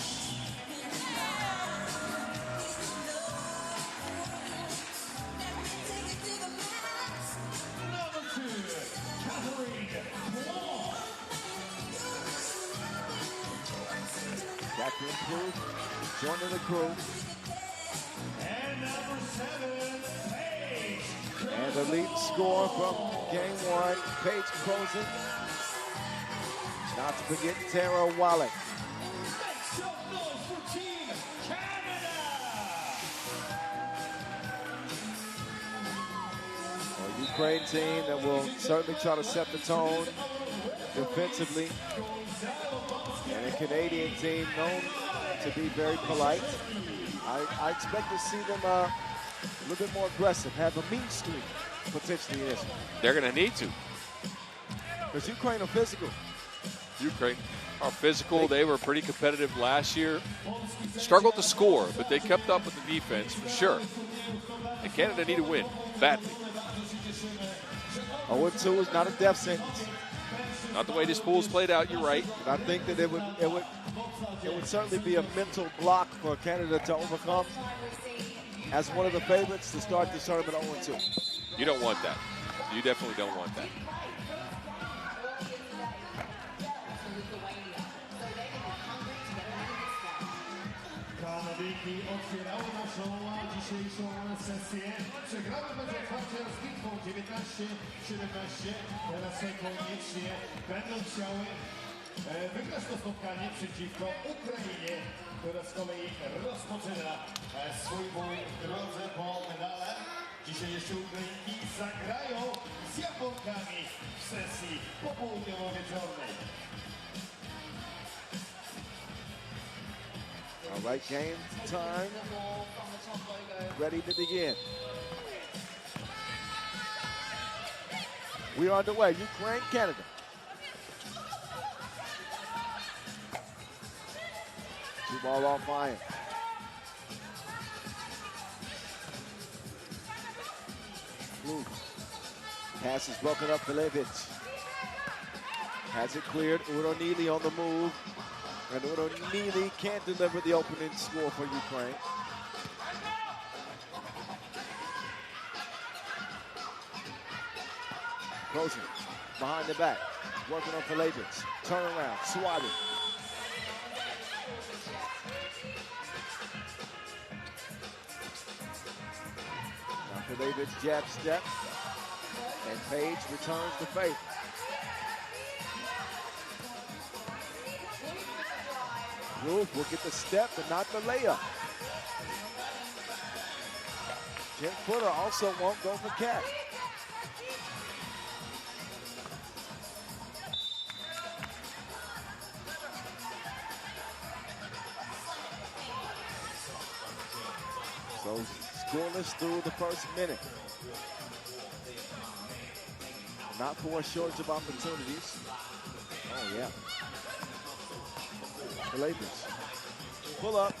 [SPEAKER 4] Number 2, Catherine Wong.
[SPEAKER 1] Catherine Proof joining the crew.
[SPEAKER 4] And number 7, Paige.
[SPEAKER 1] And the lead score from game 1, Paige Crozen. Not to forget Tara Wallach.
[SPEAKER 4] Make some noise for Team Canada.
[SPEAKER 1] A Ukraine team that will certainly try to set the tone defensively. And a Canadian team known to be very polite. I expect to see them a little bit more aggressive, have a mean streak potentially in this one.
[SPEAKER 3] They're going to need to.
[SPEAKER 1] Because Ukraine are physical.
[SPEAKER 3] Ukraine are physical. They were pretty competitive last year. Struggled to score, but they kept up with the defense for sure. And Canada need to win badly.
[SPEAKER 1] 0-2 is not a death sentence.
[SPEAKER 3] Not the way this pool's played out. You're right.
[SPEAKER 1] But I think that it would certainly be a mental block for Canada to overcome as one of the favorites to start this tournament 0-2.
[SPEAKER 3] You don't want that. You definitely don't want that.
[SPEAKER 4] Kanadyjki otwierały naszą dzisiejszą sesję. Przegrały bez otwarcia z bitwą 19-17. Teraz koniecznie będą chciały wygrać to spotkanie przeciwko Ukrainie, która z kolei rozpoczyna swój bój w drodze po medale. Dzisiaj jeszcze Ukrainki zagrają z Japonkami w sesji popołudniowo-wieczornej.
[SPEAKER 1] All right, game time. Ready to begin. We are underway. Ukraine, Canada. Two ball off iron. Blue. Pass is broken up for Levich. Has it cleared. Uronili on the move. And Uronili can't deliver the opening score for Ukraine. Crozen behind the back. Working on Filevich. Turn around. Swatted. Now Filevich jab step. And Paige returns the favor. Roof will get the step, but not the layup. 10-footer also won't go for Cat. Scoreless through the first minute. Not for a shortage of opportunities. Oh, yeah. The Lakers. Pull up.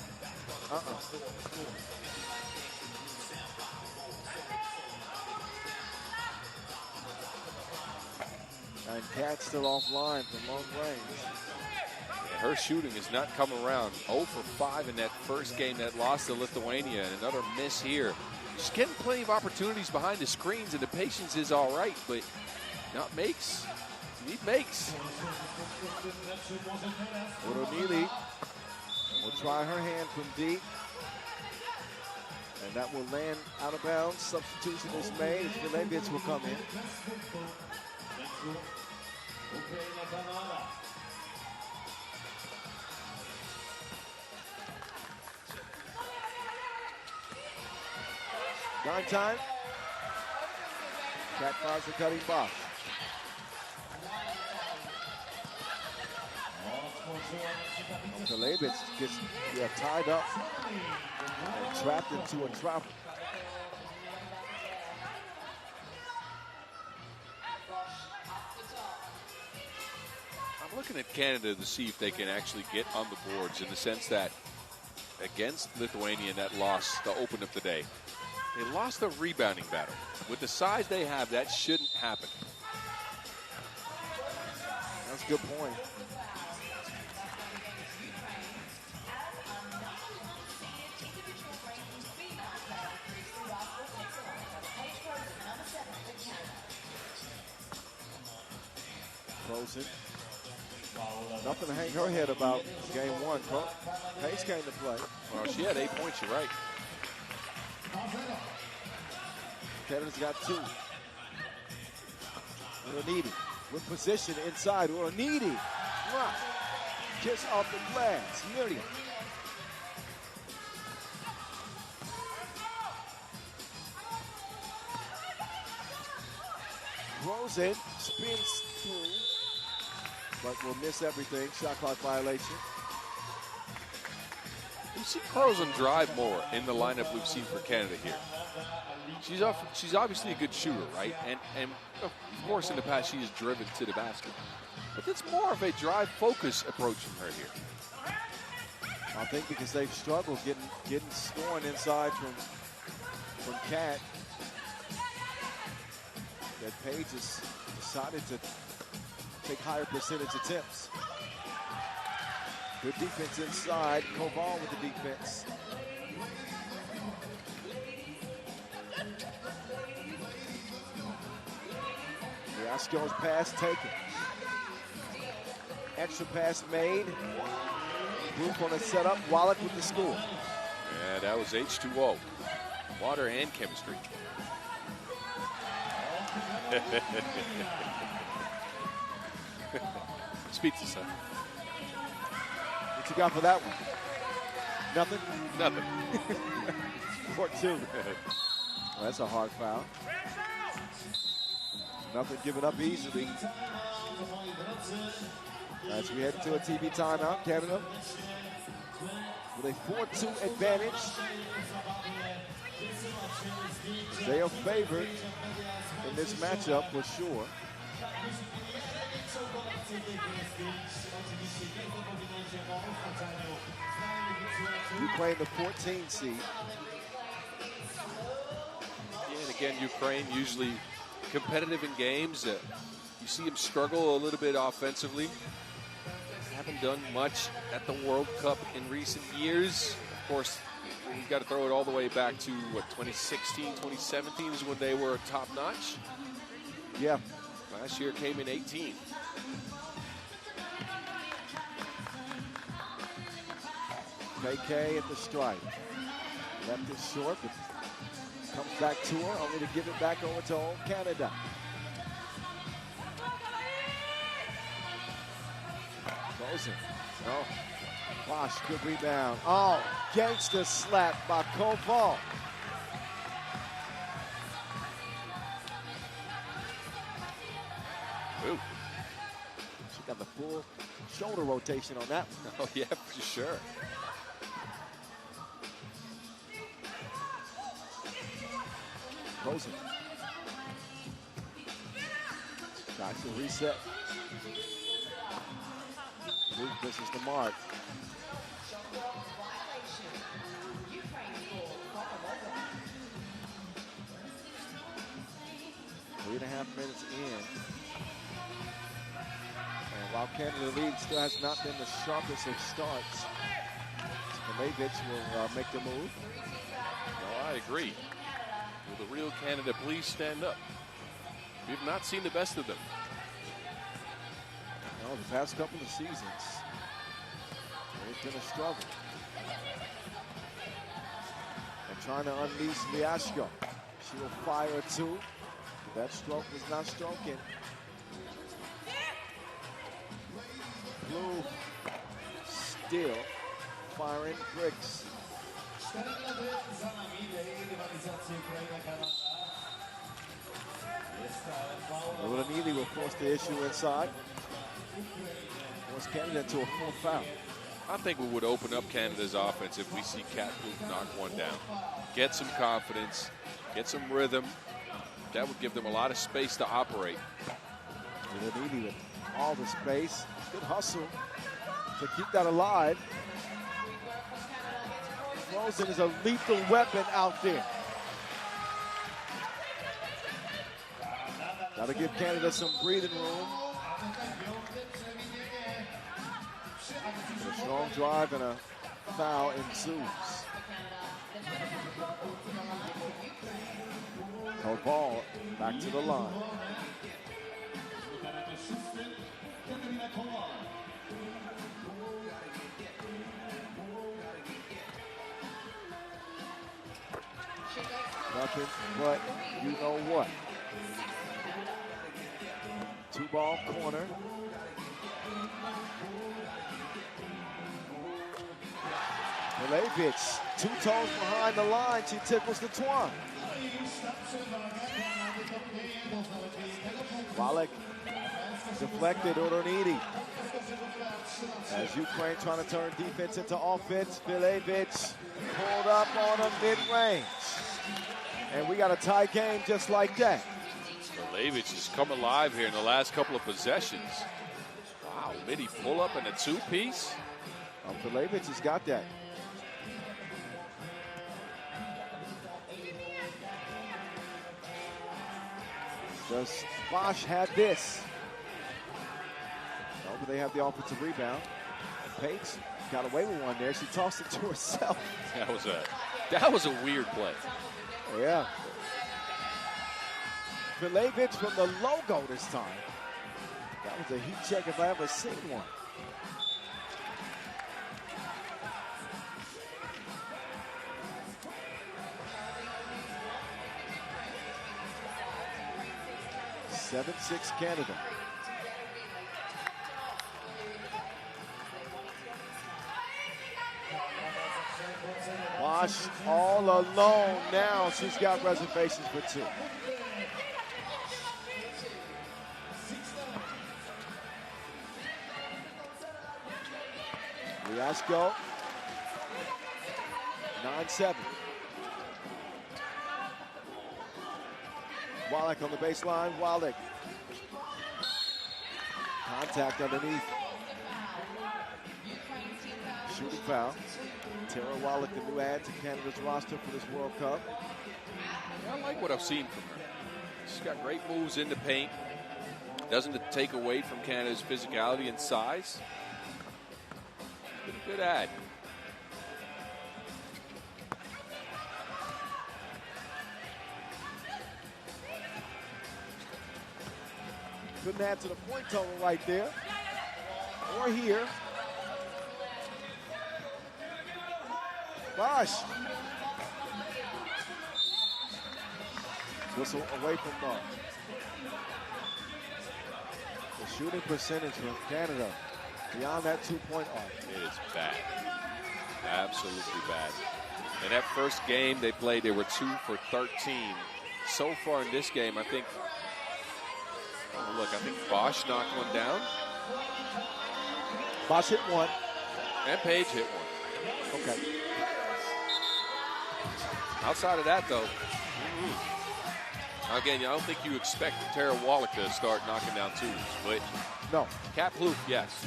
[SPEAKER 1] And Cat still offline from long range.
[SPEAKER 3] Yeah, her shooting has not come around. 0 for 5 in that first game that lost to Lithuania, and another miss here. She's getting plenty of opportunities behind the screens, and the patience is all right, but not makes. You need makes.
[SPEAKER 1] O'Neely will try her hand from deep. And that will land out of bounds. Substitution is made. Bilibili will come in. Time. Cat finds the cutting box. Bilibili gets tied up and trapped into a trap.
[SPEAKER 3] I'm looking at Canada to see if they can actually get on the boards, in the sense that against Lithuania in that loss to open up the day, they lost the rebounding battle. With the size they have, that shouldn't happen.
[SPEAKER 1] That's a good point. Frozen. Nothing to hang her head about game one. Pace came to play.
[SPEAKER 3] Well, she had 8 points, you're right.
[SPEAKER 1] Canada's got 2. Uranidi with position inside. Uranidi. Kiss off the glass. Miriam. Rosen spins through, but will miss everything. Shot clock violation.
[SPEAKER 3] You see Rosen drive more in the lineup we've seen for Canada here. She's obviously a good shooter, right? And of course in the past she has driven to the basket. But it's more of a drive focus approach from her here.
[SPEAKER 1] I think because they've struggled getting scoring inside from Cat, that Paige has decided to take higher percentage attempts. Good defense inside. Koval with the defense. Yasko's pass taken. Extra pass made. Roof on a setup. Wallach with the score.
[SPEAKER 3] Yeah, that was H2O. Water and chemistry. It's pizza, son.
[SPEAKER 1] What you got for that one? Nothing?
[SPEAKER 3] Nothing.
[SPEAKER 1] Court 2. Well, that's a hard foul. Nothing given up easily. As we head to a TV timeout, Canada with a 4-2 advantage. They are favored in this matchup for sure. Ukraine the 14 seed.
[SPEAKER 3] Yeah, and again, Ukraine usually competitive in games. You see them struggle a little bit offensively. Haven't done much at the World Cup in recent years. Of course, you've got to throw it all the way back to, what, 2016, 2017 is when they were top-notch?
[SPEAKER 1] Yeah.
[SPEAKER 3] Last year came in 18.
[SPEAKER 1] KK at the stripe. Left it short, but comes back to her, only to give it back over to old Canada. Rosen. Oh. Bosch, good rebound. Oh, gangster slap by Koval.
[SPEAKER 3] Ooh.
[SPEAKER 1] She got the full shoulder rotation on that one.
[SPEAKER 3] Oh, yeah, for sure.
[SPEAKER 1] Rosen. Tries to reset. Luke misses the mark. 3.5 minutes in. And while Canada leads, still has not been the sharpest of starts. Milojevic will make the move.
[SPEAKER 3] No, I agree. Will the real Canada please stand up? We've not seen the best of them.
[SPEAKER 1] No, the past couple of seasons, it's been a struggle. And trying to unleash Liashko. She will fire two. That stroke was not stroking. Blue still firing bricks. Bilibili will force the issue inside. Force Canada into a full foul.
[SPEAKER 3] I think we would open up Canada's offense if we see Cat Blue knock one down. Get some confidence, get some rhythm. That would give them a lot of space to operate.
[SPEAKER 1] Bilibili with all the space. Good hustle to keep that alive. Rosen is a lethal weapon out there. Got to give Canada some breathing room. A strong drive and a foul ensues. No ball back to the line. Nothing but you know what. 2-ball corner. Milojevic, 2 toes behind the line. She tickles the twine. Wallach deflected. Oronidi. As Ukraine trying to turn defense into offense, Milojevic pulled up on a mid-range. And we got a tie game just like that.
[SPEAKER 3] Milojevic has come alive here in the last couple of possessions. Wow, midi pull-up and a two-piece.
[SPEAKER 1] Milojevic has got that. Does Bosch have this? No, but they have the offensive rebound. Paige got away with one there. She tossed it to herself.
[SPEAKER 3] That was a weird play.
[SPEAKER 1] Yeah. Milojevic from the logo this time. That was a heat check if I ever seen one. Seven, 6 Canada. Bosch all alone now. She's got reservations for 2. Liashko, 9-7. Wallach on the baseline. Wallach. Contact underneath. Shooting foul. Tara Wallach, the new add to Canada's roster for this World Cup.
[SPEAKER 3] I like what I've seen from her. She's got great moves in the paint. Doesn't take away from Canada's physicality and size. Been a good ad.
[SPEAKER 1] Couldn't add to the point total right there. Or here. Bosch. Whistle away from ball. The shooting percentage from Canada beyond that 2-point arc.
[SPEAKER 3] It is bad. Absolutely bad. In that first game they played, they were 2 for 13. So far in this game, I think Bosch knocked one down.
[SPEAKER 1] Bosch hit one.
[SPEAKER 3] And Paige hit one.
[SPEAKER 1] Okay.
[SPEAKER 3] Outside of that, though, Again, I don't think you expect Tara Wallach to start knocking down twos, but
[SPEAKER 1] No.
[SPEAKER 3] Kat Plouffe, yes.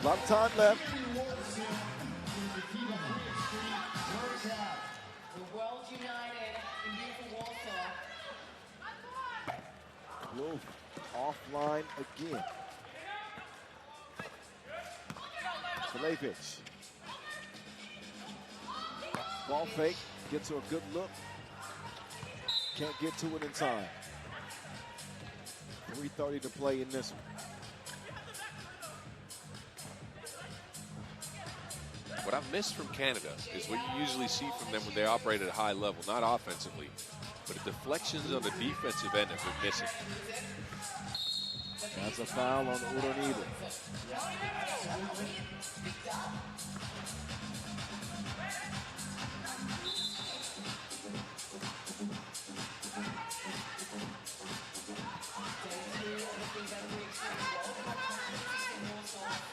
[SPEAKER 1] A lot of time left.
[SPEAKER 5] The world united in beautiful Warsaw.
[SPEAKER 1] Blue offline again. Bilibili. Ball fake, gets to a good look. Can't get to it in time. 3:30 to play in this one.
[SPEAKER 3] What I've missed from Canada is what you usually see from them when they operate at a high level, not offensively, but the deflections on the defensive end have been missing.
[SPEAKER 1] That's a foul on Udonide.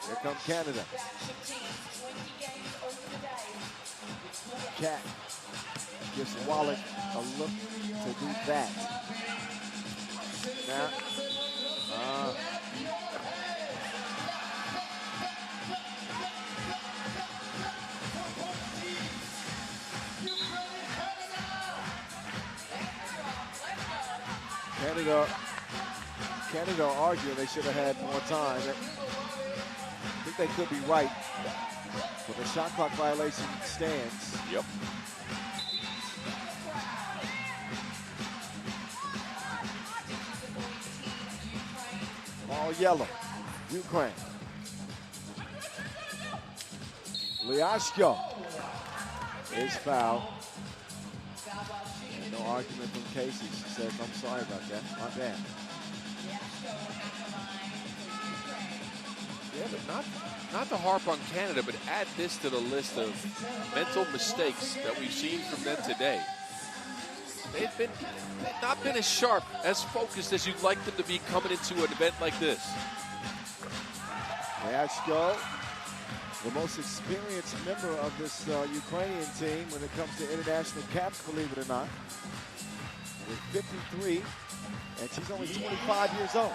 [SPEAKER 1] Here comes Canada. Cat gives Wallach a look to do that. Now, Canada arguing they should have had more time. I think they could be right, but the shot clock violation stands.
[SPEAKER 3] Yep.
[SPEAKER 1] All yellow, Ukraine. Liashko is fouled. No argument from Casey. She says, I'm sorry about that. My bad.
[SPEAKER 3] Yeah, but not to harp on Canada, but add this to the list of mental mistakes that we've seen from them today. They've not been as sharp, as focused as you'd like them to be coming into an event like this.
[SPEAKER 1] Liashko, the most experienced member of this Ukrainian team when it comes to international caps, believe it or not, with 53, and she's only 25 years old.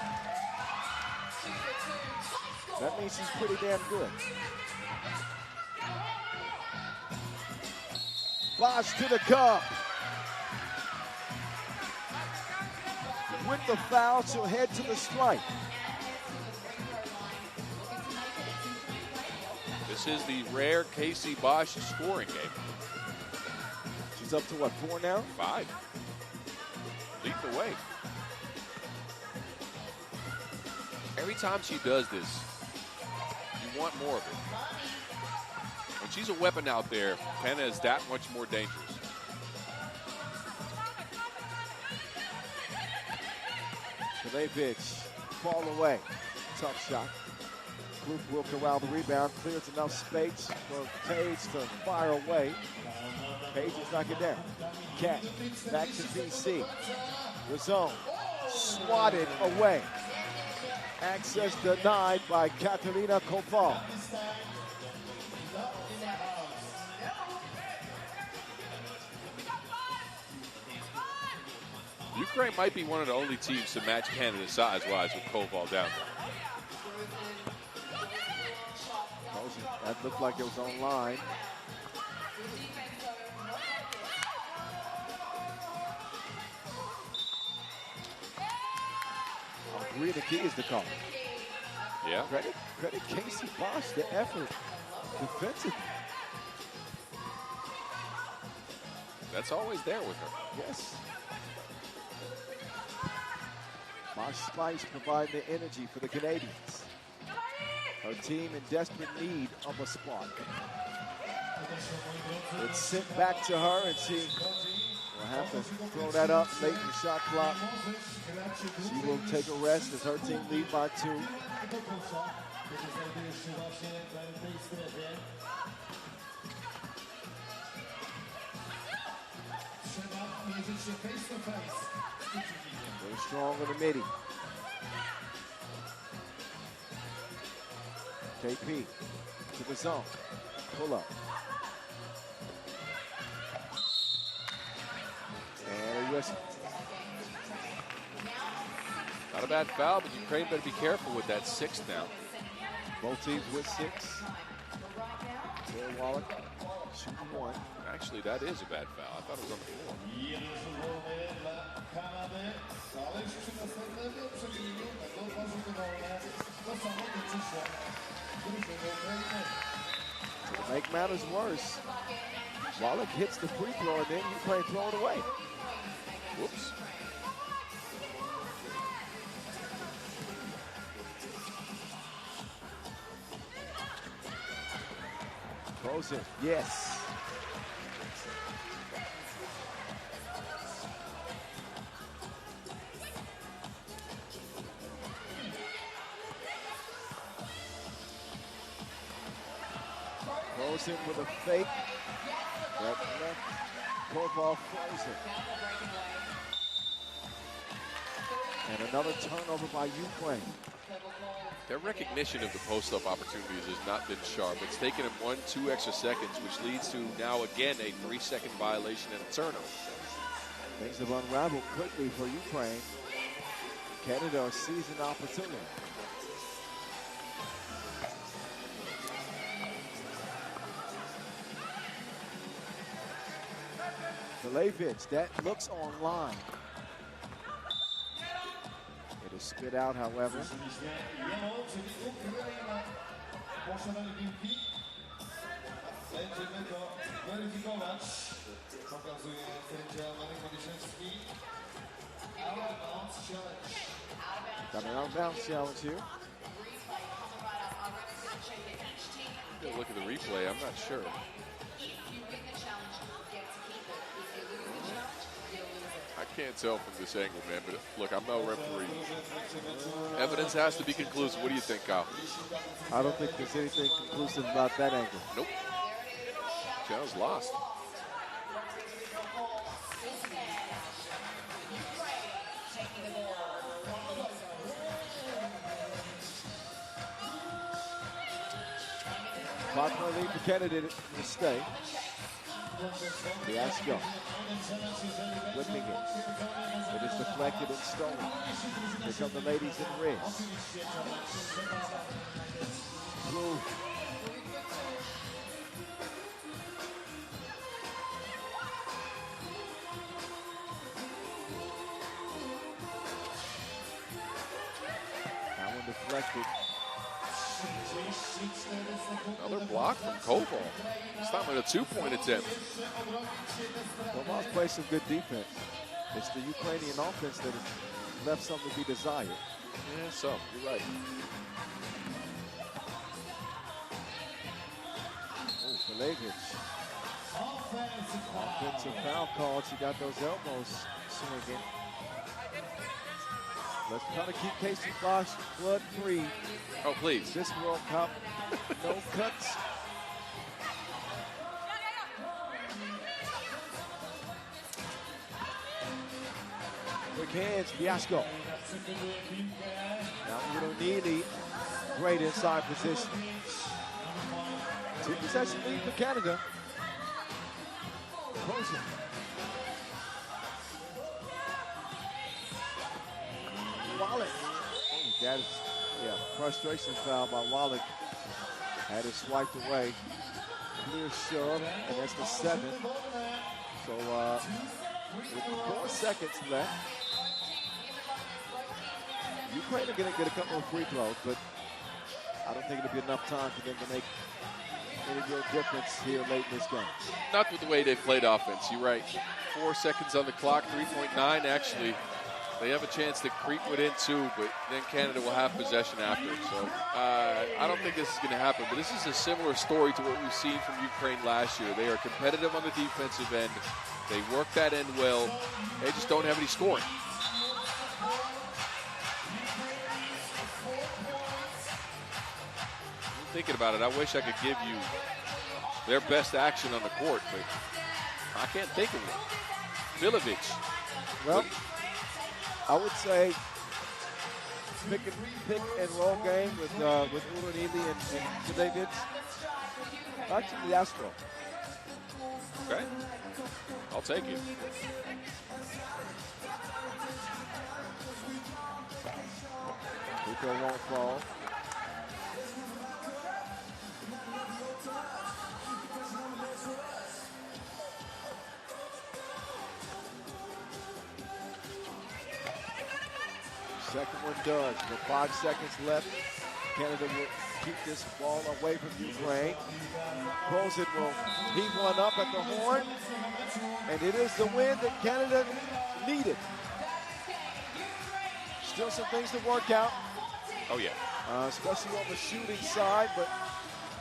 [SPEAKER 1] That means she's pretty damn good. Bosch to the cup. With the foul, she'll head to the strike.
[SPEAKER 3] This is the rare Casey Bosch scoring game.
[SPEAKER 1] She's up to what, 4 now?
[SPEAKER 3] 5. Lead the way. Every time she does this, you want more of it. When she's a weapon out there, Canada is that much more dangerous.
[SPEAKER 1] Bilibili, fall away. Tough shot. Plouffe will corral the rebound, clears enough space for Caze to fire away. Caze is knocking down. Cat back to DC. The zone swatted away. Access denied by Katerina Koval.
[SPEAKER 3] Ukraine might be one of the only teams to match Canada size-wise with Koval down there.
[SPEAKER 1] That looked like it was online. I agree, the key is the call.
[SPEAKER 3] Yeah.
[SPEAKER 1] Credit Casey Bosch, the effort defensively.
[SPEAKER 3] That's always there with her.
[SPEAKER 1] Yes. Bosch Spice providing the energy for the Canadians. Her team in desperate need of a spark. It's sent back to her, and she will have to throw that up late in the shot clock. She will take a rest as her team lead by 2. Very strong in the midi. KP to the zone. Pull up. risky.
[SPEAKER 3] Not a bad foul, but Ukraine better be careful with that 6 now.
[SPEAKER 1] Both teams with 6. Bill Wallach shooting 1.
[SPEAKER 3] Actually, that is a bad foul. I thought it was on the floor.
[SPEAKER 1] To make matters worse, Wallach hits the free throw and then Ukraine throw it away.
[SPEAKER 3] Whoops.
[SPEAKER 1] Throws it. Yes. Throws it with a fake. That left court ball frozen. And another turnover by Ukraine.
[SPEAKER 3] Their recognition of the post-up opportunities has not been sharp. It's taken them 1-2 extra seconds, which leads to now again a 3-second violation and a turnover.
[SPEAKER 1] Things have unraveled quickly for Ukraine. Canada sees an opportunity. Bilibili, that looks online. It is spit out, however. Got an out-of-bounds challenge here.
[SPEAKER 3] Look at the replay. I'm not sure. I can't tell from this angle, man, but look, I'm no referee. Evidence has to be conclusive. What do you think, Kyle?
[SPEAKER 1] I don't think there's anything conclusive about that angle.
[SPEAKER 3] Nope. Challenge lost.
[SPEAKER 1] Five-point lead for Canada to stay. The Astro whipping it. It is deflected and stolen. Here come the ladies in red. Blue. That one deflected.
[SPEAKER 3] Another block from Koval. It's not a 2-point attempt.
[SPEAKER 1] Koval's played some good defense. It's the Ukrainian offense that has left something to be desired.
[SPEAKER 3] Yeah, so you're right.
[SPEAKER 1] Oh, Bilibili. Offensive foul called. She got those elbows swinging. Let's try to keep Casey Bosch blood free.
[SPEAKER 3] Oh, please.
[SPEAKER 1] This World Cup, no cuts. Quick hands, Fiasco. Now Udonili, great inside position. 2-possession lead for Canada. Closing. Wallach. That is, frustration foul by Wallach. Had it swiped away. Clear shove, and that's the 7th. So, with 4 seconds left, Ukraine are going to get a couple of free throws, but I don't think it'll be enough time for them to make any real difference here late in this game.
[SPEAKER 3] Not with the way they played offense. You're right. 4 seconds on the clock, 3.9 actually. They have a chance to creep within 2, but then Canada will have possession after. So I don't think this is going to happen, but this is a similar story to what we've seen from Ukraine last year. They are competitive on the defensive end. They work that end well. They just don't have any scoring. Thinking about it, I wish I could give you their best action on the court, but I can't think of it. Bilibili.
[SPEAKER 1] Well, I would say pick and roll game with Udonili and Bilibili. Actually, the Astro.
[SPEAKER 3] Okay. I'll take it.
[SPEAKER 1] Rico won't fall. Second one does. With 5 seconds left, Canada will keep this ball away from Ukraine. Bozen will heave one up at the horn, and it is the win that Canada needed. Still some things to work out.
[SPEAKER 3] Oh, yeah.
[SPEAKER 1] Especially on the shooting side, but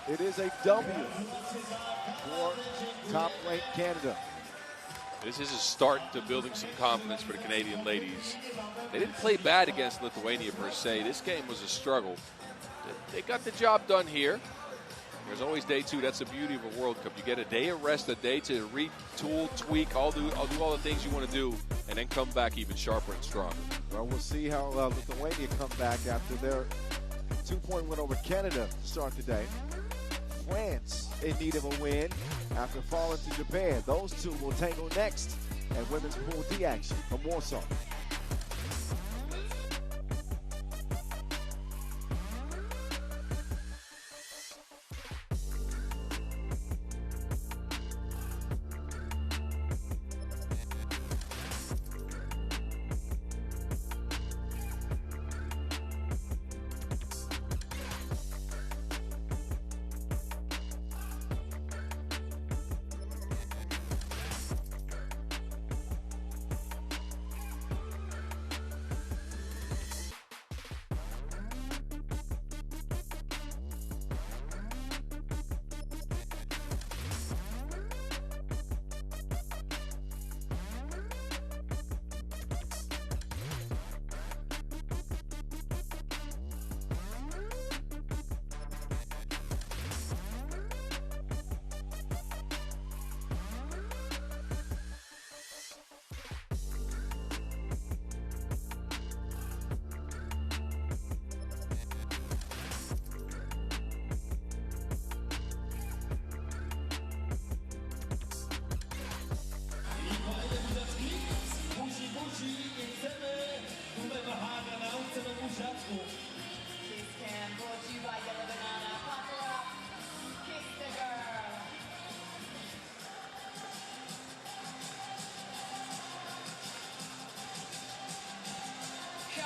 [SPEAKER 1] it is a W for top-ranked Canada.
[SPEAKER 3] This is a start to building some confidence for the Canadian ladies. They didn't play bad against Lithuania per se. This game was a struggle. They got the job done here. There's always day two. That's the beauty of a World Cup. You get a day of rest, a day to retool, tweak, I'll do all the things you want to do, and then come back even sharper and stronger.
[SPEAKER 1] Well, we'll see how Lithuania come back after their 2-point win over Canada to start today. France in need of a win after falling to Japan. Those two will tangle next at Women's Pool D action from Warsaw.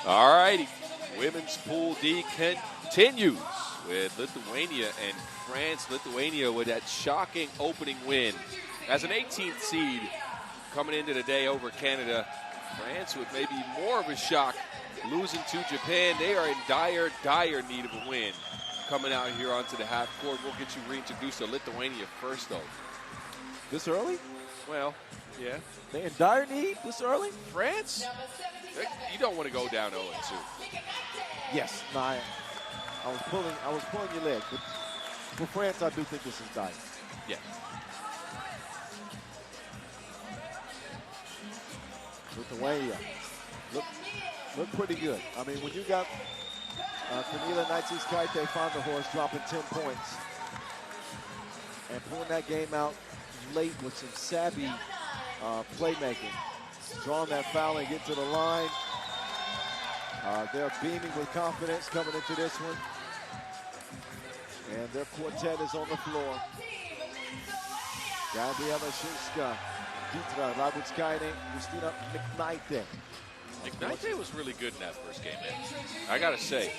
[SPEAKER 3] All righty. Women's Pool D continues with Lithuania and France. Lithuania with that shocking opening win. As an 18th seed coming into the day over Canada, France with maybe more of a shock losing to Japan. They are in dire, dire need of a win coming out here onto the half court. We'll get you reintroduced to Lithuania first, though.
[SPEAKER 1] This early?
[SPEAKER 3] Well, yeah.
[SPEAKER 1] They in dire need this early?
[SPEAKER 3] France? You don't want to go down 0-2.
[SPEAKER 1] Yes. No, I was pulling your leg, but for France, I do think this is dire.
[SPEAKER 3] Yeah.
[SPEAKER 1] Lithuania look pretty good. I mean, when you got Kamila Naitsis-Kaite found the horse dropping 10 points and pulling that game out late with some savvy playmaking, drawing that foul and get to the line. They're beaming with confidence coming into this one. And their quartet is on the floor. Gabriela Shinska, Ditra Rabutskainen, Justina McKnight.
[SPEAKER 3] McKnight was really good in that first game, man. I got to say,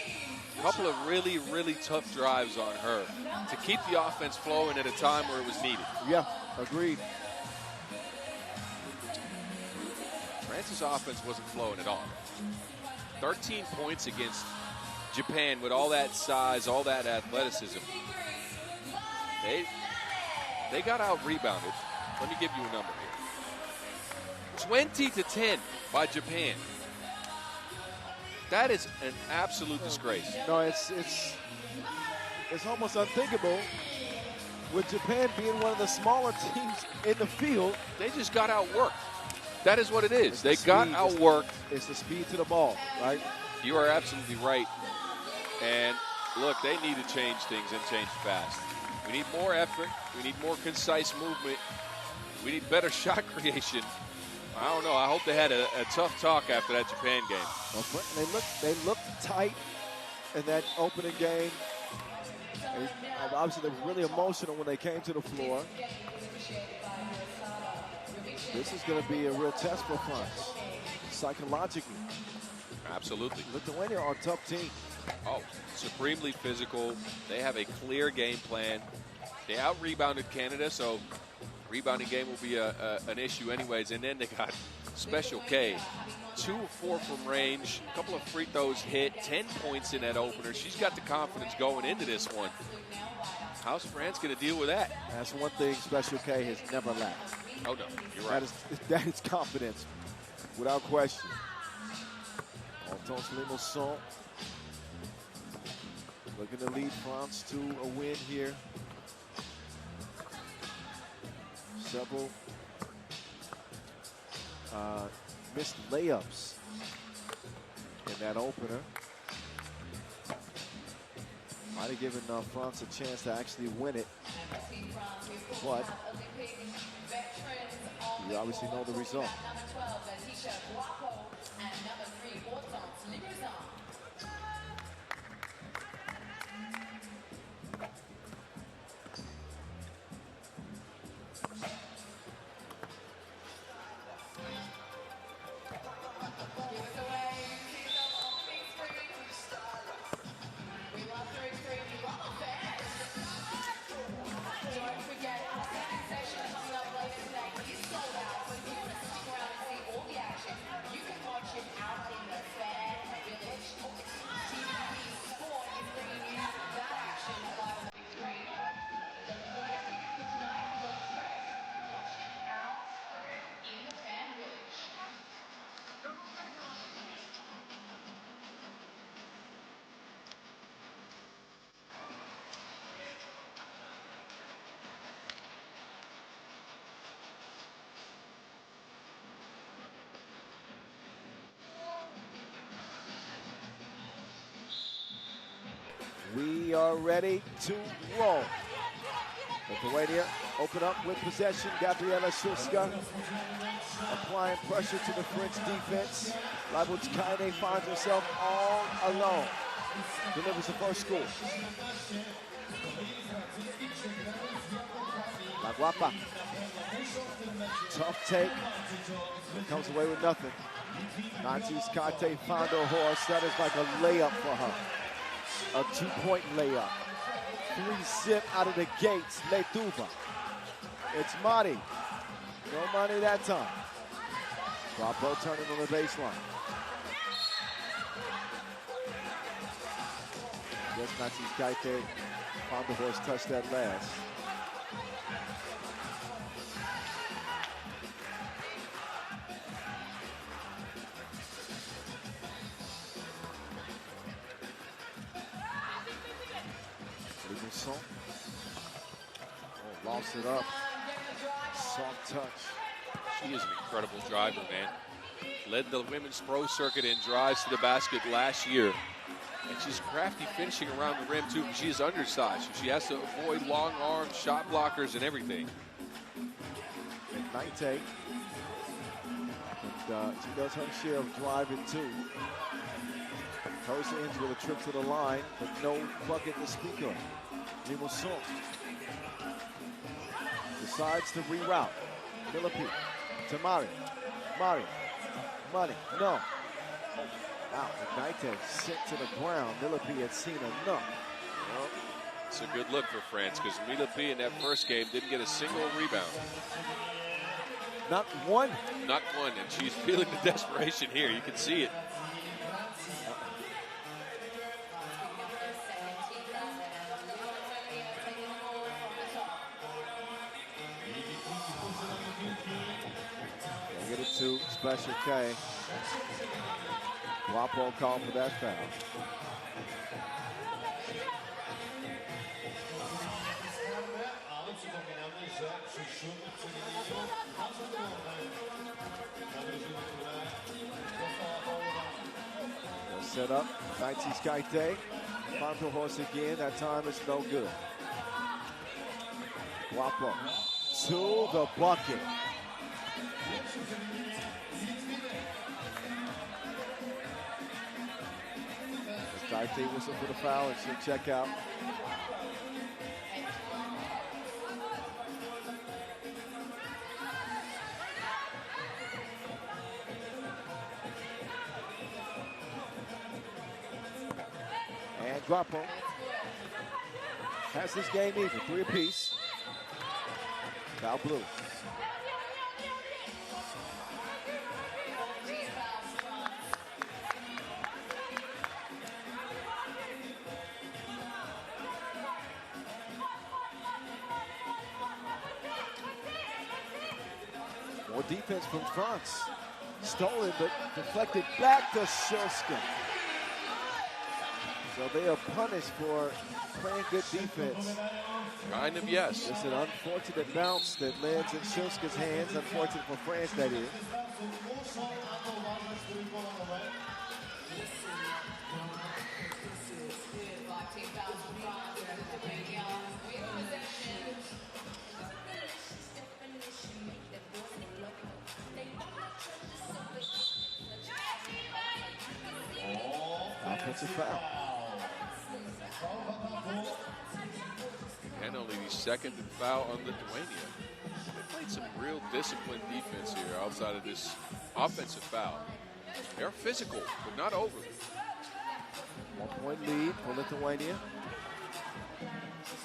[SPEAKER 3] a couple of really, really tough drives on her to keep the offense flowing at a time where it was needed.
[SPEAKER 1] Yeah, agreed.
[SPEAKER 3] France's offense wasn't flowing at all. 13 points against Japan with all that size, all that athleticism. They got out-rebounded. Let me give you a number here. 20-10 by Japan. That is an absolute disgrace.
[SPEAKER 1] No, it's almost unthinkable with Japan being one of the smaller teams in the field.
[SPEAKER 3] They just got outworked. That is what it is. They got outworked.
[SPEAKER 1] It's the speed to the ball, right?
[SPEAKER 3] You are absolutely right. And look, they need to change things and change fast. We need more effort. We need more concise movement. We need better shot creation. I don't know. I hope they had a tough talk after that Japan game.
[SPEAKER 1] Well, they looked tight in that opening game. And obviously, they were really emotional when they came to the floor. This is going to be a real test for France, psychologically.
[SPEAKER 3] Absolutely.
[SPEAKER 1] Lithuania are a tough team.
[SPEAKER 3] Oh, supremely physical. They have a clear game plan. They out-rebounded Canada, so rebounding game will be an issue anyways. And then they got Special K. 2 of 4 from range, a couple of free throws hit, 10 points in that opener. She's got the confidence going into this one. How's France going to deal with that?
[SPEAKER 1] That's one thing Special K has never lacked.
[SPEAKER 3] Oh, no, you're right.
[SPEAKER 1] That is confidence, without question. Alphonse Limonson looking to lead France to a win here. Several missed layups in that opener. Might have given France a chance to actually win it, but you obviously know the result. We are ready to roll. Lithuania open up with possession. Gabriela Shuska applying pressure to the French defense. Labutskaine finds herself all alone. Delivers the first score. La Guapa. Tough take. Comes away with nothing. Nancy's Kate found her horse. That is like a layup for her. A 2-point layup. 3-zip out of the gates. Letuva. It's Madi. No money that time. Bravo turning on the baseline. Guess Nancy's Kate found the horse, touched that last. Lost it up. Soft touch.
[SPEAKER 3] She is an incredible driver, man. Led the women's pro circuit in drives to the basket last year. And she's crafty finishing around the rim, too, but she is undersized. So she has to avoid long arms, shot blockers, and everything.
[SPEAKER 1] McKnight. She does her share of driving, too. Hers ends with a trip to the line, but no bucket to speak of. Limonson decides to reroute. Philippi to Mari. Mari. Money. No. Wow. McKnight sent to the ground. Philippi had seen enough.
[SPEAKER 3] Well, it's a good look for France because Philippi in that first game didn't get a single rebound.
[SPEAKER 1] Not one.
[SPEAKER 3] Not one. And she's feeling the desperation here. You can see it.
[SPEAKER 1] To Special K. Guapo called for that foul. They'll set up. 90 Skyte. Found the horse again. That time it's no good. Guapo. to the bucket. Dante whistle for the foul, and she'll check out. And Guapo has this game even, 3 apiece. Foul blue. More defense from France. Stolen, but deflected back to Shilskin. So they are punished for playing good defense.
[SPEAKER 3] Kind of, yes.
[SPEAKER 1] It's an unfortunate bounce that lands in Shilskin's hands. Unfortunate for France, that is. Offensive foul.
[SPEAKER 3] And only the second foul on Lithuania. They played some real disciplined defense here outside of this offensive foul. They're physical, but not overly.
[SPEAKER 1] 1 point lead for Lithuania.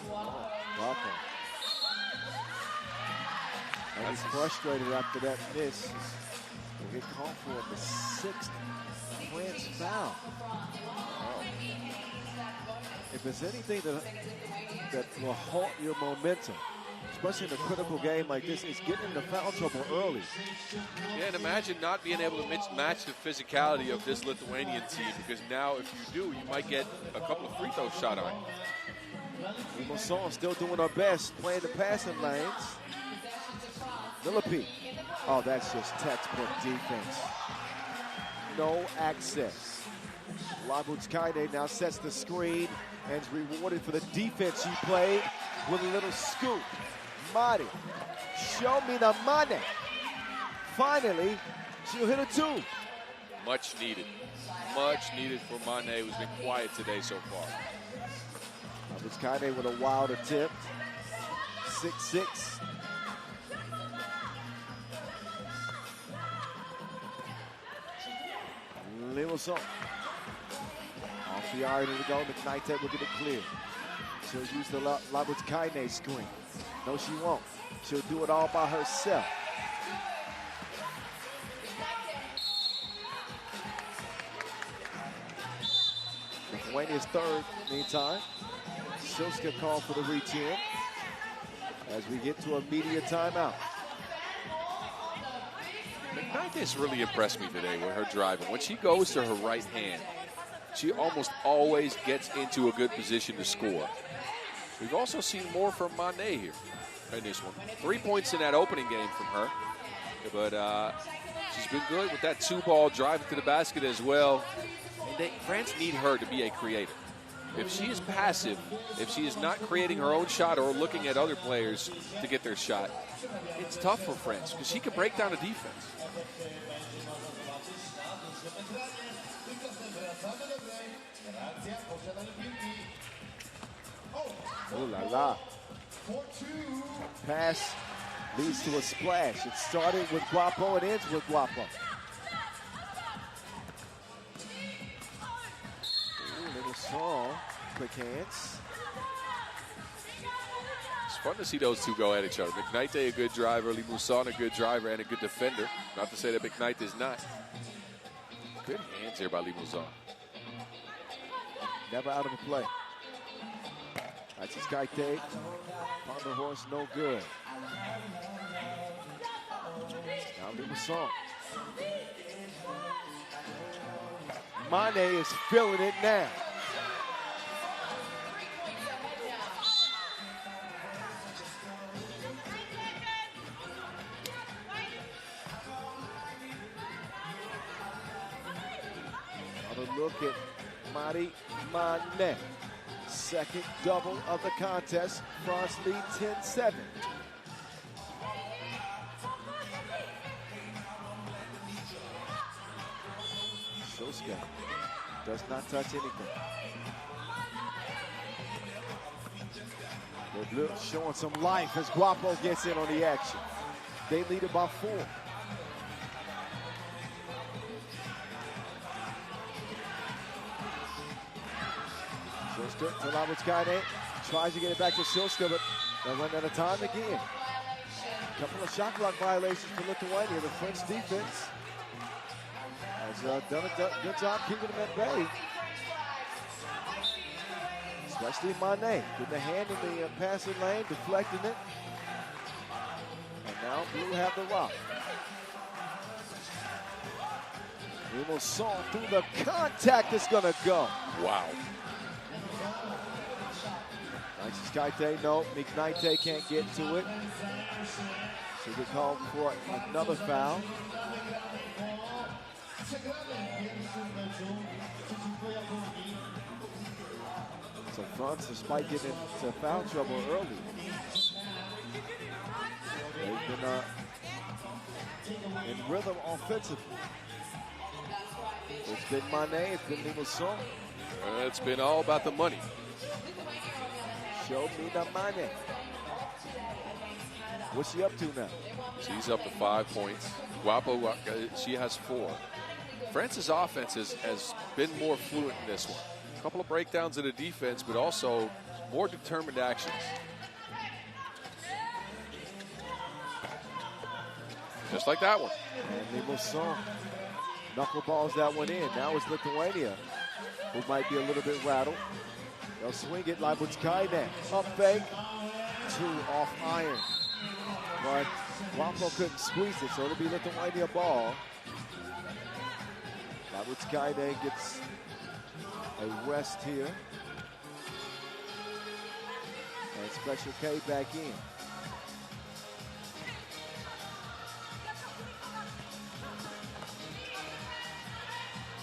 [SPEAKER 1] Guapo. And he's frustrated after that miss. He'll get called for the 6th France foul. Oh. If there's anything that will halt your momentum, especially in a critical game like this, is getting into foul trouble early.
[SPEAKER 3] Yeah, and imagine not being able to match the physicality of this Lithuanian team, because now if you do, you might get a couple of free throws shot on you.
[SPEAKER 1] Limassol still doing our best, playing the passing lanes. Bilibili. Oh, that's just textbook defense. No access. Labutskaide now sets the screen and is rewarded for the defense he played with a little scoop. Madi, show me the money. Finally, she'll hit a 2.
[SPEAKER 3] Much needed. Much needed for Mane, who's been quiet today so far.
[SPEAKER 1] Labutskaide with a wild attempt. 6-6. Limassol. Off the iron to go. McKnight will get it clear. She'll use the Labutskaide screen. No, she won't. She'll do it all by herself. Lithuania's third, meantime. Silska called for the reach-in as we get to a media timeout.
[SPEAKER 3] McKnight has really impressed me today with her driving. When she goes to her right hand, she almost always gets into a good position to score. We've also seen more from Mane here in this one. 3 points in that opening game from her. But she's been good with that 2-ball driving to the basket as well. And France need her to be a creator. If she is passive, if she is not creating her own shot or looking at other players to get their shot, it's tough for France because she can break down a defense.
[SPEAKER 1] Oh la la. Pass leads to a splash. It started with Guapo and ends with Guapo. Limassol, quick hands.
[SPEAKER 3] It's fun to see those two go at each other. McKnight a good driver, Limassol a good driver and a good defender. Not to say that McKnight is not. Good hands here by Limassol.
[SPEAKER 1] Never out of a play. That's his guy take. On the horse, no good. Now Limassol. Mane is feeling it now. Another look at Madi Mane. Second double of the contest. France lead 10-7. Shilska. Does not touch anything. The Blue showing some life as Guapo gets in on the action. They lead it by 4. Shilska to Labutskyne. Tries to get it back to Shilska, but they'll run out of time again. Couple of shot clock violations for Lithuania. The French defense has done a good job keeping them at bay. Especially Mane, getting a hand in the passing lane, deflecting it. And now Blue have the rock. Limousin through the contact is going to go.
[SPEAKER 3] Wow.
[SPEAKER 1] Nice Kaite, no, McKnight can't get to it. Should be called for another foul. So France, despite getting into foul trouble early, they've been in rhythm offensively. It's been Mane, it's been Limousin.
[SPEAKER 3] It's been all about the money.
[SPEAKER 1] Show me the money. What's she up to now?
[SPEAKER 3] She's up to 5 points. Guapo, she has 4. France's offense has been more fluent in this one. A couple of breakdowns in the defense, but also more determined actions. Just like that one.
[SPEAKER 1] And Limousin knuckleballs that one in. Now it's Lithuania, who might be a little bit rattled. They'll swing it like Kaide. Up fake. 2 off iron. But Guapo couldn't squeeze it, so it'll be Lithuania ball. Kaide gets a rest here. And Special K back in.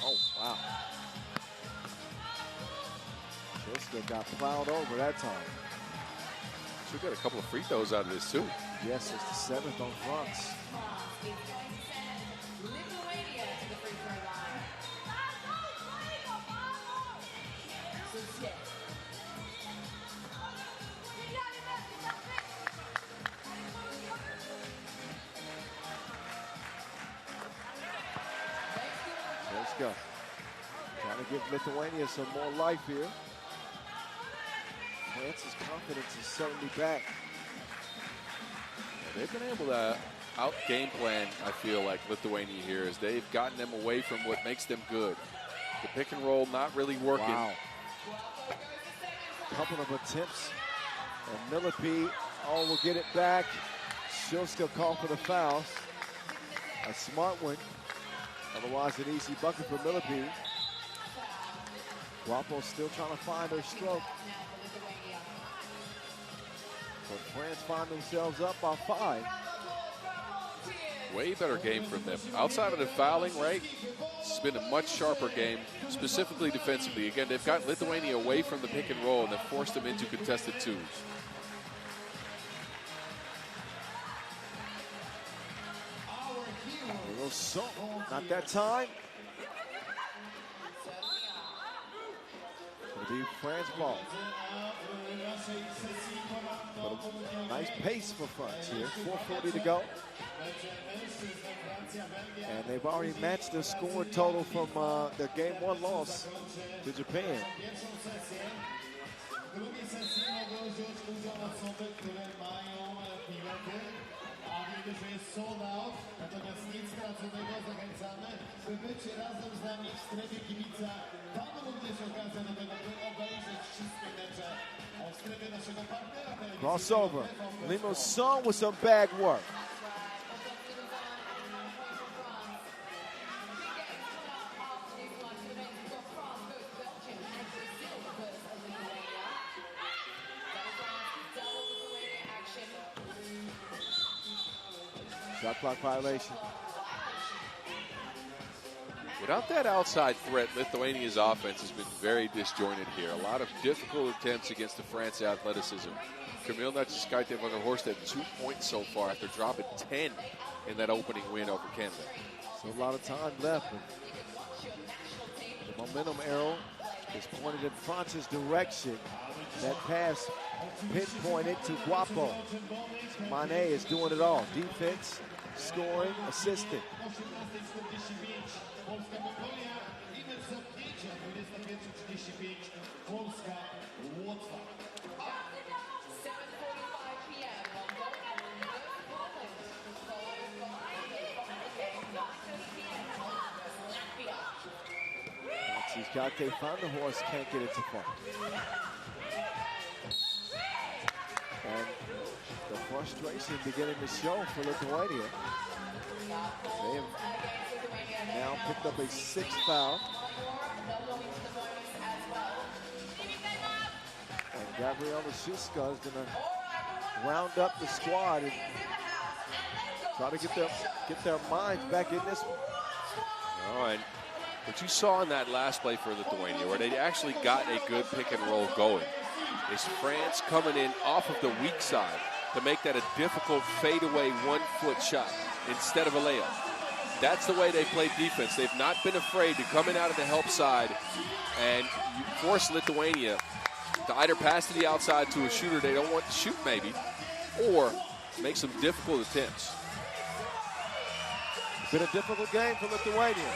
[SPEAKER 1] Oh, wow. Shilska got plowed over that time.
[SPEAKER 3] She'll get a couple of free throws out of this, too.
[SPEAKER 1] Yes, it's the 7th on France.
[SPEAKER 5] Lithuania to the free throw line.
[SPEAKER 1] Shilska trying to give Lithuania some more life here. France's confidence is certainly back.
[SPEAKER 3] They've been able to out-game plan, I feel like, Lithuania here, as they've gotten them away from what makes them good. The pick and roll not really working.
[SPEAKER 1] Wow. Couple of attempts. And Millipede, will get it back. Shilska called for the fouls. A smart one. Otherwise, an easy bucket for Millipede. Guapo still trying to find their stroke. But France find themselves up by 5.
[SPEAKER 3] Way better game from them. Outside of the fouling, right? It's been a much sharper game, specifically defensively. Again, they've got Lithuania away from the pick and roll and they've forced them into contested 2s.
[SPEAKER 1] Not that time. It'll be France ball. But a nice pace for France here. 4:40 to go. And they've already matched the score total from the Game 1 loss to Japan. Crossover. Limousin with some bag work. Shot clock violation.
[SPEAKER 3] Without that outside threat, Lithuania's offense has been very disjointed here. A lot of difficult attempts against the France athleticism. Kamil Nachiskaite van der Horst had 2 points so far after dropping 10 in that opening win over Canada.
[SPEAKER 1] So a lot of time left. The momentum arrow is pointed in France's direction. That pass pinpointed to Guapo. Mane is doing it all. Defense, scoring, assisting.
[SPEAKER 5] 7:45 p.m. Mongolia versus Poland, followed by the final game 9:30 p.m. Poland versus Latvia.
[SPEAKER 1] They found the horse, can't get it to fall. And the frustration beginning to show for Lithuania. They have now picked up a 6th foul. And Gabriela Shuska is going to round up the squad and try to get their minds back in this one.
[SPEAKER 3] All right. What you saw in that last play for Lithuania, where they actually got a good pick and roll going, is France coming in off of the weak side to make that a difficult fadeaway 1-foot shot instead of a layup. That's the way they play defense. They've not been afraid to come in out of the help side and you force Lithuania to either pass to the outside to a shooter they don't want to shoot maybe, or make some difficult attempts.
[SPEAKER 1] Been a difficult game for Lithuania.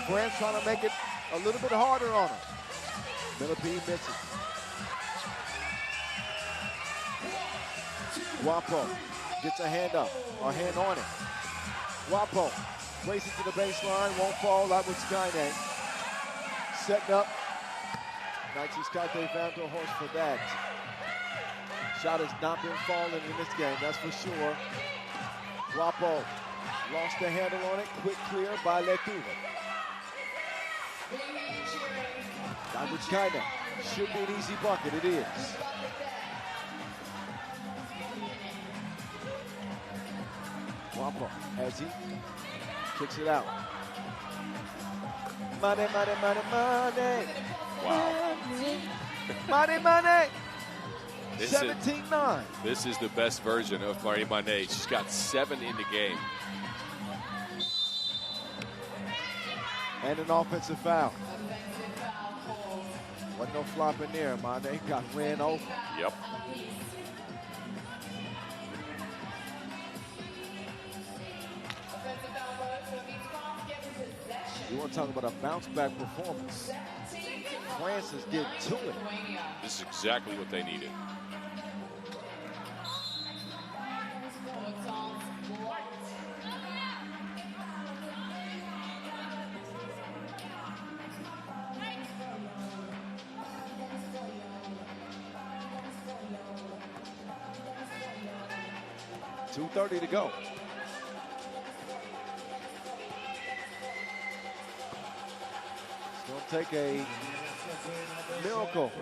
[SPEAKER 1] France trying to make it a little bit harder on them. Bilibili misses. Guapo gets a hand up, or hand on it. Guapo races to the baseline, won't fall out with Shinai. Setting up. Scotty found to a horse for that. Shot has not been falling in this game, that's for sure. Guapo lost the handle on it. Quick clear by Letuva. China should be an easy bucket. It is. Guapo as he kicks it out. Money.
[SPEAKER 3] Wow.
[SPEAKER 1] Money.
[SPEAKER 3] This
[SPEAKER 1] 17-9.
[SPEAKER 3] This is the best version of Marie Mane. She's got 7 in the game.
[SPEAKER 1] And an offensive foul. Wasn't no flopping there. Mane got ran over.
[SPEAKER 3] Yep.
[SPEAKER 1] You want to talk about a bounce back performance. France is getting to it.
[SPEAKER 3] This is exactly what they needed.
[SPEAKER 1] .230 to go. It's going to take a miracle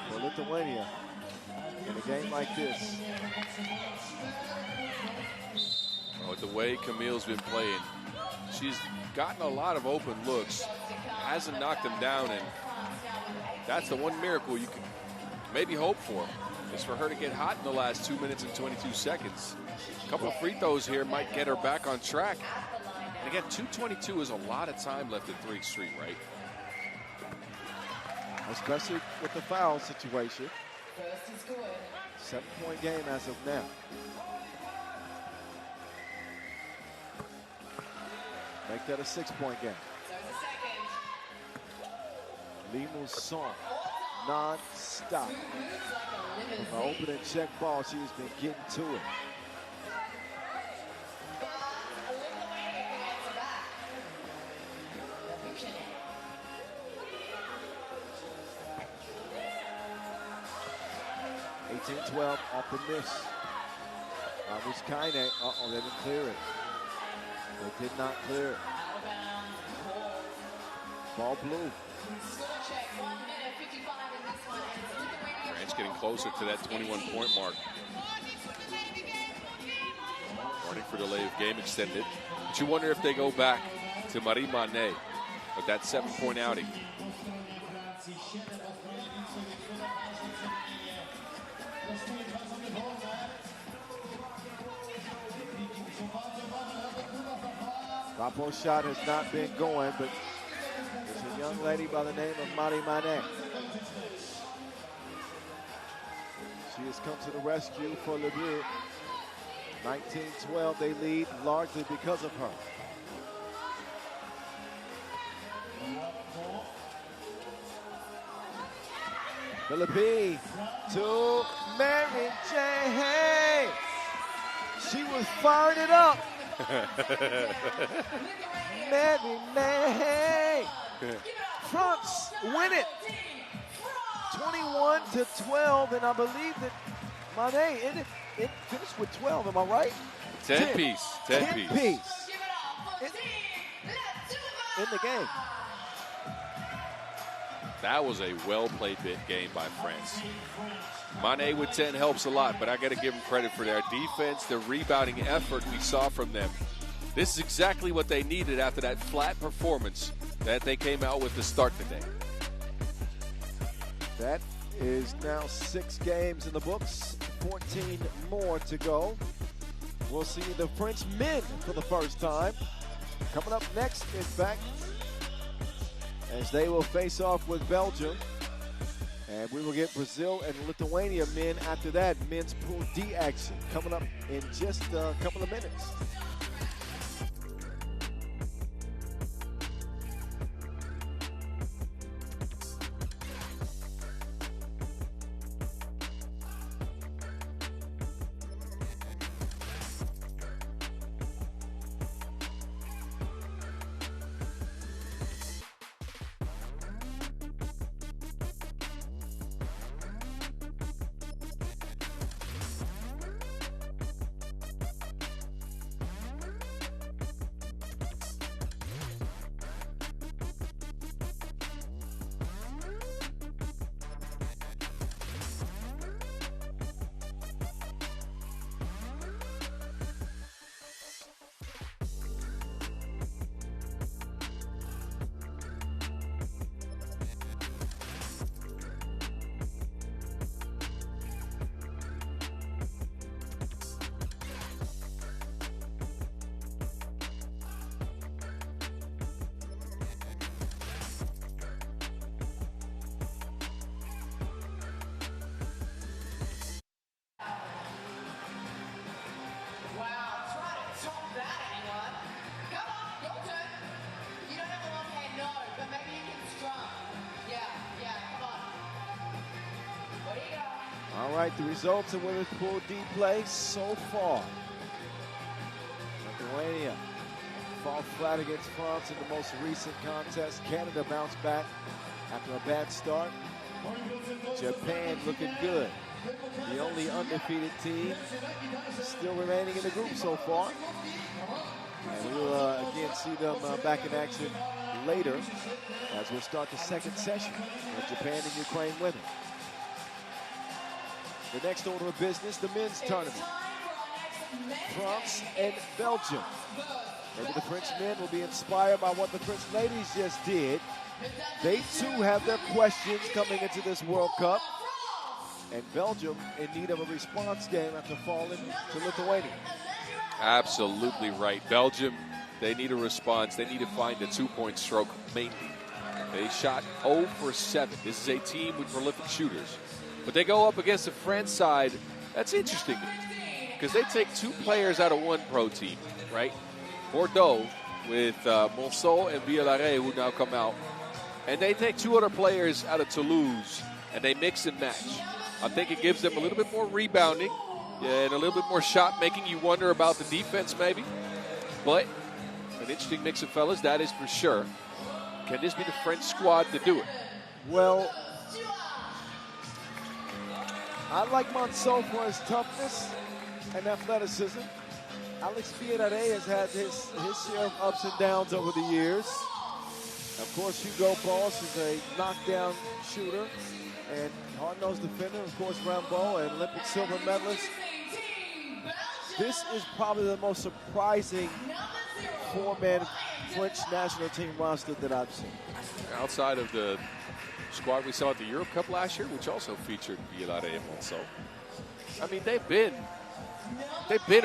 [SPEAKER 1] for Lithuania in a game like this.
[SPEAKER 3] With the way Camille's been playing, she's gotten a lot of open looks, hasn't knocked them down, and that's the one miracle you can maybe hope for, is for her to get hot in the last 2 minutes and 22 seconds. A couple of free throws here might get her back on track. And again, 2:22 is a lot of time left at 3 Street, right?
[SPEAKER 1] Especially with the foul situation. 7-point game as of now. Make that a 6-point game. Limusson, non-stop. From the opening check ball, she's been getting to it. .12 off the miss. That was Kaine. Uh-oh, they didn't clear it. They did not clear it. Ball blue.
[SPEAKER 3] France getting closer to that 21-point mark. Warning for delay of game extended. But you wonder if they go back to Marie Mane with that 7-point outing.
[SPEAKER 1] Guapo's shot has not been going, but this is young lady by the name of Marie Manet. She has come to the rescue for Le Bleu. 19-12, they lead largely because of her. Bilibili to Mary J. She was firing it up. Mary. France win it. 21-12, and I believe that Manet it finished with 12. Am I right?
[SPEAKER 3] 10 piece. 10 piece.
[SPEAKER 1] In the game.
[SPEAKER 3] That was a well-played game by France. Manet with 10 helps a lot, but I got to give them credit for their defense, the rebounding effort we saw from them. This is exactly what they needed after that flat performance that they came out with to start the day.
[SPEAKER 1] That is now 6 games in the books, 14 more to go. We'll see the French men for the first time. Coming up next, in fact, as they will face off with Belgium. And we will get Brazil and Lithuania men after that. Men's Pool D action coming up in just a couple of minutes. All right, the results of women's Pool D play so far. Lithuania fall flat against France in the most recent contest. Canada bounced back after a bad start. Japan looking good. The only undefeated team still remaining in the group so far. And we'll again see them back in action later as we'll start the second session of Japan and Ukraine women. The next order of business, the men's tournament. France and Belgium. Maybe the French men will be inspired by what the French ladies just did. They too have their questions coming into this World Cup. And Belgium in need of a response game after falling to Lithuania.
[SPEAKER 3] Absolutely right. Belgium, they need a response. They need to find the two-point stroke mainly. They shot 0 for 7. This is a team with prolific shooters. But they go up against the French side. That's interesting because they take 2 players out of 1 pro team, right? Bordeaux with Monceau and Villarreal who now come out. And they take 2 other players out of Toulouse and they mix and match. I think it gives them a little bit more rebounding and a little bit more shot making. You wonder about the defense maybe. But an interesting mix of fellas, that is for sure. Can this be the French squad to do it?
[SPEAKER 1] Well, I like Monceau for his toughness and athleticism. Alex Villarreal has had his share of ups and downs over the years. Of course, Hugo Boss is a knockdown shooter and hard-nosed defender. Of course, Rambo, an Olympic silver medalist. This is probably the most surprising 4-man French national team roster that I've seen.
[SPEAKER 3] Outside of the squad we saw at the Europe Cup last year, which also featured Villarreal and Monceau. I mean, they've been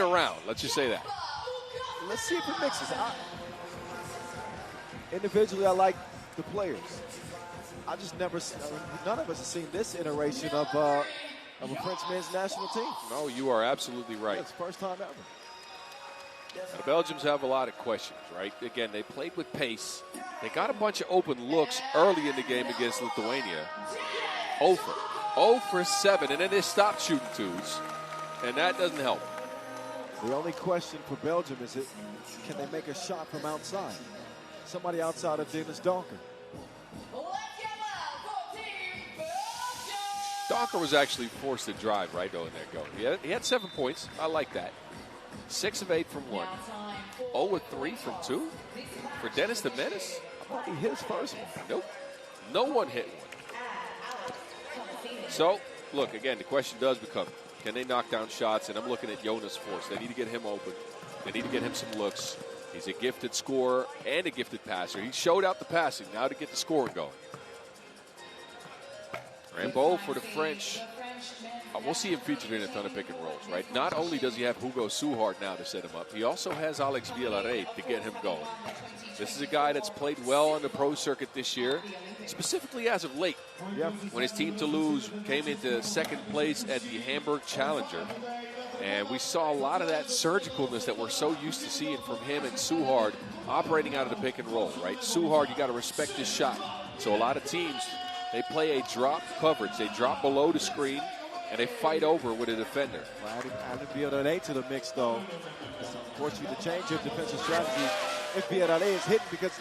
[SPEAKER 3] around. Let's just say that.
[SPEAKER 1] Let's see if it mixes. Individually, I like the players. I just never, none of us have seen this iteration of a French men's national team.
[SPEAKER 3] No, you are absolutely right.
[SPEAKER 1] It's the first time ever.
[SPEAKER 3] The Belgians have a lot of questions, right? Again, they played with pace. They got a bunch of open looks early in the game against Lithuania. 0 for 7, and then they stopped shooting twos, and that doesn't help.
[SPEAKER 1] The only question for Belgium is, can they make a shot from outside? Somebody outside of Dennis Donker.
[SPEAKER 3] Donker was actually forced to drive right though in that goal. He had 7 points. I like that. 6 of 8 from 1. 0 of 3 from 2. For Dennis the Menace?
[SPEAKER 1] He hit his first one.
[SPEAKER 3] Nope. No one hit one. So, look, again, the question does become, can they knock down shots? And I'm looking at Jonas Forss. They need to get him open. They need to get him some looks. He's a gifted scorer and a gifted passer. He showed out the passing. Now to get the scoring going. Rambo for the French. We'll see him featured in a ton of pick and rolls, right? Not only does he have Hugo Suhard now to set him up, he also has Alex Villarreal to get him going. This is a guy that's played well on the pro circuit this year, specifically as of late.
[SPEAKER 1] Yep.
[SPEAKER 3] When his team Toulouse came into second place at the Hamburg Challenger. And we saw a lot of that surgicalness that we're so used to seeing from him and Suhard operating out of the pick and roll, right? Suhard, you got to respect his shot. So a lot of teams, they play a drop coverage. They drop below the screen, and they fight over with a defender.
[SPEAKER 1] Well, adding Villarreal to the mix, though, force you to change your defensive strategy if Villarreal is hitting, because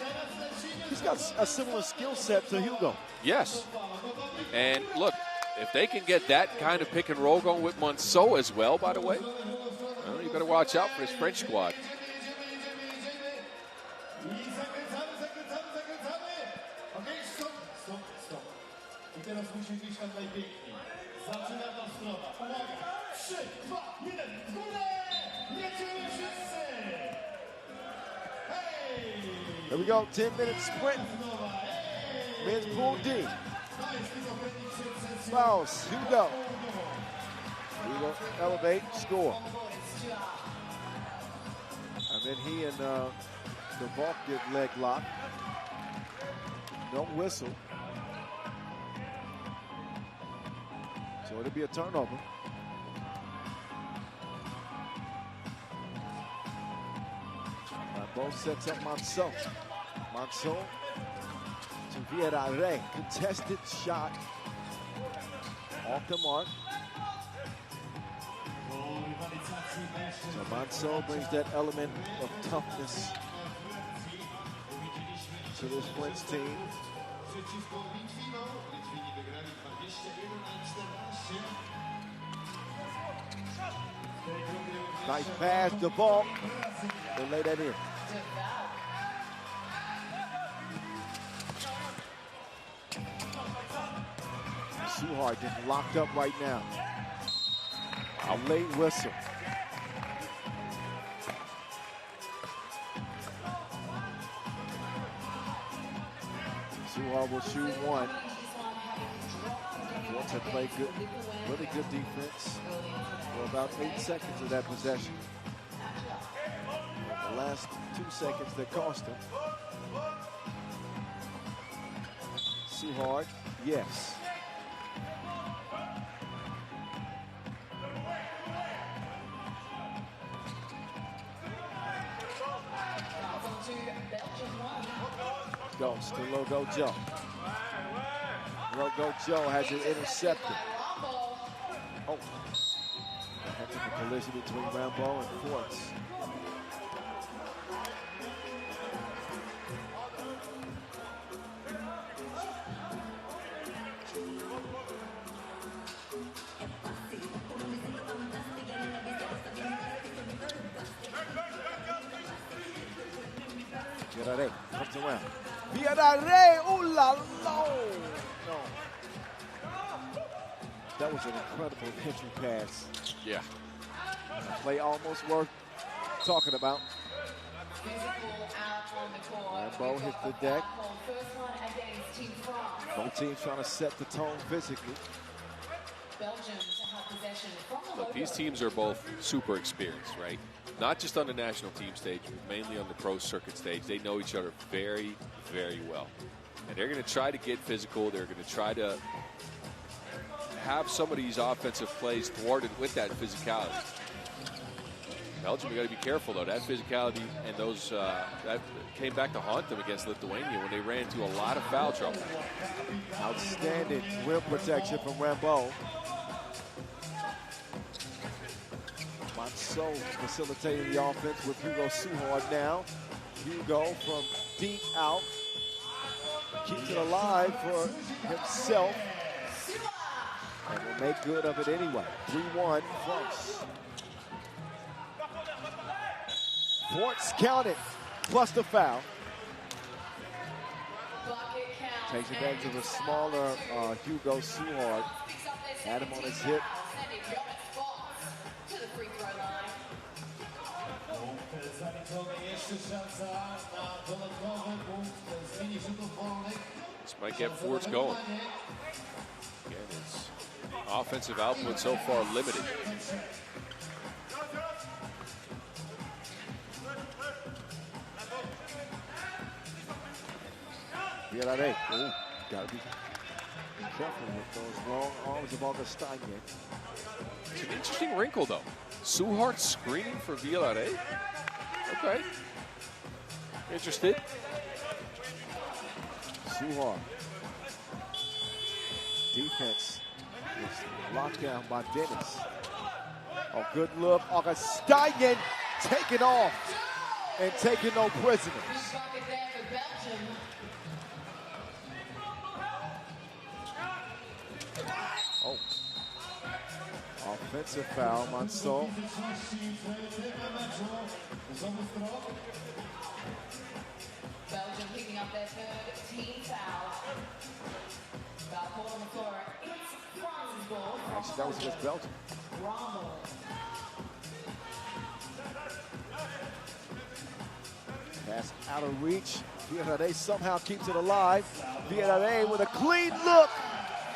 [SPEAKER 1] he's got a similar skill set to Hugo.
[SPEAKER 3] Yes. And look, if they can get that kind of pick and roll going with Monceau as well, by the way, well, you better watch out for this French squad.
[SPEAKER 1] There we go, 10-minute sprint. Men's pool D. Fouls, Hugo. Hugo elevate, score. And then he and the Volk get leg lock. Don't whistle. So it'll be a turnover. Both sets up Monceau. Monceau to Villarreal. Contested shot. Off the mark. So Monceau brings that element of toughness to this French team. Nice pass, the ball. They lay that in. Suhard getting locked up right now. A late whistle. Suhard will shoot one. Forts have played good, really good defense for about 8 seconds of that possession. The last 2 seconds that cost him. Suhard, yes. Goes to Logo Joe. Logo Joe has it intercepted. Oh, a heck of a collision between Rambo and Forts. Villarreal comes around. Villarreal, ooh la la! No. That was an incredible entry pass.
[SPEAKER 3] Yeah.
[SPEAKER 1] A play almost worth talking about. Rambo hit the deck. Both teams trying to set the tone physically.
[SPEAKER 3] Look, these teams are both super experienced, right? Not just on the national team stage, but mainly on the pro circuit stage. They know each other very, very well. And they're going to try to get physical. They're going to try to have some of these offensive plays thwarted with that physicality. Belgium, you got to be careful though. That physicality and those that came back to haunt them against Lithuania when they ran into a lot of foul trouble.
[SPEAKER 1] Outstanding rim protection from Rambo. Monceau facilitating the offense with Hugo Suhard now. Hugo from deep out. Keeps it alive for himself. And will make good of it anyway. 3-1 France. Forts counted, plus the foul. Takes advantage of a smaller Hugo Suhard. Had him on his hip.
[SPEAKER 3] This might get Forts going. Again, his offensive output so far limited.
[SPEAKER 1] Bilibili. Oh, gotta be careful with those long arms of Augustine.
[SPEAKER 3] It's an interesting wrinkle, though. Suhard screening for Bilibili. Okay. Interested.
[SPEAKER 1] Suhard. Defense is locked down by Dennis. A good look. Augustine taking off and taking no prisoners. Oh. Offensive foul, Monceau.
[SPEAKER 5] Belgium picking up their third team foul. Foul call on the floor. It's France's ball.
[SPEAKER 1] Actually, that was against Belgium. Pass out of reach. Bilibili somehow keeps it alive. Bilibili with a clean look.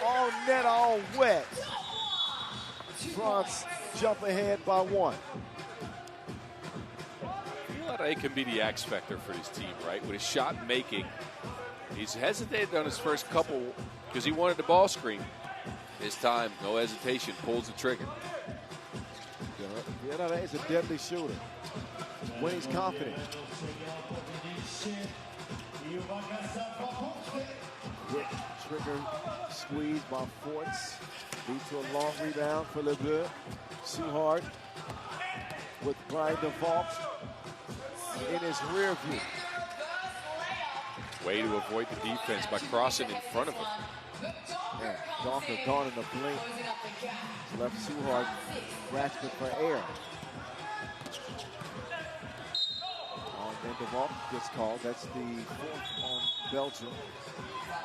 [SPEAKER 1] All net, all wet. France jump ahead by 1.
[SPEAKER 3] Bilibili can be the X factor for his team, right? With his shot making, he's hesitated on his first couple because he wanted the ball screen. This time, no hesitation, pulls the trigger.
[SPEAKER 1] Bilibili is a deadly shooter when he's confident. Quick trigger squeeze by Forts. Leads to a long rebound for Leboeuf. Suhard with Brian DeVault in his rear view.
[SPEAKER 3] Way to avoid the defense by crossing in front of him.
[SPEAKER 1] Man, Donker gone in the blink. Left Suhard grasping for air. And DeVault gets called. That's the 4th on Belgium.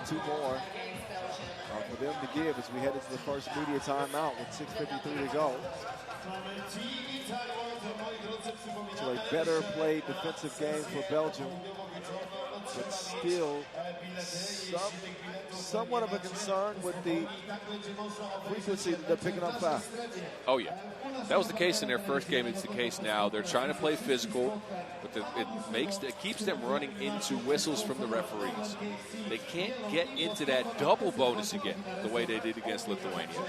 [SPEAKER 1] 2 more for them to give as we head into the first media timeout with 6:53 to go. So a better played defensive game for Belgium, but still somewhat of a concern with the frequency that they're picking up fouls.
[SPEAKER 3] Oh, yeah. That was the case in their first game. It's the case now. They're trying to play physical, but it keeps them running into whistles from the referees. They can't get into that double bonus again the way they did against Lithuania.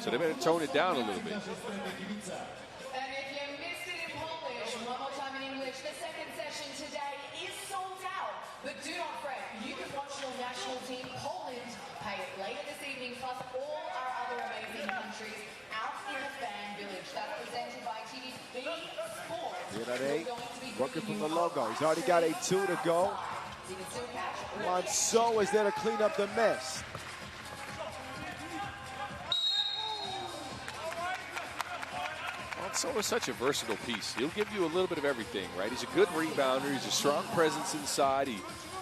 [SPEAKER 3] So they better tone it down a little bit.
[SPEAKER 5] And if you missed it in Polish, one more time in English, the second session today is sold out. But do not fret, you can watch your national team, Poland, play it later this evening, plus all our other amazing countries out in the fan village. That's presented by TV's B Sports.
[SPEAKER 1] Bilibili working from the logo. He's already got a 2 to go.
[SPEAKER 5] You can still catch
[SPEAKER 1] Monceau is there to clean up the mess.
[SPEAKER 3] Monceau is such a versatile piece. He'll give you a little bit of everything, right? He's a good rebounder. He's a strong presence inside. He's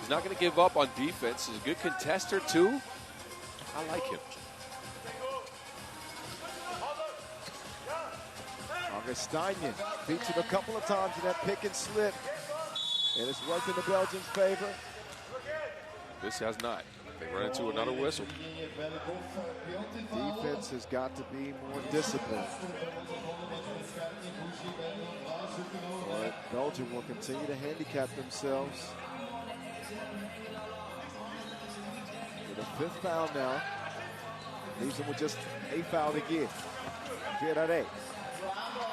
[SPEAKER 3] not going to give up on defense. He's a good contester, too. I like him.
[SPEAKER 1] Augustine featured a couple of times in that pick and slip, and it's worked in the Belgians' favor.
[SPEAKER 3] This has not. They run into another whistle.
[SPEAKER 1] Defense has got to be more disciplined. But Belgium will continue to handicap themselves. With a 5th foul now. Leaves him with just a foul to give. Virare.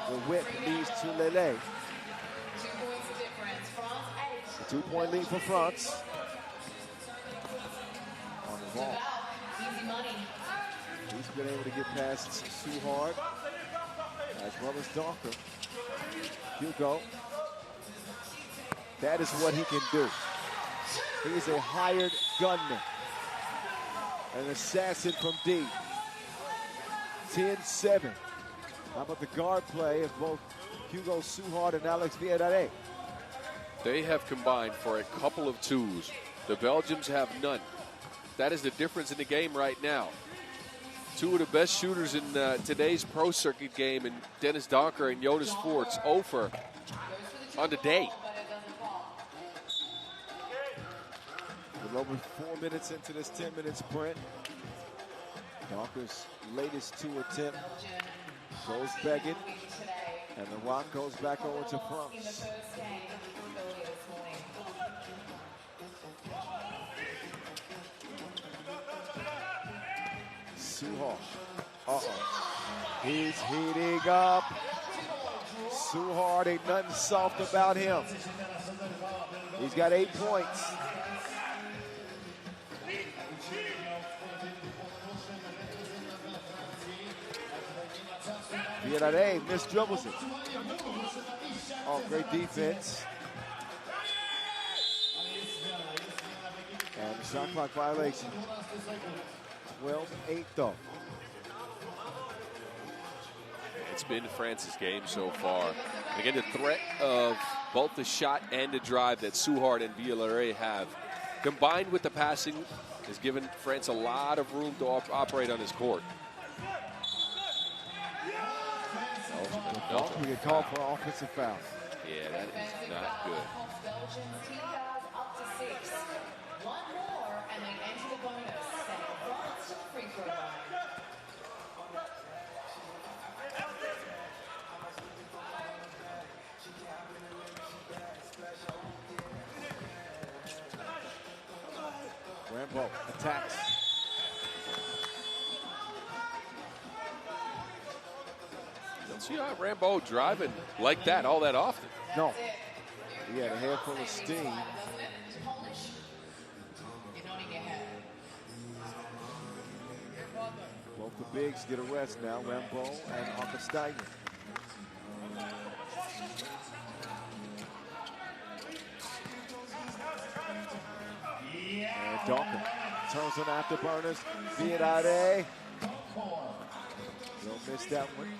[SPEAKER 1] The whip leads to Lele.
[SPEAKER 5] 2 points difference. France 8.
[SPEAKER 1] A 2-point lead for France. On the ball.
[SPEAKER 5] Easy money.
[SPEAKER 1] He's been able to get past Suhard as well as Donker. Hugo. That is what he can do. He is a hired gunman. An assassin from D. 10-7. How about the guard play of both Hugo Suhard and Alex Virare?
[SPEAKER 3] They have combined for a couple of twos. The Belgians have none. That is the difference in the game right now. 2 of the best shooters in today's pro circuit game, in Dennis Donker and Jonas Voorts, over on the day.
[SPEAKER 1] A little over 4 minutes into this 10-minute sprint. Donker's latest 2 attempt goes begging, and the rock goes back over to France. Suhard. He's heating up. Suhard, ain't nothing soft about him. He's got 8 points. Virare misdribbles it. Oh, great defense. And the shot clock violation. 12-8 though.
[SPEAKER 3] It's been France's game so far. And again, the threat of both the shot and the drive that Suhard and Virare have, combined with the passing, has given France a lot of room to operate on this court.
[SPEAKER 1] We get called for an offensive foul.
[SPEAKER 3] Yeah, that is not good.
[SPEAKER 5] Belgium's team fouls up to 6. 1 more and they enter the bonus. Send France to the free throw line.
[SPEAKER 1] Rambo attacks.
[SPEAKER 3] Don't see how Rambo driving like that all that often.
[SPEAKER 1] No. He had a head full of steam. Both the bigs get a rest now, Rambo and Augustine. And Dawkins turns on afterburners. Virare. Don't miss that one.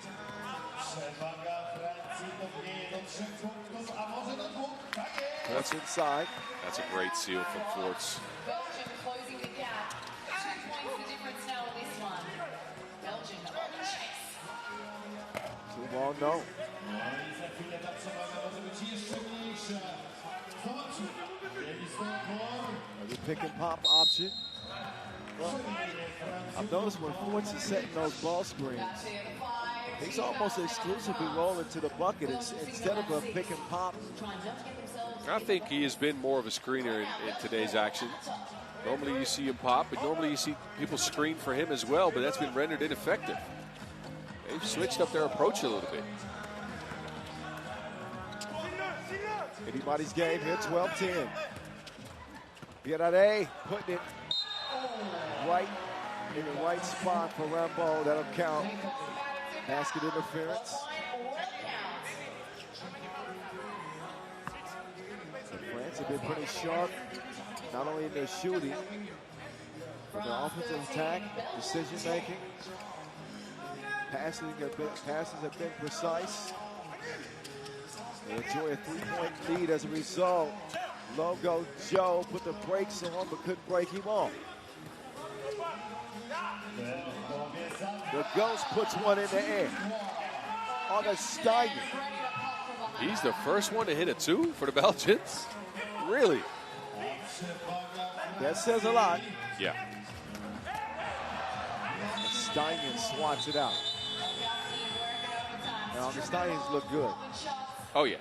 [SPEAKER 1] That's inside.
[SPEAKER 3] That's a great seal from Voorts.
[SPEAKER 5] Belgium closing the gap. 2 points the difference now on this one. Belgium on the chase.
[SPEAKER 1] 2 ball, no. The pick and pop option. Well, I've noticed when Voorts is setting those ball screens, he's almost exclusively rolling to the bucket instead of a pick and pop.
[SPEAKER 3] I think he has been more of a screener in today's action. Normally you see him pop, but normally you see people screen for him as well, but that's been rendered ineffective. They've switched up their approach a little bit.
[SPEAKER 1] Anybody's game here, 12-10. Virare putting it right in the right spot for Rambo. That'll count. Basket interference. France have been pretty sharp, not only in their shooting, but their offensive attack, decision making. Passes have been precise. They enjoy a 3-point lead as a result. Logo Joe put the brakes on, but couldn't break him off. The Ghost puts one in the air. Augustine.
[SPEAKER 3] He's the first one to hit a 2 for the Belgians? Really?
[SPEAKER 1] That says a lot.
[SPEAKER 3] Yeah.
[SPEAKER 1] Augustine swats it out. Now, Augustine look good.
[SPEAKER 3] Oh, yeah.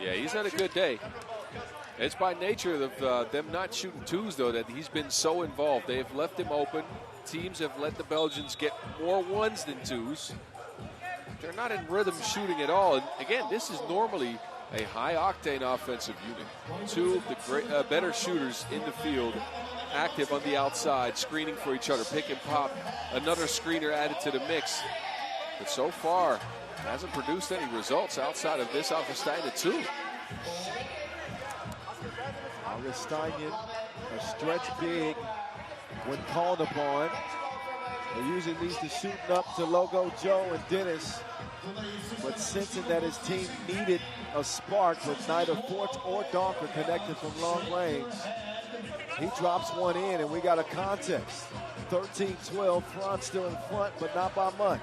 [SPEAKER 3] Yeah, he's had a good day. It's by nature of them not shooting twos, though, that he's been so involved. They've left him open. Teams have let the Belgians get more ones than twos. They're not in rhythm shooting at all. And again, this is normally a high-octane offensive unit. Two of the better shooters in the field, active on the outside, screening for each other, pick and pop. Another screener added to the mix. But so far, hasn't produced any results outside of this Augustine 2.
[SPEAKER 1] Augustine, a stretch big when called upon. They usually leads to shooting up to Logo Joe and Dennis, but sensing that his team needed a spark with neither Fort or Donker connected from long range, he drops one in, and we got a contest. 13-12, France still in front, but not by much.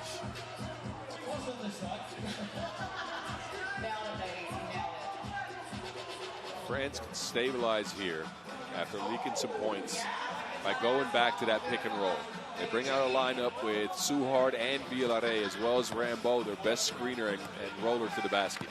[SPEAKER 3] France can stabilize here after leaking some points by going back to that pick and roll. They bring out a lineup with Suhard and Villare, as well as Rambo, their best screener and roller to the basket.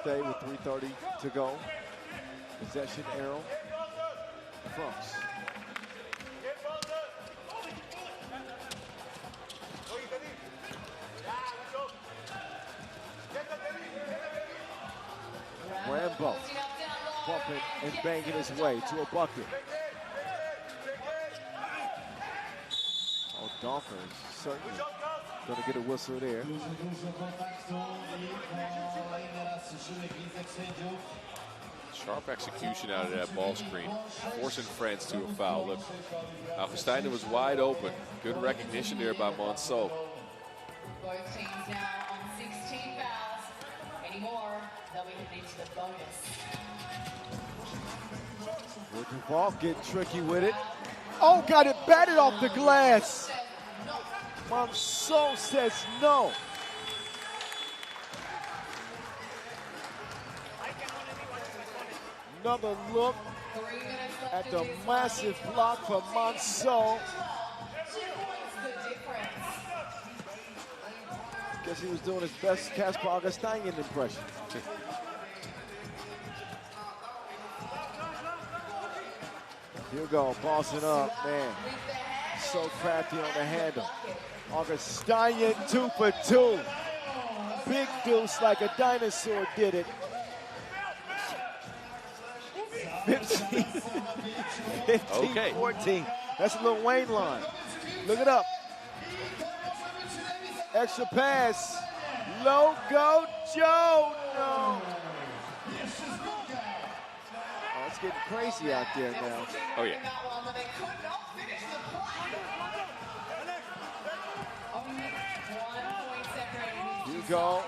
[SPEAKER 1] Stay with 3:30 to go. Possession arrow. France. Rambo bumping and banging his way to a bucket. Oh, Donker is certainly going to get a whistle there.
[SPEAKER 3] Sharp execution out of that ball screen, forcing France to a foul. Look, Augustine was wide open. Good recognition there by Monceau.
[SPEAKER 5] Both teams now on 16 fouls. Any more, they'll be heading to the bonus.
[SPEAKER 1] Duval getting tricky with it. Oh, got it batted off the glass. Monceau says no. Another look at the massive block for Monceau. Guess he was doing his best Casper Augustine impression. Here we go, bossing up, man. So crafty on the handle. Augustine 2 for 2. Big deuce like a dinosaur did it. 15,
[SPEAKER 3] Okay.
[SPEAKER 1] 14. That's a little Wayne line. Look it up. Extra pass. Logo Joe. No. Oh, it's getting crazy out there now.
[SPEAKER 3] Oh, yeah.
[SPEAKER 1] You go.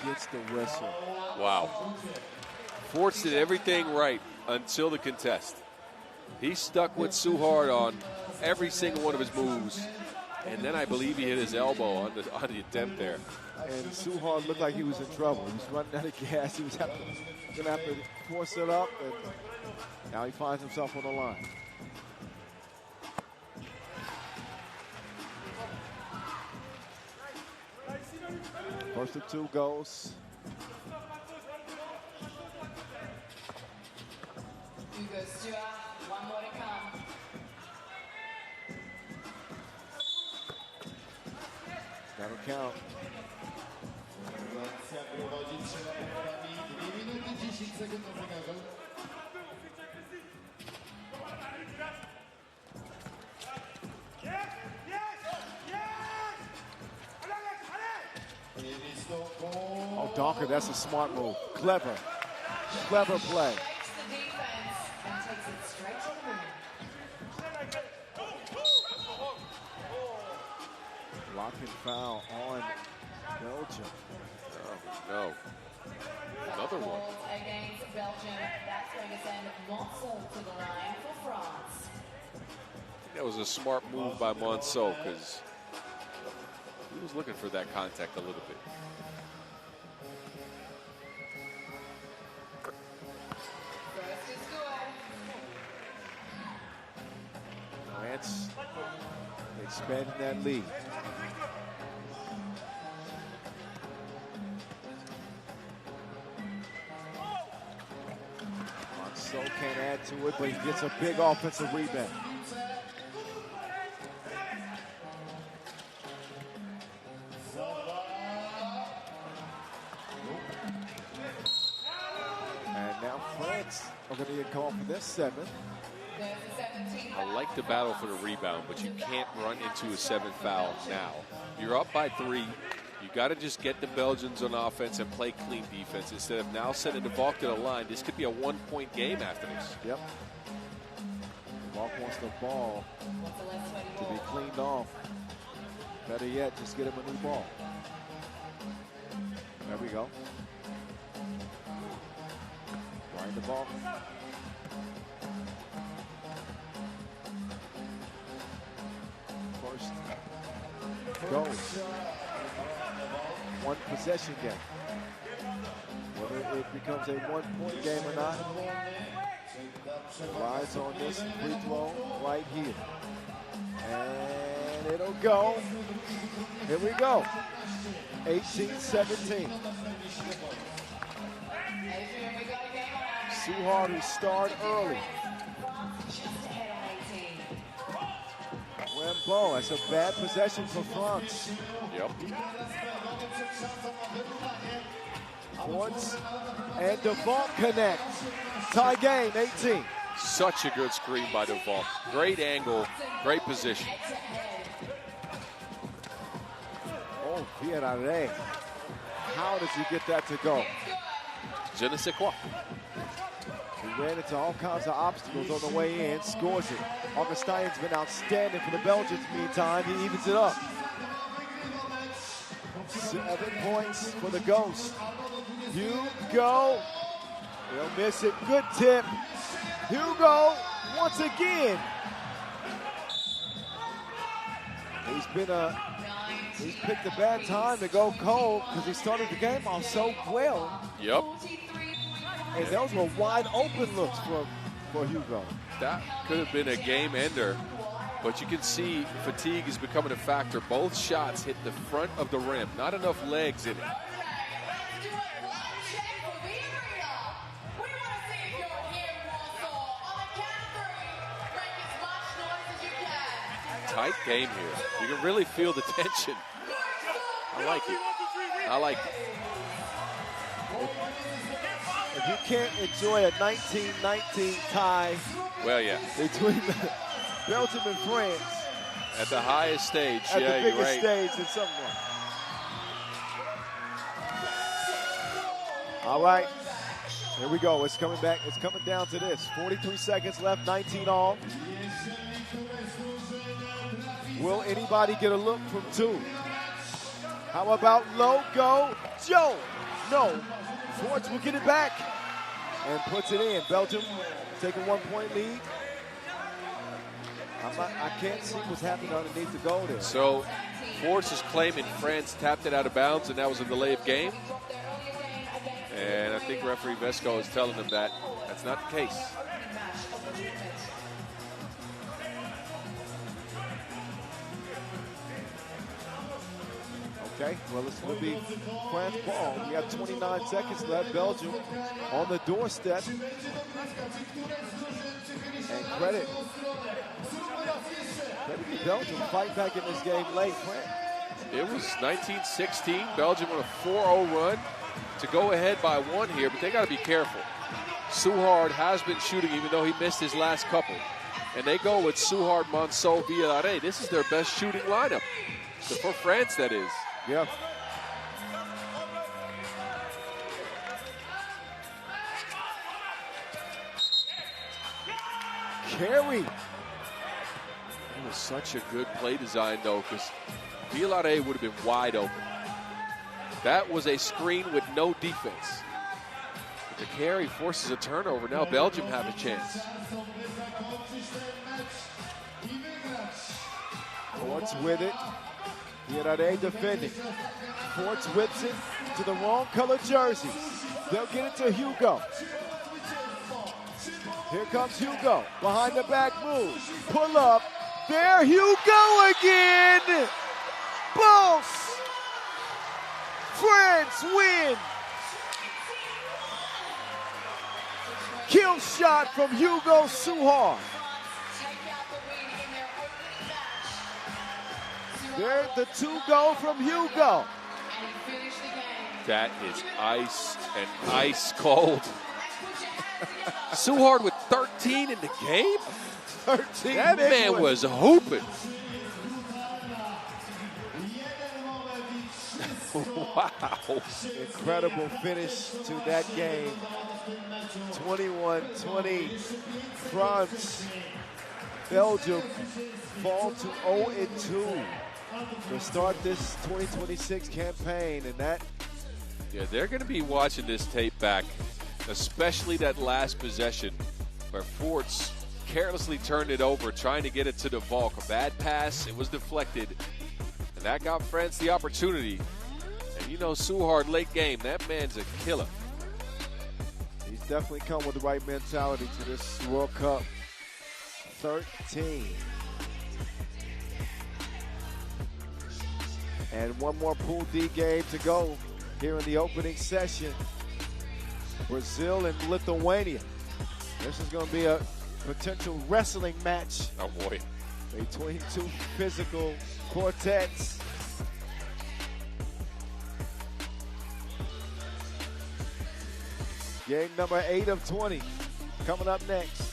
[SPEAKER 1] Gets the whistle.
[SPEAKER 3] Wow. Forts did everything right until the contest. He stuck with Suhard on every single one of his moves. And then I believe he hit his elbow on the attempt there.
[SPEAKER 1] And Suhard looked like he was in trouble. He was running out of gas. He was going to have to force it up. And now he finds himself on the line. First of 2 goes.
[SPEAKER 5] Hugo Stewart, one more to come.
[SPEAKER 1] That'll count. Oh, Donker, that's a smart move. Clever. Clever play.
[SPEAKER 5] Breaks the defense and takes it straight to the rim.
[SPEAKER 1] Block and foul on Belgium.
[SPEAKER 3] Oh, no. Another one.
[SPEAKER 5] Against Belgium, that's going to send Monceau to the line for France.
[SPEAKER 3] that was a smart move by Monceau because he was looking for that contact a little bit.
[SPEAKER 5] First is good.
[SPEAKER 1] France expanding that lead. Monceau can't add to it, but he gets a big offensive rebound. And now France are going to get called for this 7.
[SPEAKER 5] There's the 17.
[SPEAKER 3] I like the battle for the rebound, but you can't run into a 7th foul now. You're up by 3. You got to just get the Belgians on offense and play clean defense instead of now sending the Valk to the line. This could be a 1-point game after this.
[SPEAKER 1] Yep. Valk wants the ball to be cleaned off. Better yet, just get him a new ball. There we go. Wind the ball. First goes. 1 possession game. Whether it becomes a 1-point game or not, lies on this free throw right here. And it'll go. Here we go. 18-17. Suhard, who started early. Wembo, that's a bad possession for France.
[SPEAKER 3] Yep.
[SPEAKER 1] Once and DeVault connect. Tie game, 18.
[SPEAKER 3] Such a good screen by DeVault. Great angle, great position.
[SPEAKER 1] Oh, Villarreal. How does he get that to go?
[SPEAKER 3] Je ne sais quoi.
[SPEAKER 1] He ran into all kinds of obstacles on the way in, scores it. Augustin's been outstanding for the Belgians. Meantime, he evens it up. 7 points for the Ghost. Hugo, he'll miss it. Good tip. Hugo, once again. He's picked a bad time to go cold because he started the game off so well.
[SPEAKER 3] Yep.
[SPEAKER 1] And those were wide open looks for Hugo.
[SPEAKER 3] That could have been a game ender, but you can see fatigue is becoming a factor. Both shots hit the front of the rim. Not enough legs in it. Tight game here. You can really feel the tension. I like it. I like it.
[SPEAKER 1] If you can't enjoy a 19-19 tie,
[SPEAKER 3] well, yeah,
[SPEAKER 1] between Belgium and France
[SPEAKER 3] at the highest stage,
[SPEAKER 1] at
[SPEAKER 3] yeah,
[SPEAKER 1] the biggest
[SPEAKER 3] you're right.
[SPEAKER 1] stage in some way. All right, here we go. It's coming back. It's coming down to this. 43 seconds left, 19 all. Will anybody get a look from 2? How about Logo Joe? No. Schwartz will get it back and puts it in. Belgium taking 1-point lead. I can't see what's happening underneath the goal there.
[SPEAKER 3] So Force is claiming France tapped it out of bounds and that was a delay of game. And I think referee Vesco is telling them that that's not the case.
[SPEAKER 1] Okay, well, it's going to be France ball. We got 29 seconds left. Belgium on the doorstep. And credit to Belgium fight back in this game late.
[SPEAKER 3] It was 19-16. Belgium on a 4-0 run to go ahead by 1 here, but they got to be careful. Suhard has been shooting even though he missed his last couple. And they go with Suhard, Monceau, Villarreal. This is their best shooting lineup. For France, that is.
[SPEAKER 1] Yep. Carey.
[SPEAKER 3] It was such a good play design, though, because Villarreal would have been wide open. That was a screen with no defense. But the carry forces a turnover. Now Belgium have a chance.
[SPEAKER 1] Forts with it. Hirare defending. Forts whips it to the wrong color jersey. They'll get it to Hugo. Here comes Hugo. Behind the back move. Pull up. There Hugo again. Boss. France win. Kill shot from Hugo Suhar. There the 2 go from Hugo.
[SPEAKER 3] That is ice and ice cold. Suhard with 13 in the game?
[SPEAKER 1] 13.
[SPEAKER 3] That man was hooping. Wow.
[SPEAKER 1] Incredible finish to that game. 21-20. France, Belgium fall to 0-2 to start this 2026 campaign. And that...
[SPEAKER 3] Yeah, they're going to be watching this tape back, especially that last possession where Forts carelessly turned it over, trying to get it to the Volk. A bad pass, it was deflected, and that got France the opportunity. And you know, Suhard, late game, that man's a killer.
[SPEAKER 1] He's definitely come with the right mentality to this World Cup. 13. And one more Pool D game to go here in the opening session. Brazil and Lithuania. This is going to be a potential wrestling match.
[SPEAKER 3] Oh boy.
[SPEAKER 1] Between two physical quartets. Game number 8 of 20 coming up next.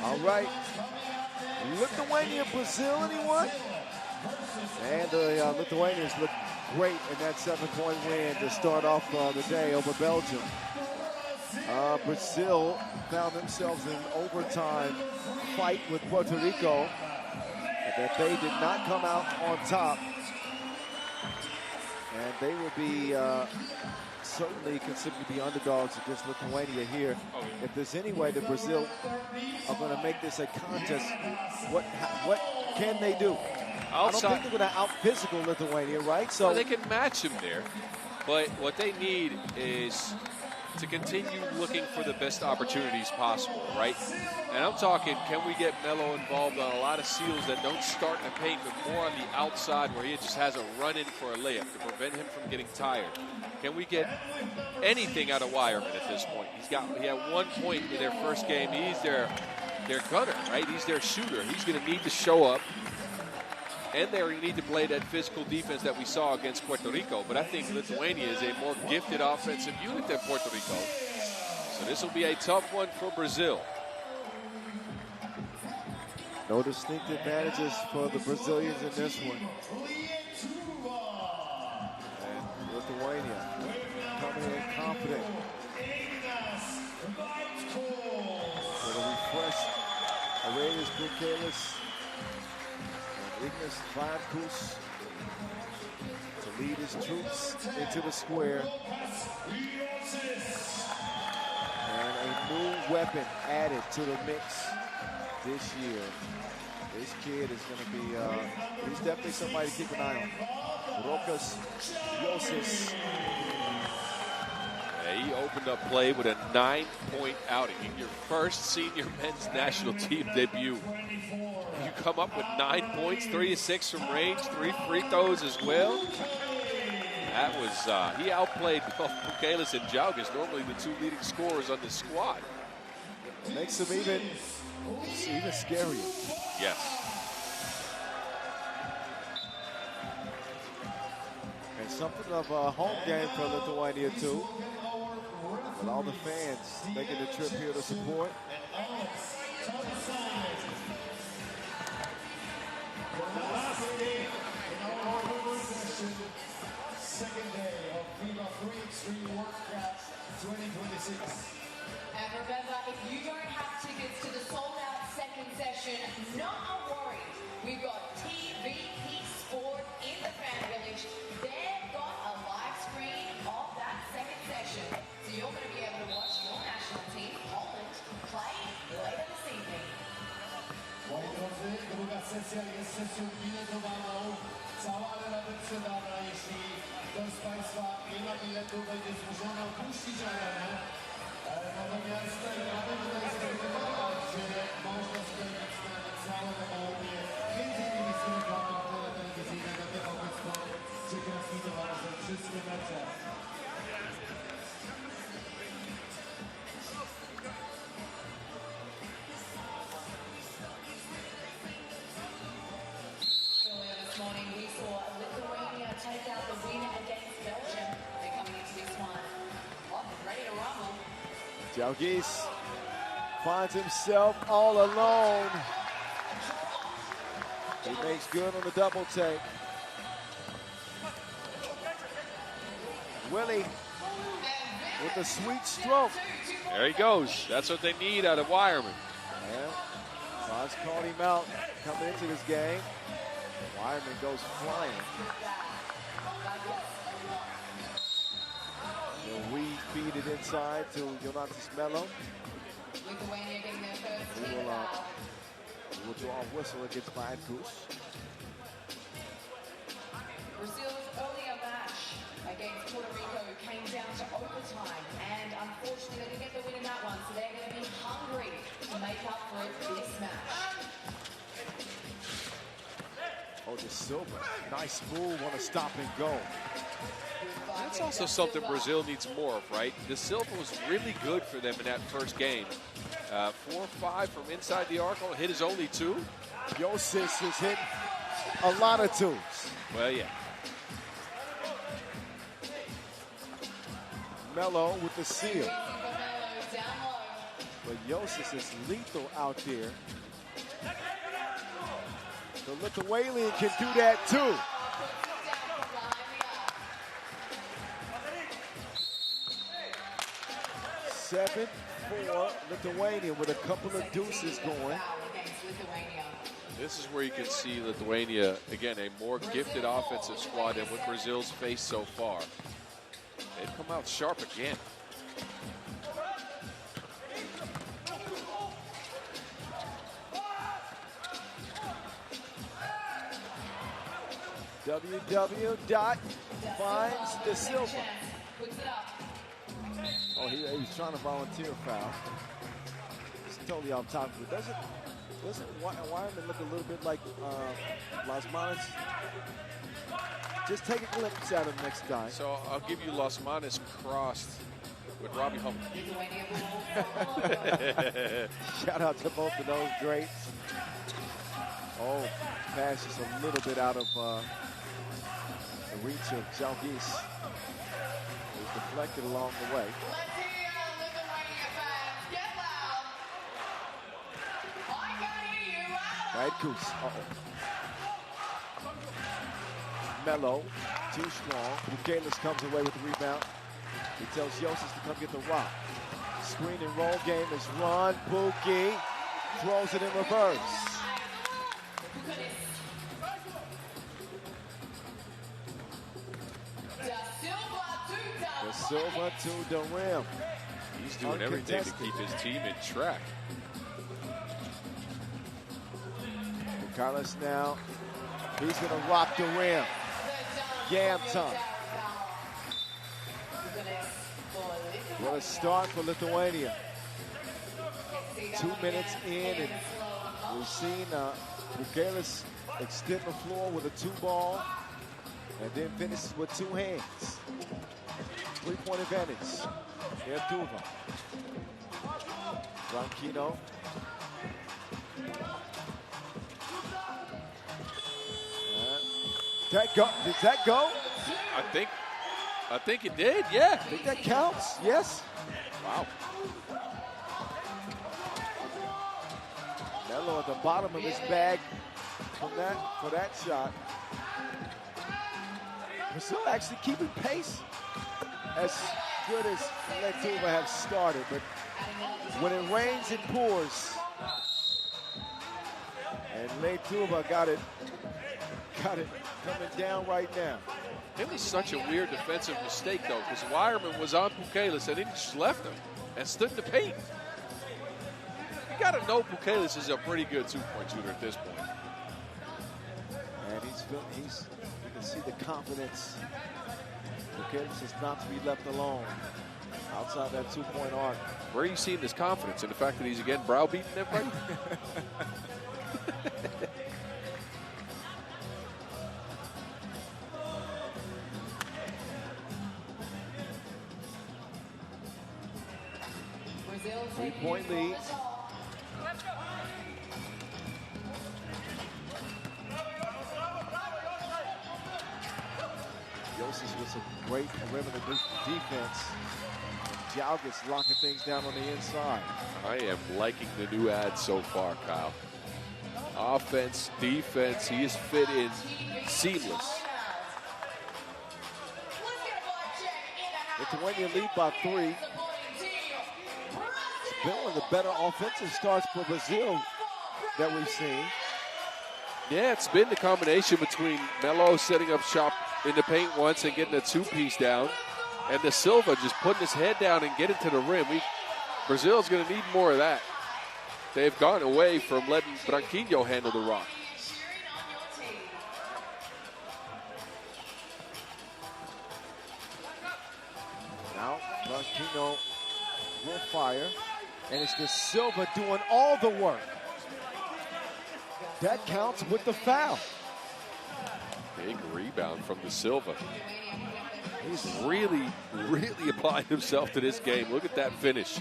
[SPEAKER 1] All right. Lithuania, Brazil, anyone? And the Lithuanians look great in that 7-point win to start off the day over Belgium. Brazil found themselves in an overtime fight with Puerto Rico that they did not come out on top. And they will be certainly considered to be underdogs against Lithuania here. If there's any way that Brazil are going to make this a contest, what can they do? I don't think they're going to out-physical Lithuania, right? So
[SPEAKER 3] well, they can match them there, but what they need is to continue looking for the best opportunities possible, right? And I'm talking, can we get Melo involved on a lot of seals that don't start in the paint, but more on the outside where he just has a run-in for a layup to prevent him from getting tired? Can we get anything out of Wireman at this point? He had 1 point in their first game. He's their gunner, right? He's their shooter. He's going to need to show up. And they need to play that physical defense that we saw against Puerto Rico. But I think Lithuania is a more gifted offensive unit than Puerto Rico. So this will be a tough one for Brazil.
[SPEAKER 1] No distinct advantages for the Brazilians in this one. And Lithuania coming in confident. For the refreshed Aurelius Bukelis. Ignas Vladkus to lead his troops into the square. And a new weapon added to the mix this year. This kid is going to be, he's definitely somebody to keep an eye on. Rokas Josis.
[SPEAKER 3] Yeah, he opened up play with a 9-point outing in your first senior men's national team debut. You come up with 9 points, 3 of 6 from range, 3 free throws as well. That was, he outplayed both Pukelis and Jalgis, normally the 2 leading scorers on this squad.
[SPEAKER 1] Makes them even scarier.
[SPEAKER 3] Yes.
[SPEAKER 1] And something of a home game for Lithuania, too. With all the fans making the trip here to support.
[SPEAKER 4] Second day of FIBA 3x3 World Cup 2026.
[SPEAKER 5] And remember, if you don't have tickets to the sold-out second session, not a worry. We've got TVP Sport in the fan village. They've got a live stream of that second session. So you're going to be able to watch your national team, Poland, play later this evening.
[SPEAKER 4] Moi drodzy, druga sesja jest sesją biletowaną. Cała arena wyprzedana. Jeśli ktoś z Państwa nie ma biletu, będzie zmuszony opuścić arenę. Natomiast mamy tutaj zorganizować, że można spędzić całe południe, między innymi z reklamą telewizyjnego TVP Sport, czy transmitowane są wszystkie mecze.
[SPEAKER 5] Earlier this morning, we saw Lithuania take out the win against Belgium. They're coming into this one hot and ready to rumble.
[SPEAKER 1] Jalgis finds himself all alone. He makes good on the double take. Willie with a sweet stroke.
[SPEAKER 3] There he goes. That's what they need out of Wireman.
[SPEAKER 1] Yeah. Ross called him out coming into this game. Wireman goes flying. We feed it inside to Jonatas Melo.
[SPEAKER 5] Lithuania getting their first
[SPEAKER 1] We
[SPEAKER 5] team foul.
[SPEAKER 1] will draw a whistle against Mayankus.
[SPEAKER 5] Brazil's earlier match against Puerto Rico came down to overtime, and unfortunately they didn't get the win in that one, so they're going to be hungry to make up for it this match.
[SPEAKER 1] Oh, De Silva. Nice move on a stop and go.
[SPEAKER 3] That's also something Brazil needs more of, right? De Silva was really good for them in that first game. 4 or 5 from inside the arc. Hit his only 2.
[SPEAKER 1] Yosis has hit a lot of twos.
[SPEAKER 3] Well, yeah.
[SPEAKER 1] Melo with the seal.
[SPEAKER 5] Melo down low.
[SPEAKER 1] But Yosis is lethal out there. The Lithuanian can do that too. 7-4 Lithuania with a couple of deuces going.
[SPEAKER 3] This is where you can see Lithuania, again, a more gifted offensive squad than what Brazil's faced so far. They've come out sharp again.
[SPEAKER 1] finds De Silva. Oh, he was trying to volunteer foul. It's totally off top of it. Doesn't Wireman look a little bit like Las Manas? Just take a glimpse at him next guy.
[SPEAKER 3] So I'll give you Las Manas crossed with Robbie Hummel.
[SPEAKER 1] Shout out to both of those greats. Oh, pass just a little bit out of the reach of Jalgis. It was deflected along the way.
[SPEAKER 5] Let's hear Lithuania fans. Get loud. I can hear you.
[SPEAKER 1] Right, Goose. Melo, too strong. Bukelis comes away with the rebound. He tells Yosis to come get the rock. Screen and roll game is run. Buki throws it in reverse. De Silva to the rim.
[SPEAKER 3] He's doing everything to keep his team in track.
[SPEAKER 1] Carlos now, he's going to rock the rim. Gam time. a start for Lithuania. 2 minutes in, and we've seen Pukelis extend the floor with a 2-ball and then finishes with 2 hands. 3-point advantage. Tuva. Branquino. Did that go?
[SPEAKER 3] I think it did, yeah.
[SPEAKER 1] I think that counts, yes.
[SPEAKER 3] Wow.
[SPEAKER 1] Melo at the bottom of his bag for that shot. Brazil actually keeping pace. As good as Letuva have started, but when it rains, it pours. And Letuva got it coming down right now.
[SPEAKER 3] It was such a weird defensive mistake, though, because Wireman was on Pukelis and he just left him and stood in the paint. You got to know Pukelis is a pretty good 2-point shooter at this point.
[SPEAKER 1] And you can see the confidence. Pukelis is not to be left alone outside that 2-point arc.
[SPEAKER 3] Where are you seeing this confidence? In the fact that he's again browbeating everybody?
[SPEAKER 1] Three-point lead. Yossi with some great perimeter defense. Jalgis locking things down on the inside.
[SPEAKER 3] I am liking the new ad so far, Kyle. Offense, defense, he is fit in seamless.
[SPEAKER 1] Lithuania lead by 3. It's been one of the better offensive starts for Brazil that we've seen.
[SPEAKER 3] Yeah, it's been the combination between Melo setting up shop in the paint once and getting a 2-piece down, and the Silva just putting his head down and getting to the rim. Brazil's going to need more of that. They've gone away from letting Branquinho handle the rock.
[SPEAKER 1] Now Branquinho will fire, and it's the Silva doing all the work. That counts with the foul.
[SPEAKER 3] Big rebound from the Silva. He's really, really applying himself to this game. Look at that finish.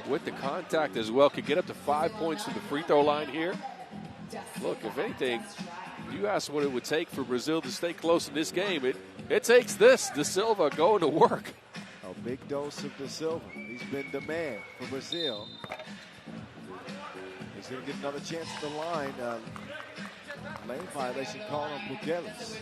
[SPEAKER 3] With the contact as well. Could get up to 5 points from the free throw line here. Look, if anything, you ask what it would take for Brazil to stay close in this game. It takes this, De Silva going to work.
[SPEAKER 1] A big dose of De Silva. He's been the man for Brazil. He's going to get another chance at the line. Lane violation call on Pukelis.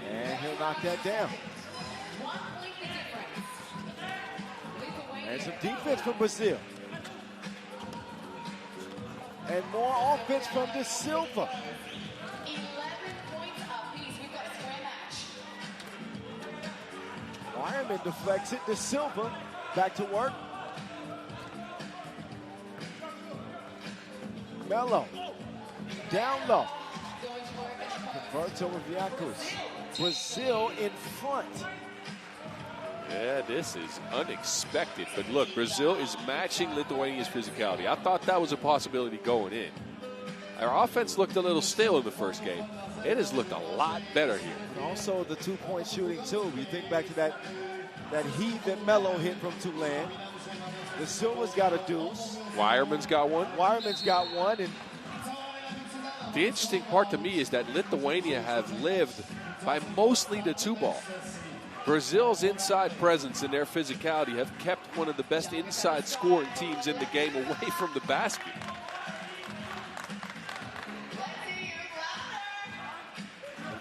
[SPEAKER 1] And he'll knock that down. And some defense from Brazil. And more offense from De Silva.
[SPEAKER 5] 11 points apiece. We've got a square match.
[SPEAKER 1] Wireman deflects it. De Silva back to work. Melo down low. Converts over Viacus. Brazil in front.
[SPEAKER 3] Yeah, this is unexpected. But look, Brazil is matching Lithuania's physicality. I thought that was a possibility going in. Our offense looked a little stale in the first game. It has looked a lot better here.
[SPEAKER 1] And also the 2-point shooting, too. You think back to that heat that Melo hit from Tulane. De Silva's got a deuce.
[SPEAKER 3] Wireman's got one.
[SPEAKER 1] Wireman's got one. And
[SPEAKER 3] the interesting part to me is that Lithuania have lived by mostly the 2-ball. Brazil's inside presence and their physicality have kept one of the best inside scoring teams in the game away from the basket.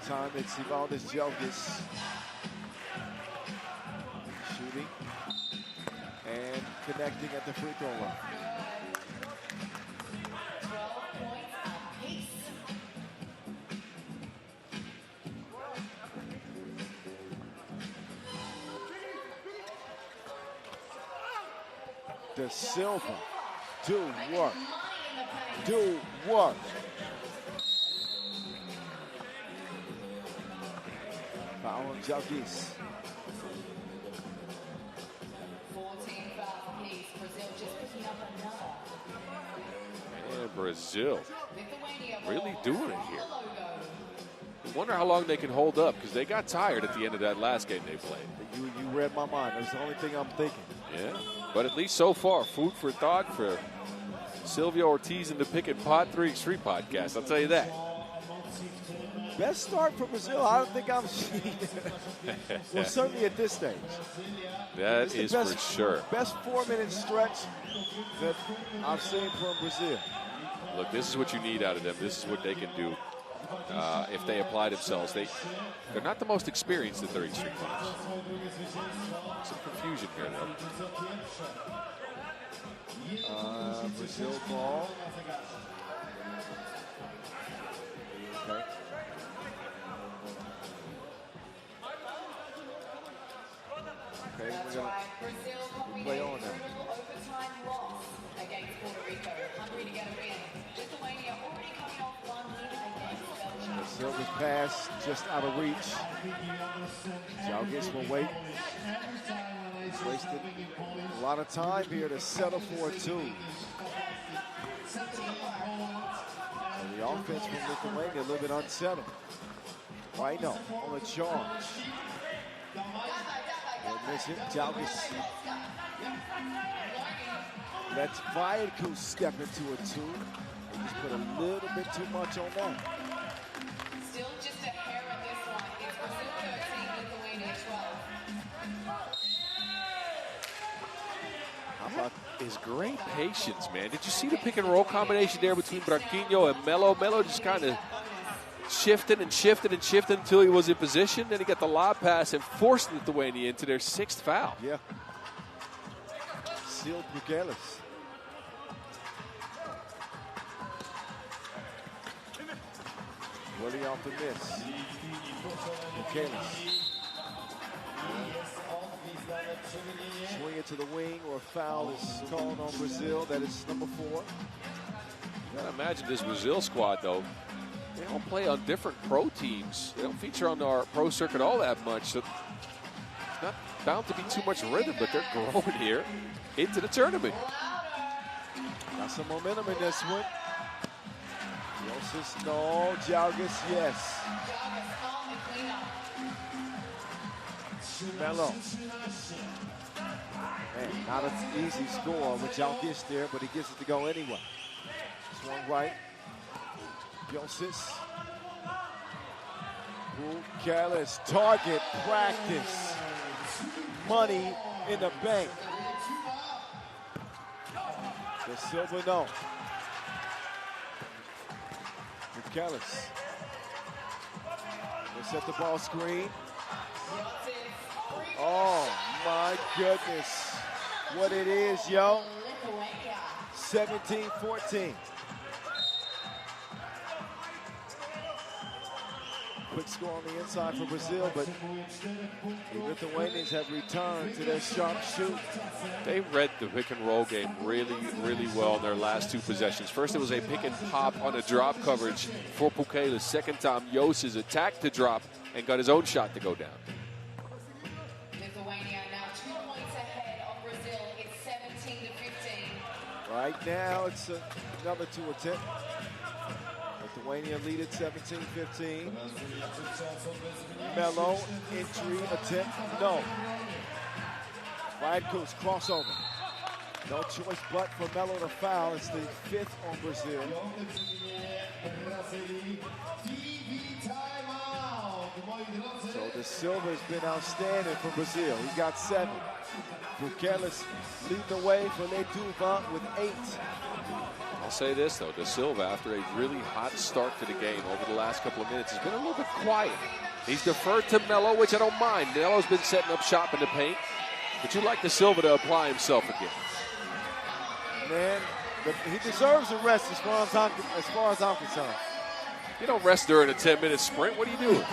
[SPEAKER 1] the time it's Ivaldis Jelgis shooting and connecting at the free throw line. De Silva do work. do work. Foul on Jalgis.
[SPEAKER 5] 14 foul apiece. Brazil just picking up another.
[SPEAKER 3] And Brazil
[SPEAKER 5] Lithuania
[SPEAKER 3] really doing it here.
[SPEAKER 5] logo.
[SPEAKER 3] I wonder how long they can hold up, because they got tired at the end of that last game they played.
[SPEAKER 1] You read my mind. That's the only thing I'm thinking.
[SPEAKER 3] Yeah, but at least so far, food for thought for Silvio Ortiz and the Pick and Pod 3x3 podcast. I'll tell you that.
[SPEAKER 1] Best start for Brazil. I don't think I'm. Well, certainly at this stage.
[SPEAKER 3] That
[SPEAKER 1] It's the
[SPEAKER 3] is
[SPEAKER 1] best-
[SPEAKER 3] for sure.
[SPEAKER 1] Best 4-minute stretch that I've seen from Brazil.
[SPEAKER 3] Look, this is what you need out of them. This is what they can do if they apply themselves. They're not the most experienced at their extreme class. Some confusion here, though.
[SPEAKER 1] Brazil ball. Okay. Okay,
[SPEAKER 5] That's
[SPEAKER 1] we're gonna
[SPEAKER 5] right. Brazil copied
[SPEAKER 1] play
[SPEAKER 5] a
[SPEAKER 1] on now.
[SPEAKER 5] brutal overtime loss against Puerto Rico. Hungry to get a win. Lithuania already coming off one win against Belgium.
[SPEAKER 1] Silver's pass just out of reach. Jalgis will wait. Wasted a lot of time here to settle for a 2. And the offense from Lithuania a little bit unsettled. Rhino on the charge. They'll miss it. Jalgis lets Vaidku step into a 2. They just put a little bit too much on that.
[SPEAKER 5] Still just a hair on this one. It's Brazil 13, Lithuania 12.
[SPEAKER 1] How about
[SPEAKER 3] Is great patience, man. Did you see the pick and roll combination there between Branquinho and Melo? Melo just kind of shifted and shifted and shifted until he was in position. Then he got the lob pass and forced Lithuania into their 6th foul.
[SPEAKER 1] Yeah. Sealed Bugelis. Willie off the miss. Bugelis. Swing it to the wing, or foul is called on Brazil. That is number 4.
[SPEAKER 3] You gotta imagine this Brazil squad, though. They all play on different pro teams. They don't feature on our pro circuit all that much. So it's not bound to be too much rhythm, but they're growing here into the tournament.
[SPEAKER 1] Got some momentum in this one. Yosis, no. Jalgis, yes. Melo. Man, not an easy score with Jalgis there, but he gets it to go anyway. Swung right. Yosis. Bugelis, target practice. Money in the bank. The Silver no. Bugelis. They set the ball screen. Oh my goodness. What it is, yo. 17-14. Quick score on the inside for Brazil, but the Lithuanians have returned to their sharp shoot.
[SPEAKER 3] They read the pick and roll game really, really well in their last 2 possessions. First, it was a pick and pop on a drop coverage for Bugelis. Second time, Yosis attacked the drop and got his own shot to go down.
[SPEAKER 5] Lithuania now 2 points ahead of Brazil. It's 17-15.
[SPEAKER 1] Right now, it's another 2 attempt. Lithuania lead at 17-15. Melo, entry attempt, no. Vaidku's crossover. No choice but for Melo to foul. It's the 5th on Brazil. So the Silva has been outstanding for Brazil. He got 7. Bugelis leading the way for Les Duvants with 8.
[SPEAKER 3] I'll say this, though. De Silva, after a really hot start to the game over the last couple of minutes, has been a little bit quiet. He's deferred to Melo, which I don't mind. Melo's been setting up shop in the paint. But you'd like De Silva to apply himself again.
[SPEAKER 1] Man, he deserves a rest as far as I'm concerned.
[SPEAKER 3] You don't rest during a 10-minute sprint. What are you doing?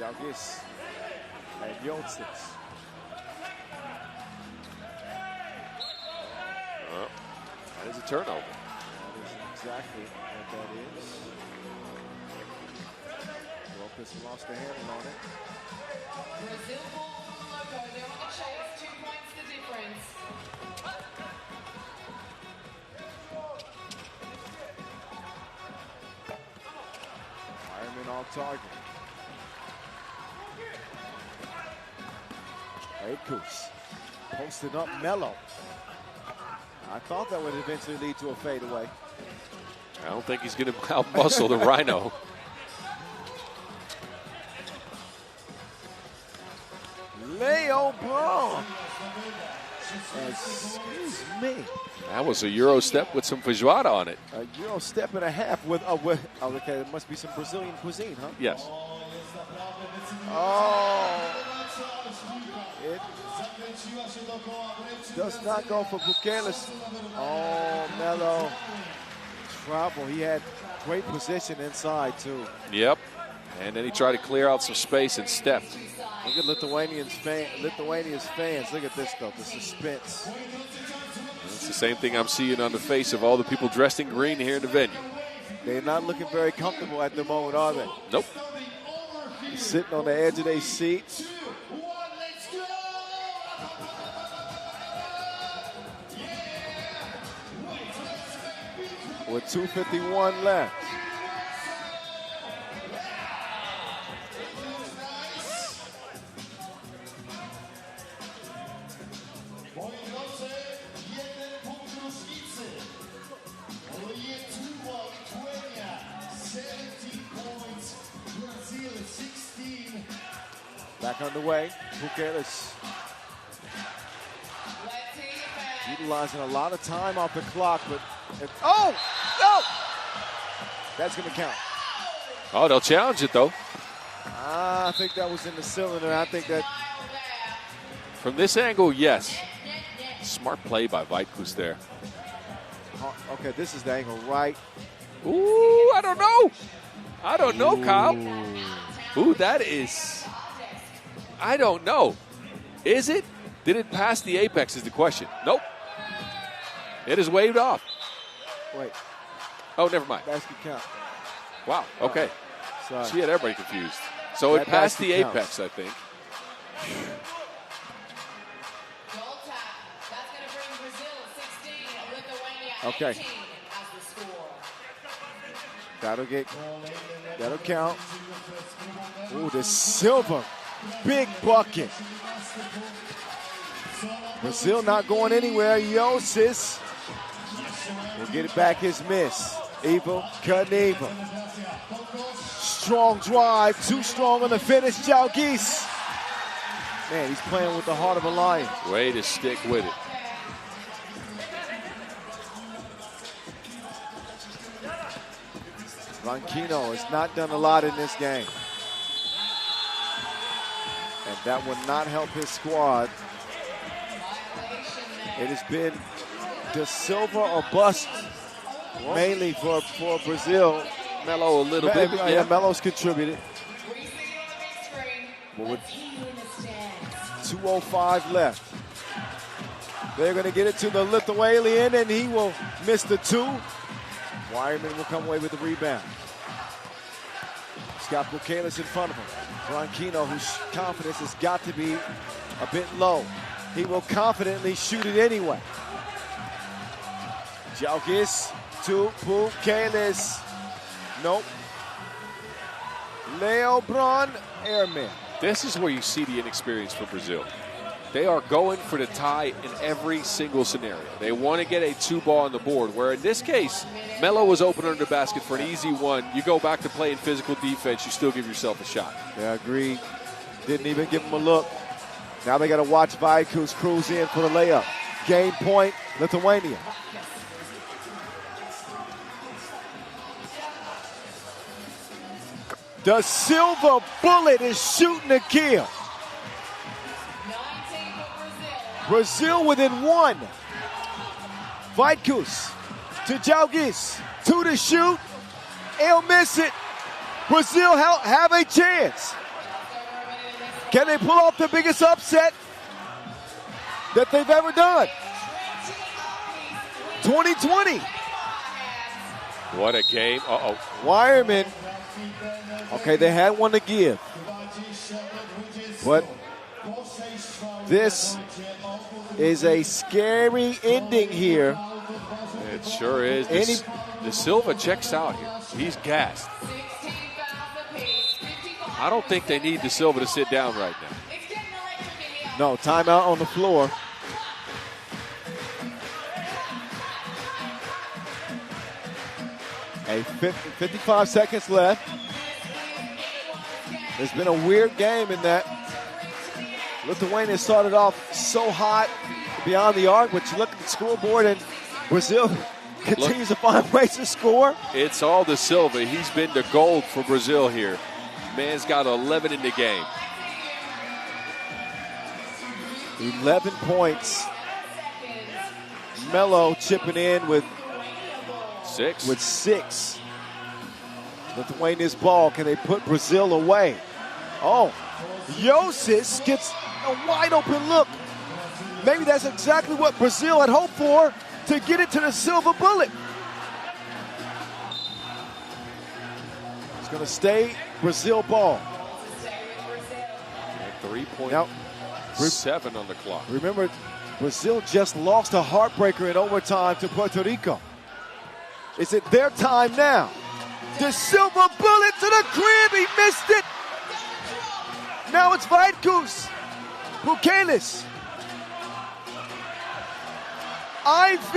[SPEAKER 1] Jalgis and Yolstitz.
[SPEAKER 3] Well, that is a turnover.
[SPEAKER 1] That is exactly what that is. Lopez lost the handle on it.
[SPEAKER 5] Brazil ball from Loco. They're on the chase. 2 points the difference.
[SPEAKER 1] Ironman off target. Akus posted up Melo. I thought that would eventually lead to a fadeaway.
[SPEAKER 3] I don't think he's going to out-muscle the Rhino.
[SPEAKER 1] Leo Braun. Excuse me.
[SPEAKER 3] That was a Euro step with some feijoada on it.
[SPEAKER 1] A Euro step and a half with okay, it must be some Brazilian cuisine, huh?
[SPEAKER 3] Yes.
[SPEAKER 1] Oh. It does not go for Bukelis. Oh, Melo. Trouble. He had great position inside, too.
[SPEAKER 3] Yep. And then he tried to clear out some space and stepped.
[SPEAKER 1] Look at Lithuania's fans. Look at this, though, the suspense.
[SPEAKER 3] It's the same thing I'm seeing on the face of all the people dressed in green here in the venue.
[SPEAKER 1] They're not looking very comfortable at the moment, are they?
[SPEAKER 3] Nope.
[SPEAKER 1] Sitting on the edge of their seats. With 2:51 left. Back underway. Bukelis utilizing a lot of time off the clock, but oh no! That's going to count.
[SPEAKER 3] Oh, they'll challenge it though.
[SPEAKER 1] I think that was in the cylinder. I think that
[SPEAKER 3] from this angle, yes. Smart play by Vaitkus there.
[SPEAKER 1] Okay, this is the angle, right?
[SPEAKER 3] Ooh, I don't know. I don't know, Kyle. Ooh, that is. I don't know. Is it? Did it pass the apex is the question. Nope. It is waved off.
[SPEAKER 1] Wait.
[SPEAKER 3] Oh, never mind.
[SPEAKER 1] Basket count.
[SPEAKER 3] Wow, okay.
[SPEAKER 1] Sorry.
[SPEAKER 3] She had everybody confused. So it passed the apex, I think.
[SPEAKER 5] Goal tap. That's going to bring Brazil 16, Lithuania 18
[SPEAKER 1] Okay.
[SPEAKER 5] as the score.
[SPEAKER 1] That'll count. Ooh, the silver. Big bucket. Brazil not going anywhere. Yosis will get it back. His miss. Evil Knievel. Strong drive. Too strong on the finish. Jalgis. Man, he's playing with the heart of a lion.
[SPEAKER 3] Way to stick with it.
[SPEAKER 1] Ronquino has not done a lot in this game. And that would not help his squad. It has been De Silva or bust, mainly for Brazil.
[SPEAKER 3] Melo a little bit.
[SPEAKER 1] Yeah, Melo's contributed. But with 2:05 left. They're going to get it to the Lithuanian, and he will miss the two. Wireman will come away with the rebound. He's got Bukelis in front of him. Ronquino, whose confidence has got to be a bit low. He will confidently shoot it anyway. Jalgis to Bukelis. Nope. Leo Braun, airman.
[SPEAKER 3] This is where you see the inexperience for Brazil. They are going for the tie in every single scenario. They want to get a 2-ball on the board, where in this case, Melo was open under the basket for an easy one. You go back to playing physical defense, you still give yourself a shot.
[SPEAKER 1] Yeah, agreed. Didn't even give him a look. Now they got to watch Vaitkus cruise in for the layup. Game point, Lithuania. The silver bullet is shooting to kill. Brazil within one. Vaitkus to Jalgis. 2 to shoot. He'll miss it. Brazil have a chance. Can they pull off the biggest upset that they've ever done? 2020.
[SPEAKER 3] What a game. Uh-oh.
[SPEAKER 1] Wireman. Okay, they had one to give. But this is a scary ending here.
[SPEAKER 3] It sure is. De Silva checks out here. He's gassed. I don't think they need De Silva to sit down right now.
[SPEAKER 1] No, timeout on the floor. A 55 seconds left. It's been a weird game in that Lithuania started off so hot beyond the arc, but you look at the scoreboard and Brazil continues to find ways to score.
[SPEAKER 3] It's all De Silva. He's been the gold for Brazil here. Man's got 11 in the game.
[SPEAKER 1] 11 points. Melo chipping in with 6. Lithuania's ball. Can they put Brazil away? Oh, Josis gets a wide open look. Maybe that's exactly what Brazil had hoped for to get it to the silver bullet. It's going to stay Brazil ball.
[SPEAKER 3] 3.7 on the clock.
[SPEAKER 1] Remember, Brazil just lost a heartbreaker in overtime to Puerto Rico. Is it their time now? The silver bullet to the crib. He missed it. Now it's Vaitkus. Bukelis. IV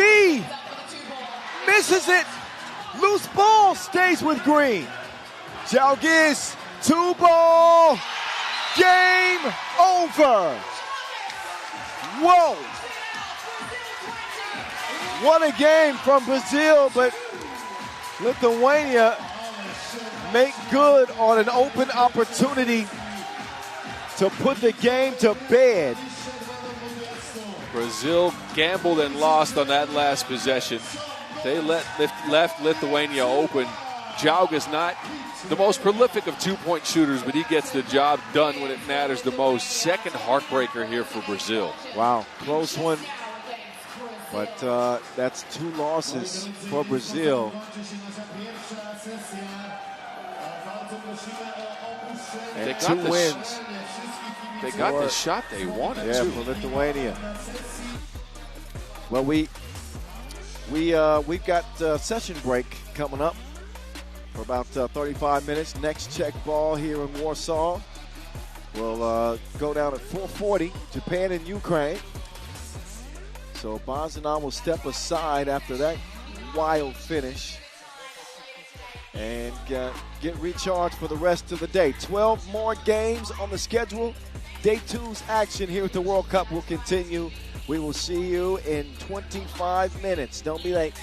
[SPEAKER 1] misses it. Loose ball stays with Green. Jalgis, 2-ball. Game over. Whoa. What a game from Brazil, but Lithuania make good on an open opportunity to put the game to bed.
[SPEAKER 3] Brazil gambled and lost on that last possession. They left Lithuania open. Jaug is not the most prolific of two-point shooters, but he gets the job done when it matters the most. Second heartbreaker here for Brazil.
[SPEAKER 1] Wow, close one. But that's 2 losses for Brazil. And
[SPEAKER 3] They got
[SPEAKER 1] 2 wins.
[SPEAKER 3] They got the shot they wanted,
[SPEAKER 1] yeah,
[SPEAKER 3] too.
[SPEAKER 1] for Lithuania. Well, we've got session break coming up for about 35 minutes. Next Czech ball here in Warsaw. We'll go down at 4:40, Japan and Ukraine. So Bozanov will step aside after that wild finish and get recharged for the rest of the day. 12 more games on the schedule. Day 2's action here at the World Cup will continue. We will see you in 25 minutes. Don't be late.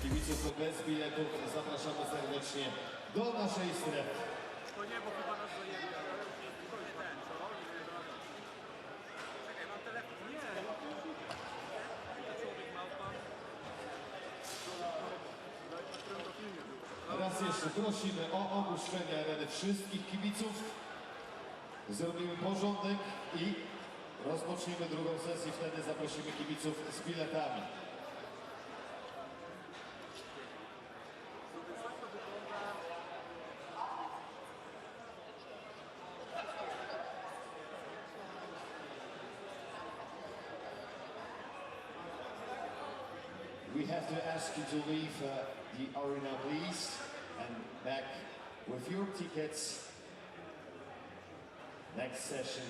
[SPEAKER 4] Kibiców bez biletów zapraszamy serdecznie do naszej strefy. Raz jeszcze prosimy o opuszczenie areny wszystkich kibiców. Zrobimy porządek i rozpoczniemy drugą sesję. Wtedy zaprosimy kibiców z biletami. have to ask you to leave the arena, please, and back with your tickets. Next session.